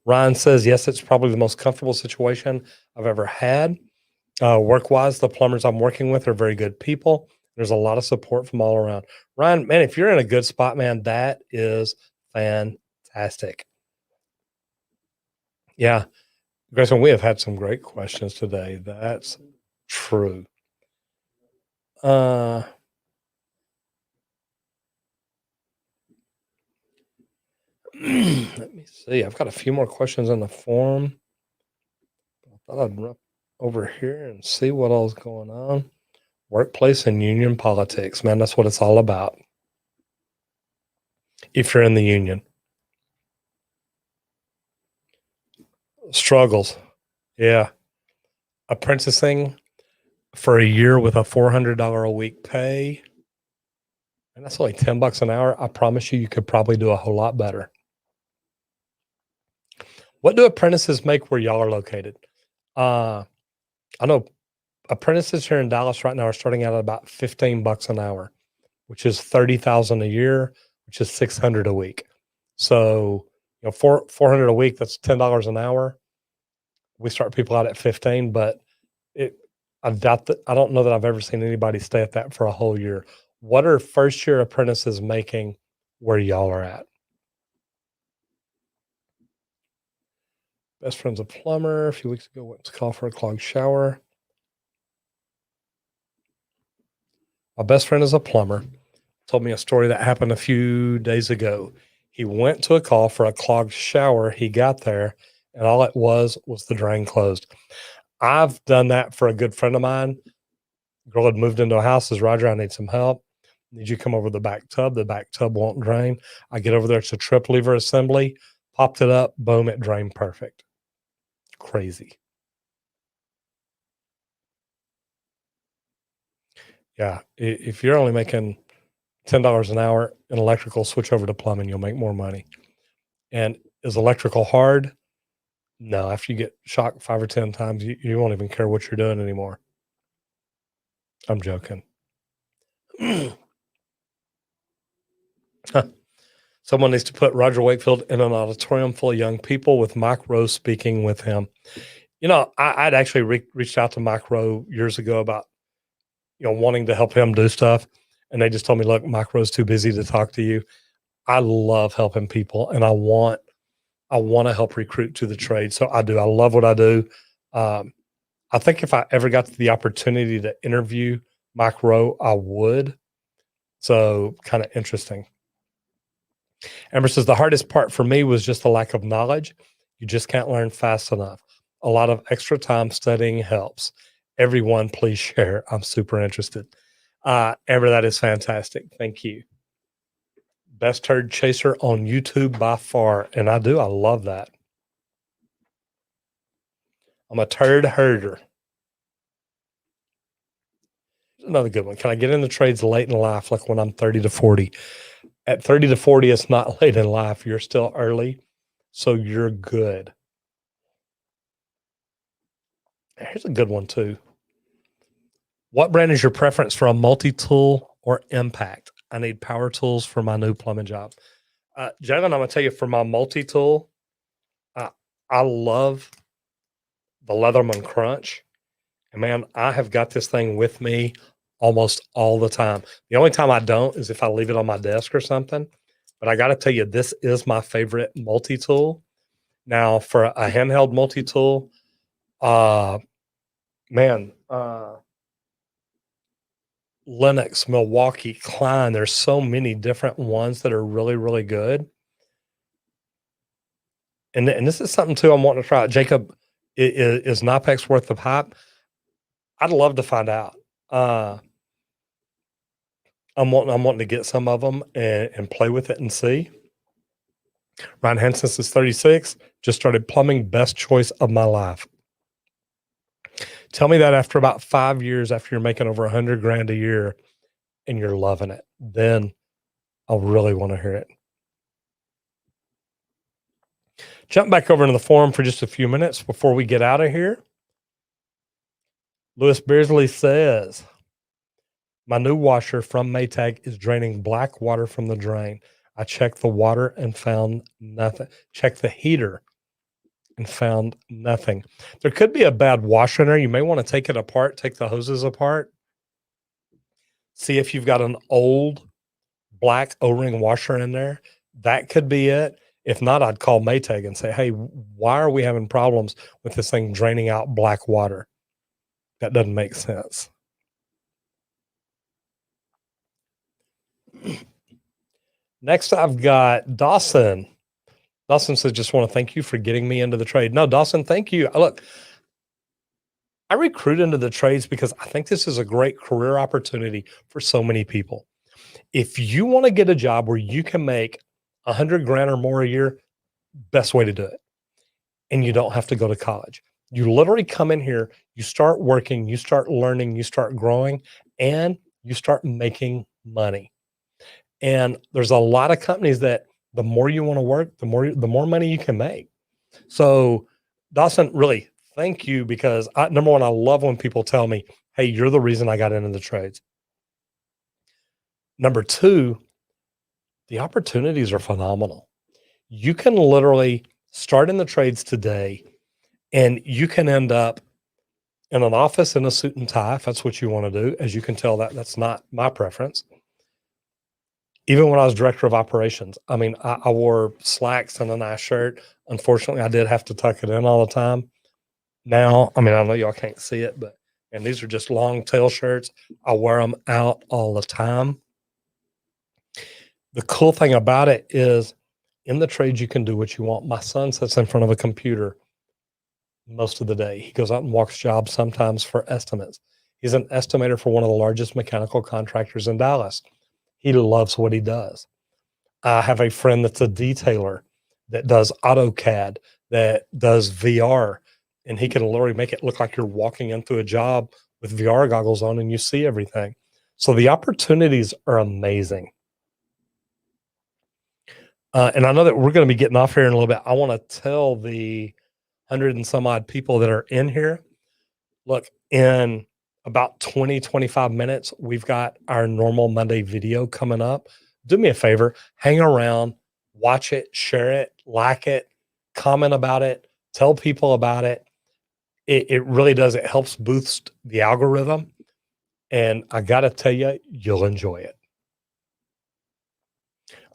Ryan says, yes, it's probably the most comfortable situation I've ever had. Work-wise, the plumbers I'm working with are very good people. There's a lot of support from all around. Ryan, man, if you're in a good spot, man, that is fantastic. Yeah. Grayson, we have had some great questions today. That's true. Let me see. I've got a few more questions on the forum. I thought I'd run over here and see what all's going on. Workplace and union politics, man, that's what it's all about. If you're in the union. Struggles. Yeah. Apprenticing for a year with a $400 a week pay, and that's only $10 an hour. I promise you, you could probably do a whole lot better. What do apprentices make where y'all are located? I know apprentices here in Dallas right now are starting out at about $15 an hour, which is $30,000 a year, which is $600 a week. So, you know, 400 a week, that's $10 an hour. We start people out at 15, but I doubt that. I don't know that I've ever seen anybody stay at that for a whole year. What are first year apprentices making where y'all are at? Best friend's a plumber. A few weeks ago, went to call for a clogged shower. My best friend is a plumber. Told me a story that happened a few days ago. He went to a call for a clogged shower. He got there, and all it was the drain closed. I've done that for a good friend of mine. Girl had moved into a house, says, Roger, I need some help. Need you to come over the back tub. The back tub won't drain. I get over there. It's a trip lever assembly. Popped it up. Boom, it drained perfect. Crazy. Yeah. If you're only making $10 an hour in electrical, switch over to plumbing, you'll make more money. And is electrical hard? No. After you get shocked 5 or 10 times, you won't even care what you're doing anymore. I'm joking. Someone needs to put Roger Wakefield in an auditorium full of young people with Mike Rowe speaking with him. You know, I'd actually reached out to Mike Rowe years ago about, you know, wanting to help him do stuff. And they just told me, look, Mike Rowe's too busy to talk to you. I love helping people, and I want to help recruit to the trade. So I do. I love what I do. I think if I ever got the opportunity to interview Mike Rowe, I would. So kind of interesting. Amber says, the hardest part for me was just the lack of knowledge. You just can't learn fast enough. A lot of extra time studying helps. Everyone, please share. I'm super interested. Amber, that is fantastic. Thank you. Best turd chaser on YouTube by far. And I do. I love that. I'm a turd herder. Another good one. Can I get in the trades late in life, like when I'm 30 to 40? At 30 to 40, it's not late in life. You're still early, so you're good. Here's a good one, too. What brand is your preference for a multi-tool or impact? I need power tools for my new plumbing job. Jalen, I'm going to tell you, for my multi-tool, I love the Leatherman Crunch. And, man, I have got this thing with me almost all the time. The only time I don't is if I leave it on my desk or something. But I got to tell you, this is my favorite multi-tool. Now, for a handheld multi-tool, Man, Lennox, Milwaukee, Klein, there's so many different ones that are really, really good. And this is something too I'm wanting to try. Jacob, is Knopex worth the pipe? I'd love to find out. I'm wanting to get some of them and play with it and see. Ryan Hansen is 36, just started plumbing, best choice of my life. Tell me that after about 5 years, after you're making over 100 grand a year and you're loving it, then I'll really want to hear it. Jump back over into the forum for just a few minutes before we get out of here. Lewis Beersley says, my new washer from Maytag is draining black water from the drain. I checked the water and found nothing. Checked the heater and found nothing. There could be a bad washer in there. You may want to take it apart, take the hoses apart. See if you've got an old black O-ring washer in there. That could be it. If not, I'd call Maytag and say, hey, why are we having problems with this thing draining out black water? That doesn't make sense. Next, I've got Dawson. Dawson says, just want to thank you for getting me into the trade. No, Dawson, thank you. Look, I recruit into the trades because I think this is a great career opportunity for so many people. If you want to get a job where you can make 100 grand or more a year, best way to do it. And you don't have to go to college. You literally come in here, you start working, you start learning, you start growing, and you start making money. And there's a lot of companies that the more you want to work, the more money you can make. So Dawson, really, thank you, because number one, I love when people tell me, hey, you're the reason I got into the trades. Number two, the opportunities are phenomenal. You can literally start in the trades today and you can end up in an office in a suit and tie, if that's what you want to do. As you can tell, that's not my preference. Even when I was director of operations, I mean, I wore slacks and a nice shirt. Unfortunately, I did have to tuck it in all the time. Now, I mean, I know y'all can't see it, and these are just long tail shirts. I wear them out all the time. The cool thing about it is in the trades, you can do what you want. My son sits in front of a computer most of the day. He goes out and walks jobs sometimes for estimates. He's an estimator for one of the largest mechanical contractors in Dallas. He loves what he does. I have a friend that's a detailer that does AutoCAD, that does VR, and he can literally make it look like you're walking into a job with VR goggles on and you see everything. So the opportunities are amazing. And I know that we're going to be getting off here in a little bit. I want to tell the 100 and some odd people that are in here, look, in about 20, 25 minutes, we've got our normal Monday video coming up. Do me a favor, hang around, watch it, share it, like it, comment about it, tell people about it. It really does. It helps boost the algorithm. And I got to tell you, you'll enjoy it.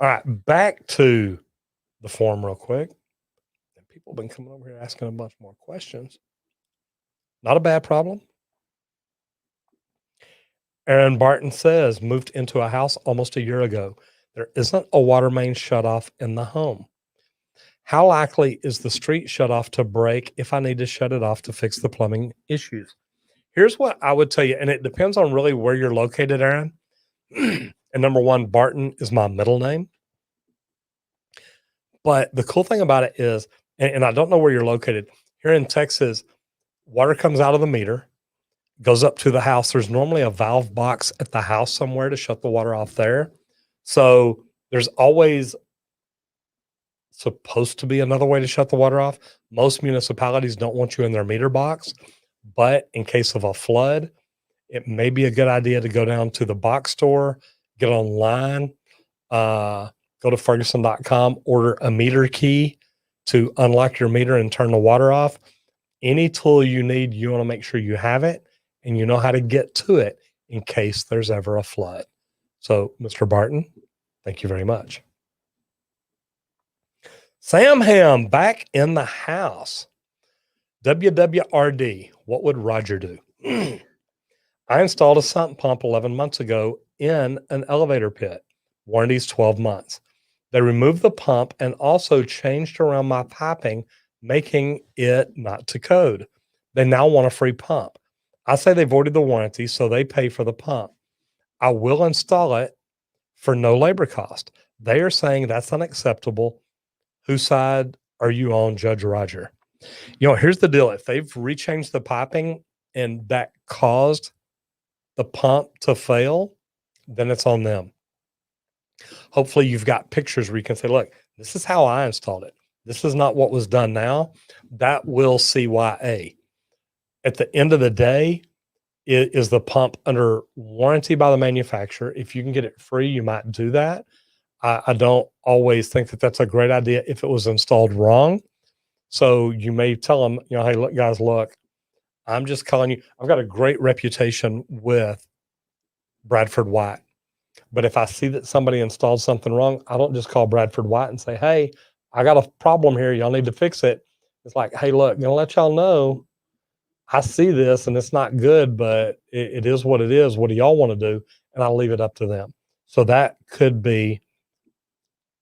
All right, back to the forum real quick. People have been coming over here asking a bunch more questions. Not a bad problem. Aaron Barton says, moved into a house almost a year ago. There isn't a water main shut off in the home. How likely is the street shut off to break if I need to shut it off to fix the plumbing issues? Here's what I would tell you, and it depends on really where you're located, Aaron. And number one, Barton is my middle name. But the cool thing about it is, and I don't know where you're located, here in Texas, water comes out of the meter, goes up to the house. There's normally a valve box at the house somewhere to shut the water off there. So there's always supposed to be another way to shut the water off. Most municipalities don't want you in their meter box, but in case of a flood, it may be a good idea to go down to the box store, get online, go to Ferguson.com, order a meter key to unlock your meter and turn the water off. Any tool you need, you want to make sure you have it and you know how to get to it in case there's ever a flood. So, Mr. Barton, thank you very much. Sam Ham back in the house. WWRD, what would Roger do? I installed a sump pump 11 months ago in an elevator pit. Warranty's 12 months. They removed the pump and also changed around my piping, making it not to code. They now want a free pump. I say they voided the warranty, so they pay for the pump. I will install it for no labor cost. They are saying that's unacceptable. Whose side are you on, Judge Roger? Here's the deal. If they've rechanged the piping and that caused the pump to fail, then it's on them. Hopefully you've got pictures where you can say, look, this is how I installed it. This is not what was done now. That will CYA. At the end of the day, is the pump under warranty by the manufacturer? If you can get it free, you might do that. I don't always think that that's a great idea if it was installed wrong. So you may tell them, hey, look, guys, look, I'm just calling you. I've got a great reputation with Bradford White. But if I see that somebody installed something wrong, I don't just call Bradford White and say, hey, I got a problem here. Y'all need to fix it. It's like, hey, look, I'm going to let y'all know I see this and it's not good, but it is what it is. What do y'all want to do? And I'll leave it up to them. So that could be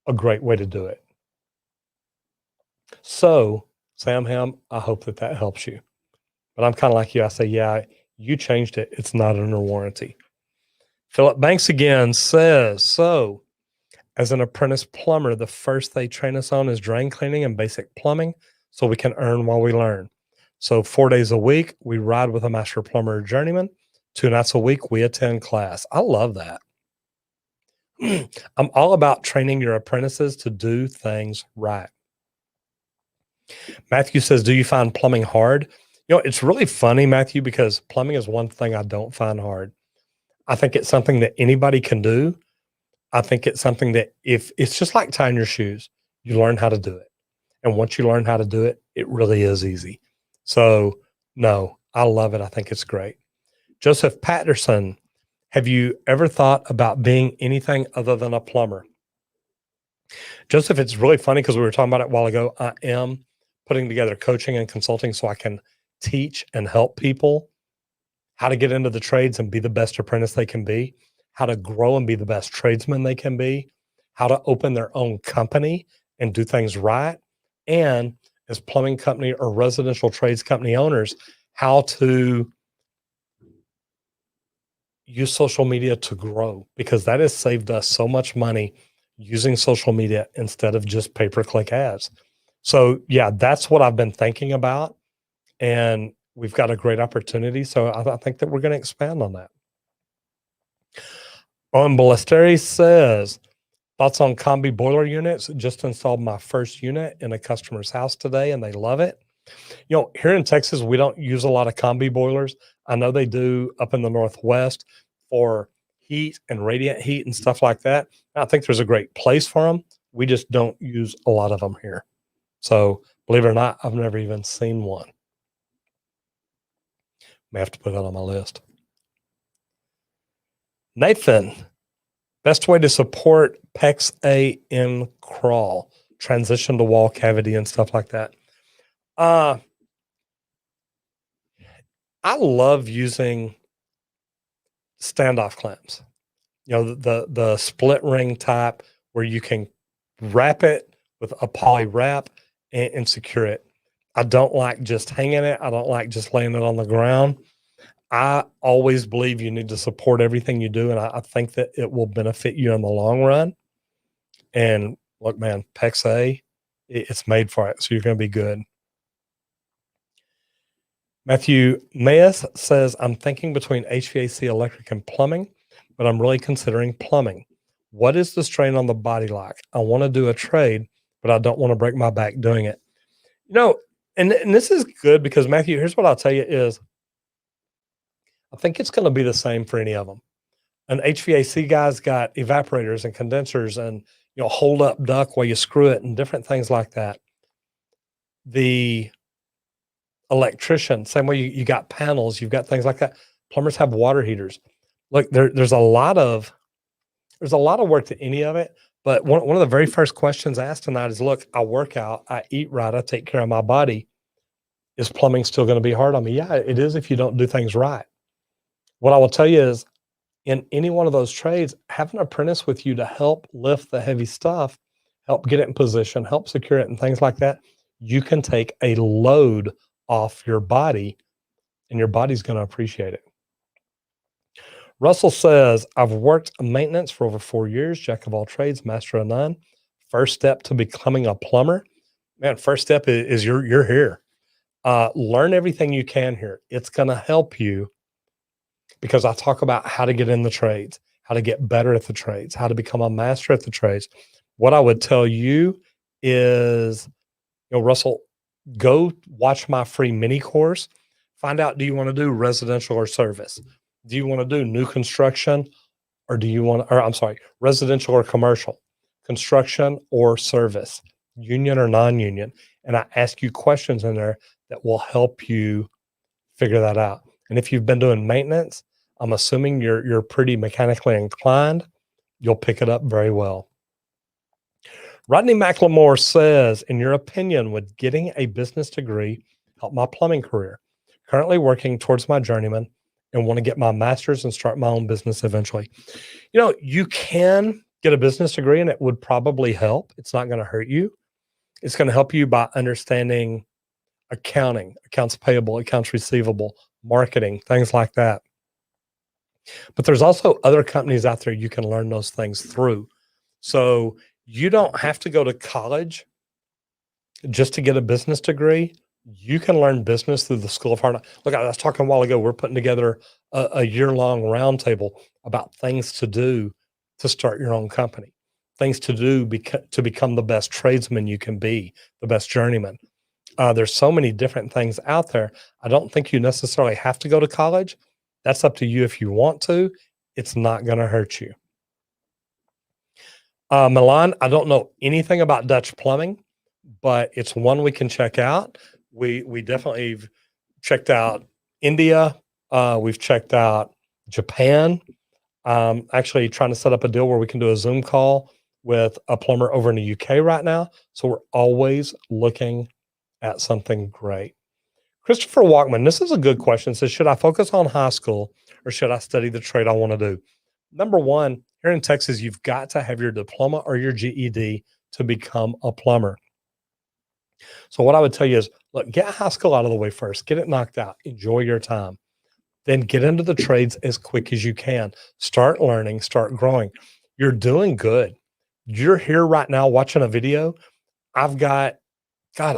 a great way to do it. So, Sam Ham, I hope that helps you. But I'm kind of like you. I say, yeah, you changed it. It's not under warranty. Philip Banks again says, so as an apprentice plumber, the first they train us on is drain cleaning and basic plumbing so we can earn while we learn. So 4 days a week, we ride with a master plumber or journeyman. 2 nights a week, we attend class. I love that. I'm all about training your apprentices to do things right. Matthew says, do you find plumbing hard? It's really funny, Matthew, because plumbing is one thing I don't find hard. I think it's something that anybody can do. I think it's something that if it's just like tying your shoes, you learn how to do it. And once you learn how to do it, it really is easy. So no, I love it. I think it's great. Joseph Patterson, have you ever thought about being anything other than a plumber? Joseph, it's really funny because we were talking about it a while ago. I am putting together coaching and consulting so I can teach and help people how to get into the trades and be the best apprentice they can be, how to grow and be the best tradesman they can be, how to open their own company and do things right, and as plumbing company or residential trades company owners, how to use social media to grow, because that has saved us so much money using social media instead of just pay-per-click ads. So yeah, that's what I've been thinking about. And we've got a great opportunity. So I think that we're going to expand on that. Ballesteri says, thoughts on combi boiler units. Just installed my first unit in a customer's house today and they love it. Here in Texas, we don't use a lot of combi boilers. I know they do up in the Northwest for heat and radiant heat and stuff like that. I think there's a great place for them. We just don't use a lot of them here. So believe it or not, I've never even seen one. May have to put that on my list. Nathan, best way to support PEX A in crawl, transition to wall cavity and stuff like that. I love using standoff clamps. The split ring type where you can wrap it with a poly wrap and secure it. I don't like just hanging it. I don't like just laying it on the ground. I always believe you need to support everything you do, and I think that it will benefit you in the long run. And look, man, PEX A, it's made for it, so you're going to be good. Matthew Mayes says, I'm thinking between HVAC, electric, and plumbing, but I'm really considering plumbing. What is the strain on the body like? I want to do a trade, but I don't want to break my back doing it. And this is good because, Matthew, here's what I'll tell you is, I think it's going to be the same for any of them. An HVAC guy's got evaporators and condensers and, hold up duct while you screw it and different things like that. The electrician, same way you got panels, you've got things like that. Plumbers have water heaters. Look, there's a lot of work to any of it. But one of the very first questions asked tonight is, look, I work out, I eat right, I take care of my body. Is plumbing still going to be hard on me? Yeah, it is if you don't do things right. What I will tell you is, in any one of those trades, have an apprentice with you to help lift the heavy stuff, help get it in position, help secure it, and things like that. You can take a load off your body, and your body's going to appreciate it. Russell says, I've worked maintenance for over 4 years, jack of all trades, master of none. First step to becoming a plumber. Man, first step is you're here. Learn everything you can here. It's going to help you, because I talk about how to get in the trades, how to get better at the trades, how to become a master at the trades. What I would tell you is, Russell, go watch my free mini course. Find out, do you want to do residential or service? Do you want to do new construction, or residential or commercial, construction or service, union or non-union? And I ask you questions in there that will help you figure that out. And if you've been doing maintenance, I'm assuming you're pretty mechanically inclined. You'll pick it up very well. Rodney McLemore says, in your opinion, would getting a business degree help my plumbing career? Currently working towards my journeyman and want to get my master's and start my own business eventually. You can get a business degree and it would probably help. It's not going to hurt you. It's going to help you by understanding accounting, accounts payable, accounts receivable, marketing, things like that. But there's also other companies out there you can learn those things through. So you don't have to go to college just to get a business degree. You can learn business through the School of Hard Knocks. Look, I was talking a while ago, we're putting together a year-long roundtable about things to do to start your own company, things to do to become the best tradesman you can be, the best journeyman. There's so many different things out there. I don't think you necessarily have to go to college. That's up to you if you want to. It's not going to hurt you. Milan, I don't know anything about Dutch plumbing, but it's one we can check out. We definitely checked out India. We've checked out Japan. Actually trying to set up a deal where we can do a Zoom call with a plumber over in the UK right now. So we're always looking at something great. Christopher Walkman, this is a good question. Says, should I focus on high school or should I study the trade I want to do? Number one, here in Texas, you've got to have your diploma or your GED to become a plumber. So what I would tell you is, look, get high school out of the way first. Get it knocked out. Enjoy your time. Then get into the trades as quick as you can. Start learning, start growing. You're doing good. You're here right now watching a video. I've got,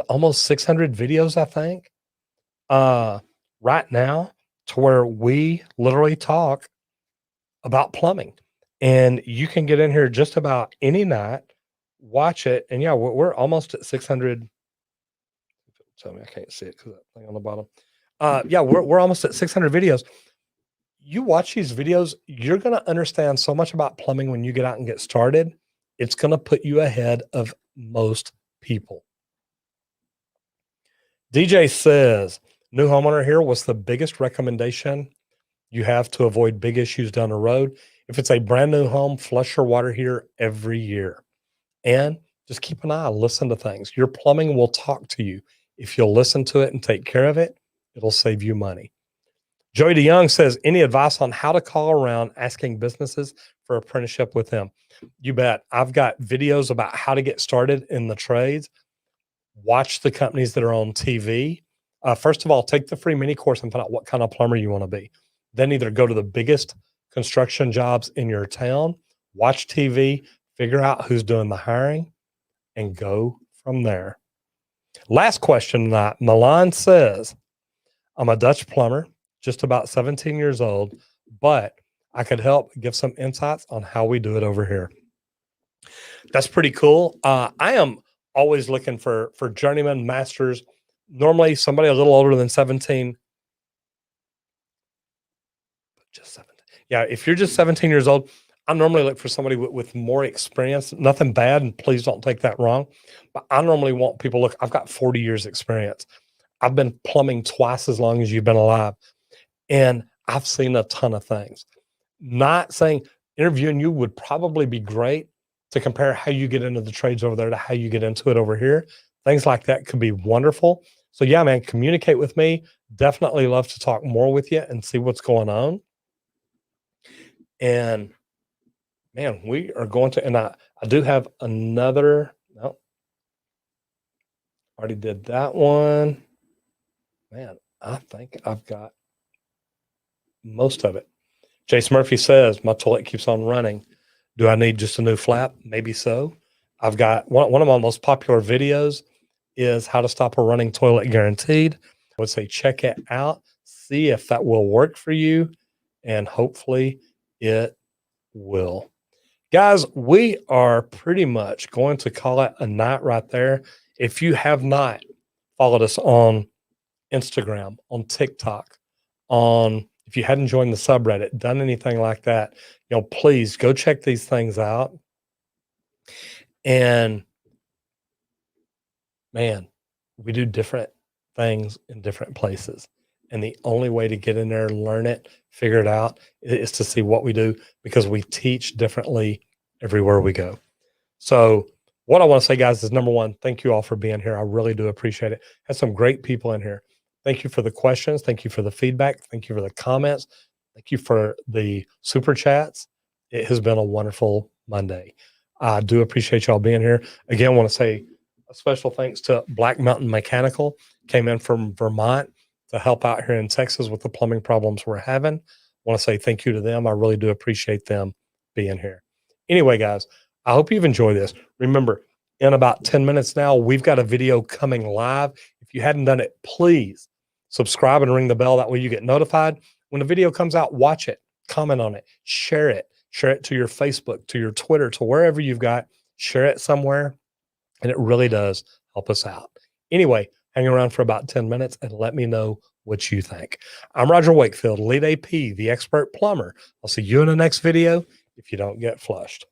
almost 600 videos, I think, right now, to where we literally talk about plumbing. And you can get in here just about any night, watch it. And yeah, we're almost at 600. Tell me I can't see it because that thing on the bottom. Yeah, we're almost at 600 videos. You watch these videos, you're going to understand so much about plumbing when you get out and get started. It's going to put you ahead of most people. DJ says, new homeowner here, what's the biggest recommendation you have to avoid big issues down the road? If it's a brand new home, flush your water heater every year. And just keep an eye, listen to things. Your plumbing will talk to you. If you'll listen to it and take care of it, it'll save you money. Joey DeYoung says, any advice on how to call around asking businesses for apprenticeship with him? You bet. I've got videos about how to get started in the trades. Watch the companies that are on TV. First of all, take the free mini course and find out what kind of plumber you want to be. Then either go to the biggest construction jobs in your town, watch TV, figure out who's doing the hiring, and go from there. Last question tonight. Milan says, I'm a Dutch plumber, just about 17 years old, but I could help give some insights on how we do it over here. That's pretty cool. I am always looking for journeyman masters, normally somebody a little older than 17. Just 17. Yeah, if you're just 17 years old, I normally look for somebody with more experience. Nothing bad, and please don't take that wrong. But I normally want people, look, I've got 40 years experience. I've been plumbing twice as long as you've been alive. And I've seen a ton of things. Not saying interviewing you would probably be great to compare how you get into the trades over there to how you get into it over here. Things like that could be wonderful. So yeah, man, communicate with me. Definitely love to talk more with you and see what's going on. And man, we are going to, and I do have another, no, already did that one. Man, I think I've got most of it. Jace Murphy says, my toilet keeps on running. Do I need just a new flap? Maybe so. I've got one of my most popular videos is how to stop a running toilet guaranteed. I would say check it out, see if that will work for you, and hopefully it will. Guys, we are pretty much going to call it a night right there. If you have not followed us on Instagram, on TikTok, if you hadn't joined the subreddit, done anything like that, please go check these things out. And man, we do different things in different places. And the only way to get in there and learn it, figure it out, is to see what we do, because we teach differently everywhere we go. So what I want to say, guys, is number one, thank you all for being here. I really do appreciate it. Had some great people in here. Thank you for the questions. Thank you for the feedback. Thank you for the comments. Thank you for the super chats. It has been a wonderful Monday. I do appreciate y'all being here. Again, I want to say a special thanks to Black Mountain Mechanical. Came in from Vermont to help out here in Texas with the plumbing problems we're having. I want to say thank you to them. I really do appreciate them being here. Anyway, guys, I hope you've enjoyed this. Remember, in about 10 minutes now, we've got a video coming live. If you hadn't done it, please subscribe and ring the bell. That way you get notified. When the video comes out, watch it, comment on it, share it to your Facebook, to your Twitter, to wherever you've got, share it somewhere. And it really does help us out. Anyway, hang around for about 10 minutes and let me know what you think. I'm Roger Wakefield, Lead AP, the expert plumber. I'll see you in the next video if you don't get flushed.